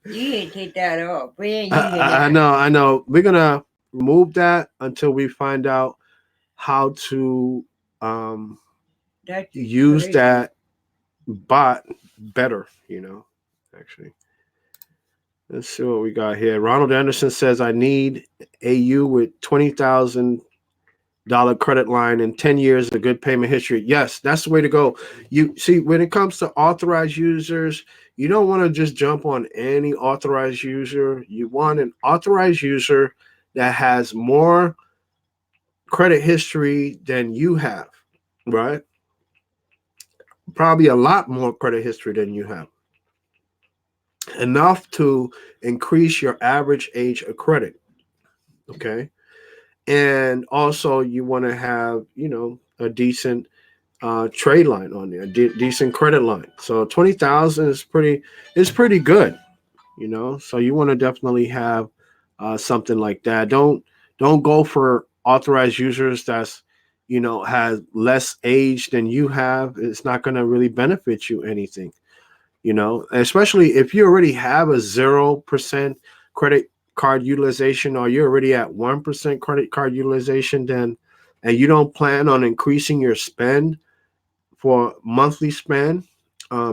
[SPEAKER 2] You need to take that off. We ain't
[SPEAKER 1] I,
[SPEAKER 2] using
[SPEAKER 1] I
[SPEAKER 2] that.
[SPEAKER 1] know, I know. We're gonna remove that until we find out how to um,
[SPEAKER 2] That's
[SPEAKER 1] use
[SPEAKER 2] crazy.
[SPEAKER 1] that bot better. Actually, let's see what we got here. Ronald Anderson says, "I need AU with $20,000 credit line and 10 years of good payment history." Yes, that's the way to go. You see, when it comes to authorized users, you don't want to just jump on any authorized user. You want an authorized user that has more credit history than you have, right? Probably a lot more credit history than you have. Enough to increase your average age of credit. Okay. And also, you want to have, a decent trade line on there, decent credit line. So 20,000 is pretty good, So you want to definitely have something like that. Don't go for authorized users that's has less age than you have. It's not going to really benefit you anything, especially if you already have a 0% credit card utilization, or you're already at 1% credit card utilization, then and you don't plan on increasing your spend for monthly spend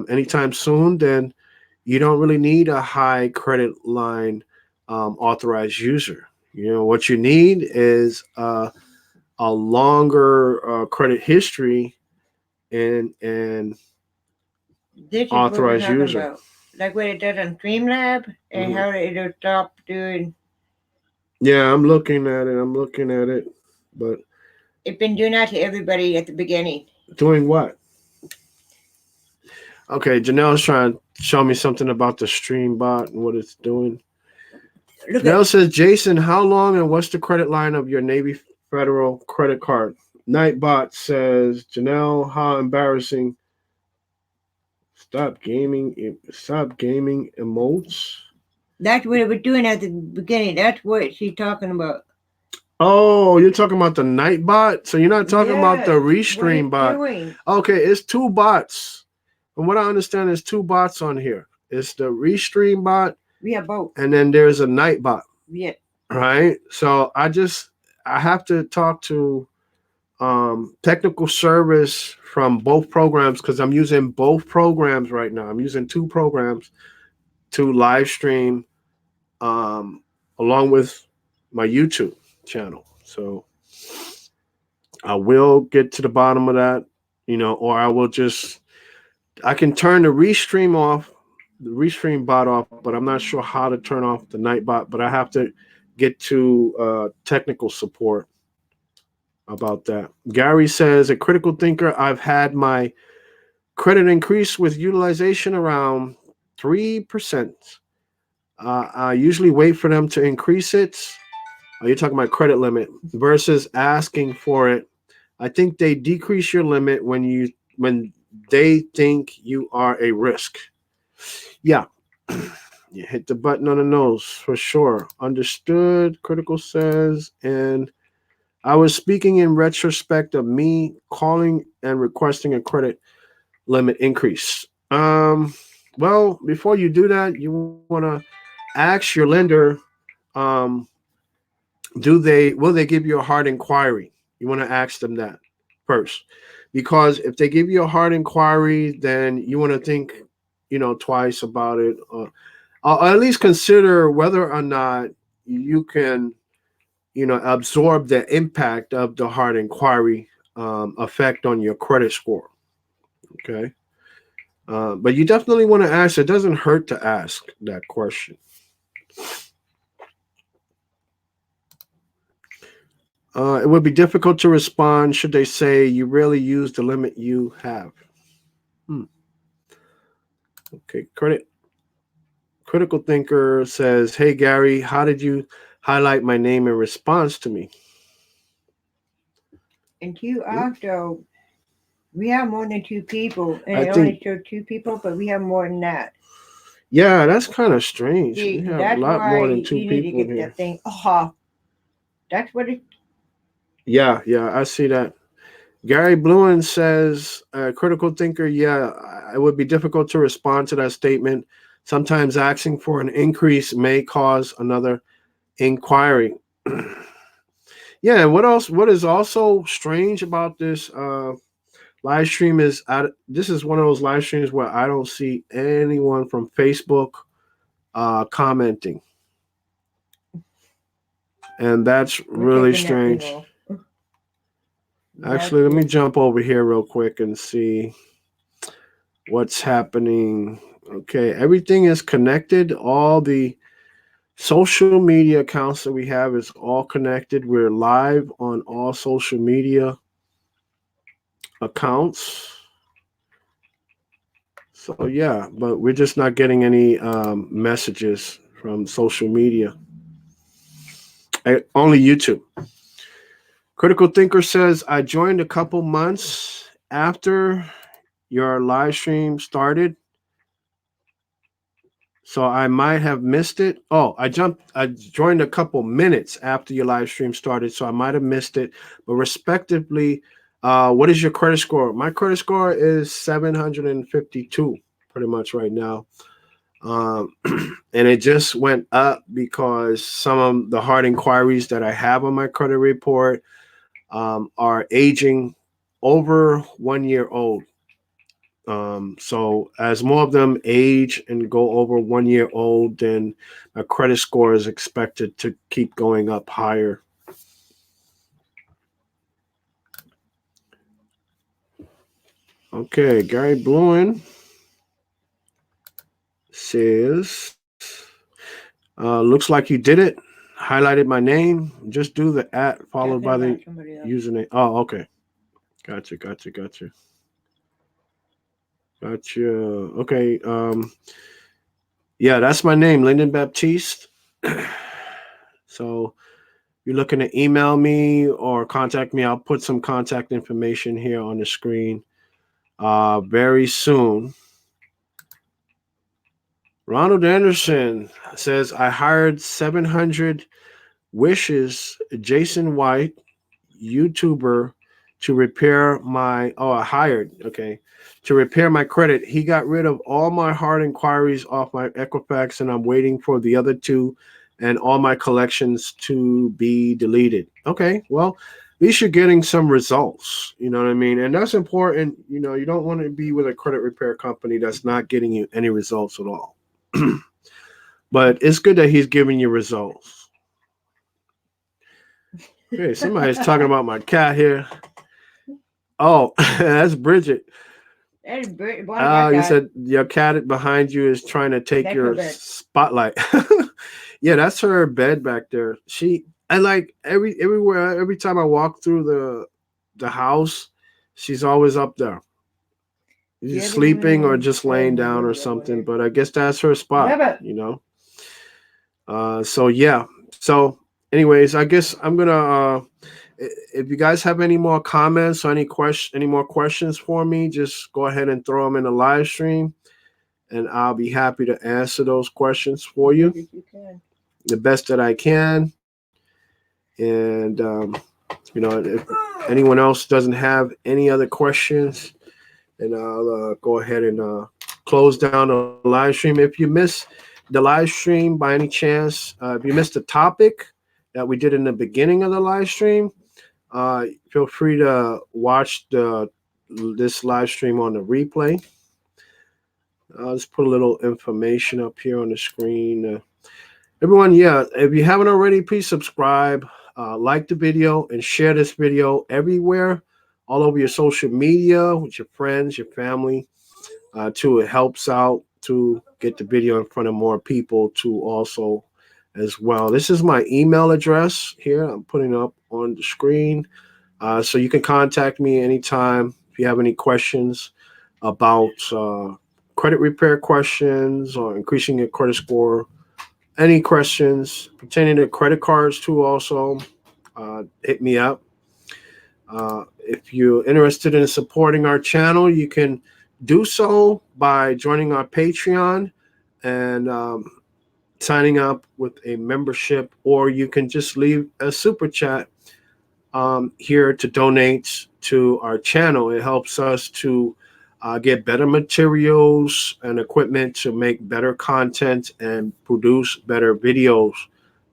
[SPEAKER 1] anytime soon, then you don't really need a high credit line authorized user. What you need is a longer credit history and
[SPEAKER 2] This is what we're
[SPEAKER 1] authorized
[SPEAKER 2] talking
[SPEAKER 1] user.
[SPEAKER 2] about. Like what it does on Streamlab and
[SPEAKER 1] Hmm.
[SPEAKER 2] how it'll stop doing.
[SPEAKER 1] Yeah, I'm looking at it. I'm looking at it. But
[SPEAKER 2] It's been doing that to everybody at the beginning.
[SPEAKER 1] doing what? Okay, Janelle's trying to show me something about the stream bot and what it's doing.
[SPEAKER 2] Look at
[SPEAKER 1] Janelle says, Jason, how long and what's the credit line of your Navy Federal credit card? Nightbot says, Janelle, how embarrassing. Stop gaming emotes.
[SPEAKER 2] that's what it was doing at the beginning. That's what she's talking about.
[SPEAKER 1] Oh, you're talking about the Nightbot? So you're not talking about the
[SPEAKER 2] Yes, what
[SPEAKER 1] Restream
[SPEAKER 2] it's
[SPEAKER 1] bot.
[SPEAKER 2] doing.
[SPEAKER 1] Okay, it's two bots. From what I understand, there's two bots on here. It's the Restream bot,
[SPEAKER 2] We have both.
[SPEAKER 1] and then there's a Nightbot,
[SPEAKER 2] Yeah.
[SPEAKER 1] right? So I have to talk to technical service from both programs, because I'm using both programs right now. I'm using two programs to live stream um, along with my YouTube channel. So I will get to the bottom of that, or I can turn the restream bot off, but I'm not sure how to turn off the night bot. But I have to get to technical support about that. Gary says, a critical thinker, I've had my credit increase with utilization around 3%. I usually wait for them to increase it. You're talking about credit limit versus asking for it. I think they decrease your limit when they think you are a risk. Yeah, you hit the button on the nose for sure. Understood, Critical says. And I was speaking in retrospect of me calling and requesting a credit limit increase. Well, before you do that, you want to ask your lender, um, will they give you a hard inquiry? You want to ask them that first, because if they give you a hard inquiry, then you want to think. twice about it, or at least consider whether or not you can, absorb the impact of the hard inquiry effect on your credit score. Okay. But you definitely want to ask. It doesn't hurt to ask that question. It would be difficult to respond should they say you rarely use the limit you have. Hmm. Okay. Critical thinker says, "Hey Gary, how did you highlight my name in response to me?"
[SPEAKER 2] And two
[SPEAKER 1] Hmm?
[SPEAKER 2] also, we have more than two people, and
[SPEAKER 1] I
[SPEAKER 2] it only
[SPEAKER 1] think,
[SPEAKER 2] showed two people, but we have more than that.
[SPEAKER 1] yeah, that's kind of strange.
[SPEAKER 2] See,
[SPEAKER 1] We have a
[SPEAKER 2] that's
[SPEAKER 1] lot
[SPEAKER 2] why
[SPEAKER 1] more than two
[SPEAKER 2] you need to
[SPEAKER 1] people
[SPEAKER 2] get
[SPEAKER 1] here.
[SPEAKER 2] that thing off. That's what it.
[SPEAKER 1] Yeah, I see that. Gary Bluen says, critical thinker, yeah, it would be difficult to respond to that statement. Sometimes asking for an increase may cause another inquiry. Yeah, and what else? What is also strange about this live stream is this is one of those live streams where I don't see anyone from Facebook commenting, and that's
[SPEAKER 2] We're
[SPEAKER 1] really
[SPEAKER 2] taking that thing
[SPEAKER 1] strange.
[SPEAKER 2] off. That's
[SPEAKER 1] Actually, let me
[SPEAKER 2] it.
[SPEAKER 1] jump over here real quick and see what's happening. Okay, everything is connected. All the social media accounts that we have is all connected. We're live on all social media accounts. So yeah, but we're just not getting any messages from social media. Only YouTube. Critical Thinker says I joined a couple months after your live stream started, so I might have missed it. Oh, I joined a couple minutes after your live stream started, so I might have missed it. But respectively, what is your credit score? My credit score is 752, pretty much right now. Um, and it just went up because some of the hard inquiries that I have on my credit report are aging over 1 year old. So as more of them age and go over 1 year old, then a credit score is expected to keep going up higher. Okay, Gary Bluen says, looks like you did it. Highlighted my name. Just do the at followed
[SPEAKER 2] Talking
[SPEAKER 1] by the
[SPEAKER 2] about somebody else.
[SPEAKER 1] username. Oh, okay. Gotcha. Okay. Yeah, that's my name, Lyndon Baptiste. So you're looking to email me or contact me, I'll put some contact information here on the screen very soon. Ronald Anderson says, I hired 700 wishes Jason White, YouTuber, to repair my, oh, I hired, okay, to repair my credit. He got rid of all my hard inquiries off my Equifax, and I'm waiting for the other two and all my collections to be deleted. Okay, well, at least you're getting some results. You know what I mean? And that's important. You don't want to be with a credit repair company that's not getting you any results at all. But it's good that he's giving you results. Okay, somebody's talking about my cat here. Oh, that's Bridget.
[SPEAKER 2] That's one of my
[SPEAKER 1] You
[SPEAKER 2] guys.
[SPEAKER 1] said your cat behind you is trying to take
[SPEAKER 2] That's her
[SPEAKER 1] your
[SPEAKER 2] bed.
[SPEAKER 1] spotlight. Yeah, that's her bed back there. I like everywhere. Every time I walk through the house, she's always up there.
[SPEAKER 2] She
[SPEAKER 1] She's
[SPEAKER 2] hasn't even
[SPEAKER 1] sleeping or
[SPEAKER 2] when
[SPEAKER 1] just
[SPEAKER 2] playing
[SPEAKER 1] laying
[SPEAKER 2] with
[SPEAKER 1] down or
[SPEAKER 2] Ruby up on
[SPEAKER 1] something.
[SPEAKER 2] there.
[SPEAKER 1] But I guess that's her spot.
[SPEAKER 2] Rabbit.
[SPEAKER 1] So yeah. So, anyways, I guess I'm gonna. If you guys have any more comments or any more questions for me, just go ahead and throw them in the live stream, and I'll be happy to answer those questions for
[SPEAKER 2] As
[SPEAKER 1] you
[SPEAKER 2] good as you can.
[SPEAKER 1] the best that I can. And if anyone else doesn't have any other questions, then I'll go ahead and close down the live stream. If you miss the live stream by any chance, if you missed the topic that we did in the beginning of the live stream, feel free to watch this live stream on the replay. I'll just put a little information up here on the screen. Everyone, yeah, if you haven't already, please subscribe, like the video, and share this video everywhere, all over your social media, with your friends, your family, too. It helps out to get the video in front of more people, too, also as well. This is my email address here. I'm putting up on the screen. So you can contact me anytime if you have any questions about credit repair questions or increasing your credit score. Any questions pertaining to credit cards too, also hit me up. If you're interested in supporting our channel, you can do so by joining our Patreon and signing up with a membership, or you can just leave a super chat here to donate to our channel. It helps us to get better materials and equipment to make better content and produce better videos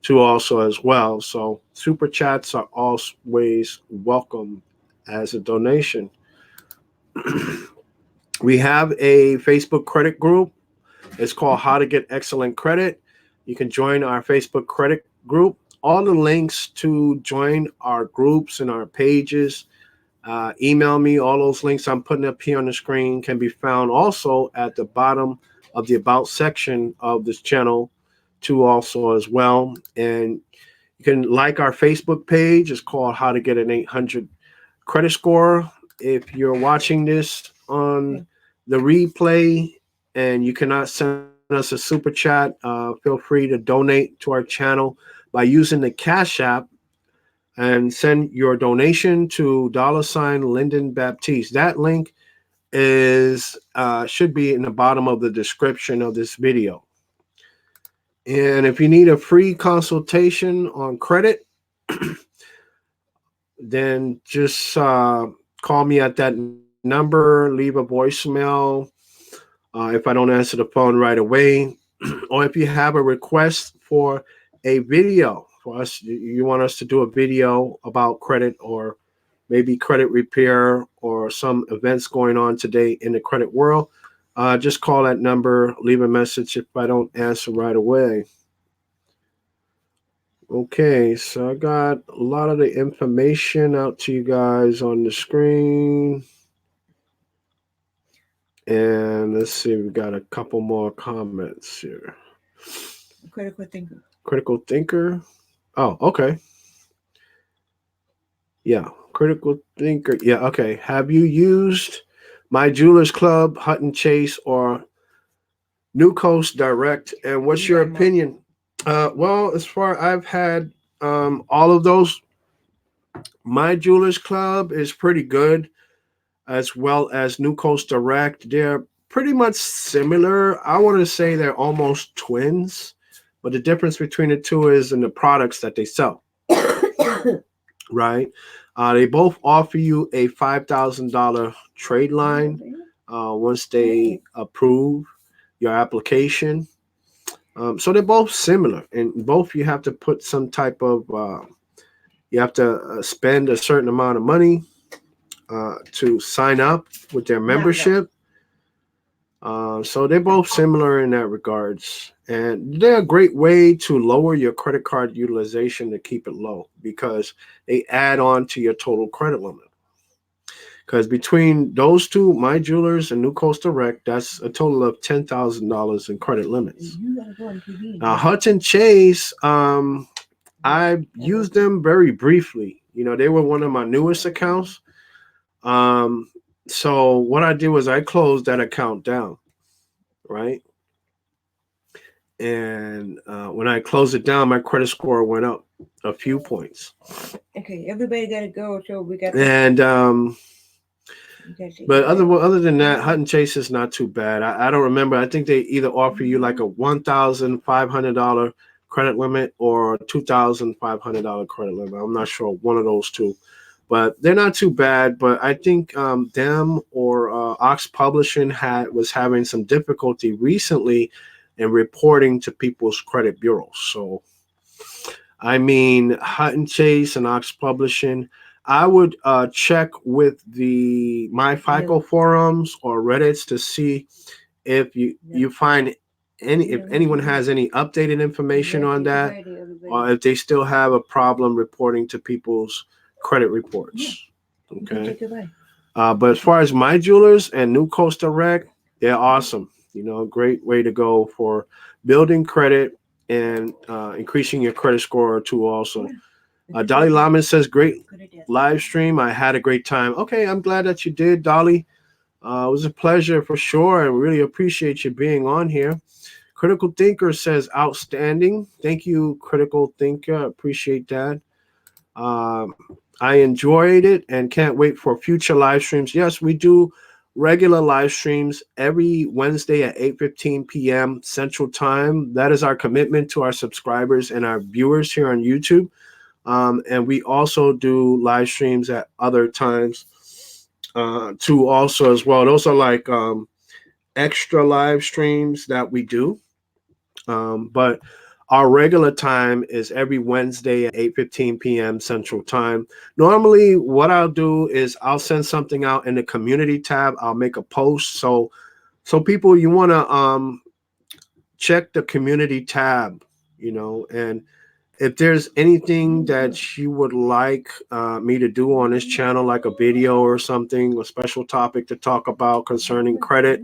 [SPEAKER 1] too, also as well. So super chats are always welcome as a donation. We have a Facebook credit group. It's called How to Get Excellent Credit. You can join our Facebook credit group. All the links to join our groups and our pages, email me. All those links I'm putting up here on the screen can be found also at the bottom of the About section of this channel, too, also as well. And you can like our Facebook page. It's called How to Get an 800 Credit Score. If you're watching this on the replay and you cannot send us a super chat, feel free to donate to our channel by using the Cash App and send your donation to $Lyndon Baptiste. That link is should be in the bottom of the description of this video. And if you need a free consultation on credit, then just call me at that number, leave a voicemail if I don't answer the phone right away, or if you have a request for a video for us, you want us to do a video about credit or maybe credit repair or some events going on today in the credit world, just call that number, leave a message if I don't answer right away. Okay, so I got a lot of the information out to you guys on the screen. And let's see, we've got a couple more comments here.
[SPEAKER 2] Critical thinker.
[SPEAKER 1] Critical thinker. Oh, okay. Yeah, critical thinker. Yeah, okay. Have you used My Jewelers Club, Hutton Chase, or New Coast Direct? And what's your opinion? Well, as far I've had all of those. My Jewelers Club is pretty good, as well as New Coast Direct. They're pretty much similar. I want to say they're almost twins, but the difference between the two is in the products that they sell. Right? They both offer you a $5,000 trade line once they approve your application. So they're both similar, and both you have to put some type of you have to spend a certain amount of money to sign up with their membership. So they're both similar in that regards, and they're a great way to lower your credit card utilization to keep it low because they add on to your total credit limit. Because between those two, My Jewelers and New Coast Direct, that's a total of $10,000 in credit limits. Now, Hutton Chase, I used them very briefly. You know, they were one of my newest accounts. So what I did was I closed that account down, right? And when I closed it down, my credit score went up a few points.
[SPEAKER 2] Okay, everybody got to go. So we got.
[SPEAKER 1] And but other than that, Hutton Chase is not too bad. I don't remember. I think they either offer you like a $1,500 credit limit or a $2,500 credit limit. I'm not sure, one of those two. But they're not too bad. But I think them or Ox Publishing was having some difficulty recently in reporting to people's credit bureaus. So, I mean, Hutton Chase and Ox Publishing, I would check with the My FICO forums or Reddits to see if you find if anyone has any updated information on that, or if they still have a problem reporting to people's credit reports. Okay. But as far as my jewelers and New Costa Rec, they're awesome. Great way to go for building credit and increasing your credit score too. Also, Dolly Laman says, "Great live stream. I had a great time." Okay, I'm glad that you did, Dolly. It was a pleasure for sure, and really appreciate you being on here. Critical Thinker says, "Outstanding. Thank you, Critical Thinker. Appreciate that. Um, I enjoyed it and can't wait for future live streams." Yes, we do regular live streams every Wednesday at 8:15 p.m. Central Time. That is our commitment to our subscribers and our viewers here on YouTube. And we also do live streams at other times too also as well. Those are like extra live streams that we do. But our regular time is every Wednesday at 8:15 p.m. Central Time. Normally, what I'll do is I'll send something out in the community tab. I'll make a post. So people, you want to check the community tab, and if there's anything that you would like me to do on this channel, like a video or something, a special topic to talk about concerning credit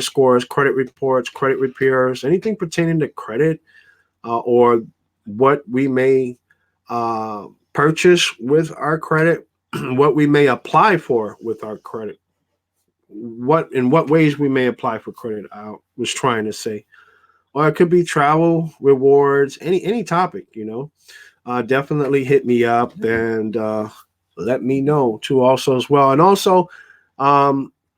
[SPEAKER 1] scores, credit reports, credit repairs, anything pertaining to credit, or what we may purchase with our credit, what we may apply for with our credit, in what ways we may apply for credit, I was trying to say. Or it could be travel, rewards, any topic, definitely hit me up and let me know too also as well. And also,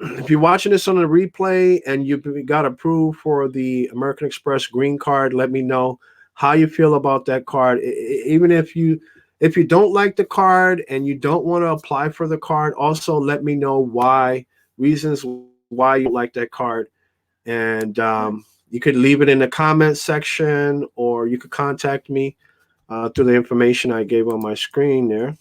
[SPEAKER 1] if you're watching this on a replay and you got approved for the American Express green card, let me know how you feel about that card. Even if you don't like the card and you don't want to apply for the card, also let me know reasons why you don't like that card. And you could leave it in the comments section, or you could contact me through the information I gave on my screen there.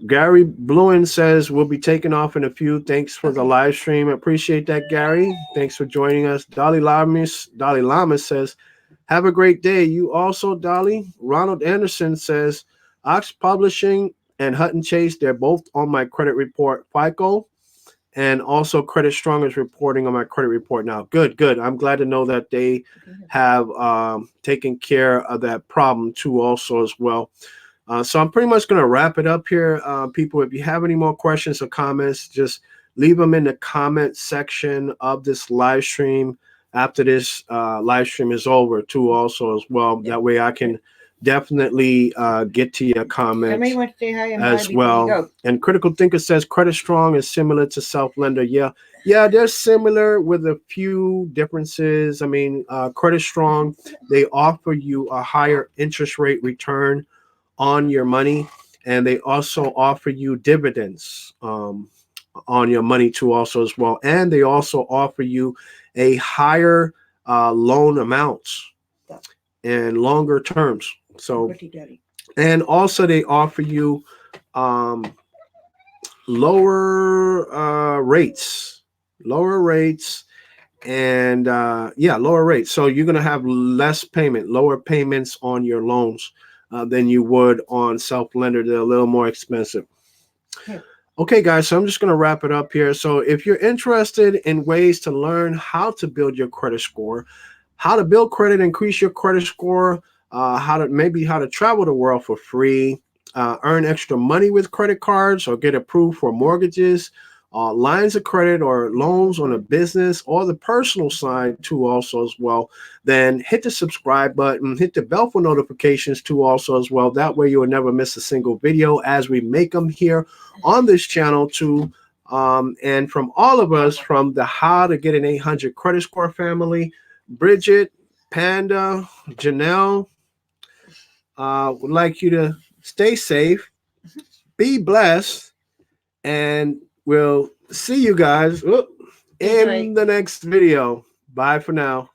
[SPEAKER 1] Gary Bluen says, "We'll be taking off in a few. Thanks for the live stream." Appreciate that, Gary. Thanks for joining us. Dalai Lama says, "Have a great day." You also, Dolly. Ronald Anderson says, "Ox Publishing and Hutton Chase, they're both on my credit report. FICO and also Credit Strong is reporting on my credit report now." Good. I'm glad to know that they have taken care of that problem too also as well. So I'm pretty much going to wrap it up here. People, if you have any more questions or comments, just leave them in the comment section of this live stream after this live stream is over too also as well. That way I can definitely get to your comments as well. And Critical Thinker says Credit Strong is similar to Self Lender. Yeah, they're similar with a few differences. I mean, Credit Strong, they offer you a higher interest rate return on your money, and they also offer you dividends on your money too also as well. And they also offer you a higher loan amounts and longer terms. So, and also they offer you lower rates, and lower rates. So you're going to have lower payments on your loans than you would on self-lender. They're a little more expensive. Okay, guys, so I'm just going to wrap it up here. So if you're interested in ways to learn how to build your credit score, how to build credit, increase your credit score, how to travel the world for free, earn extra money with credit cards, or get approved for mortgages, lines of credit or loans on a business or the personal side too also as well, then hit the subscribe button, hit the bell for notifications too also as well. That way you will never miss a single video as we make them here on this channel too. And from all of us, from the How to Get an 800 Credit Score family, Bridget, Panda, Janelle, would like you to stay safe, be blessed, and we'll see you guys in the next video. Bye for now.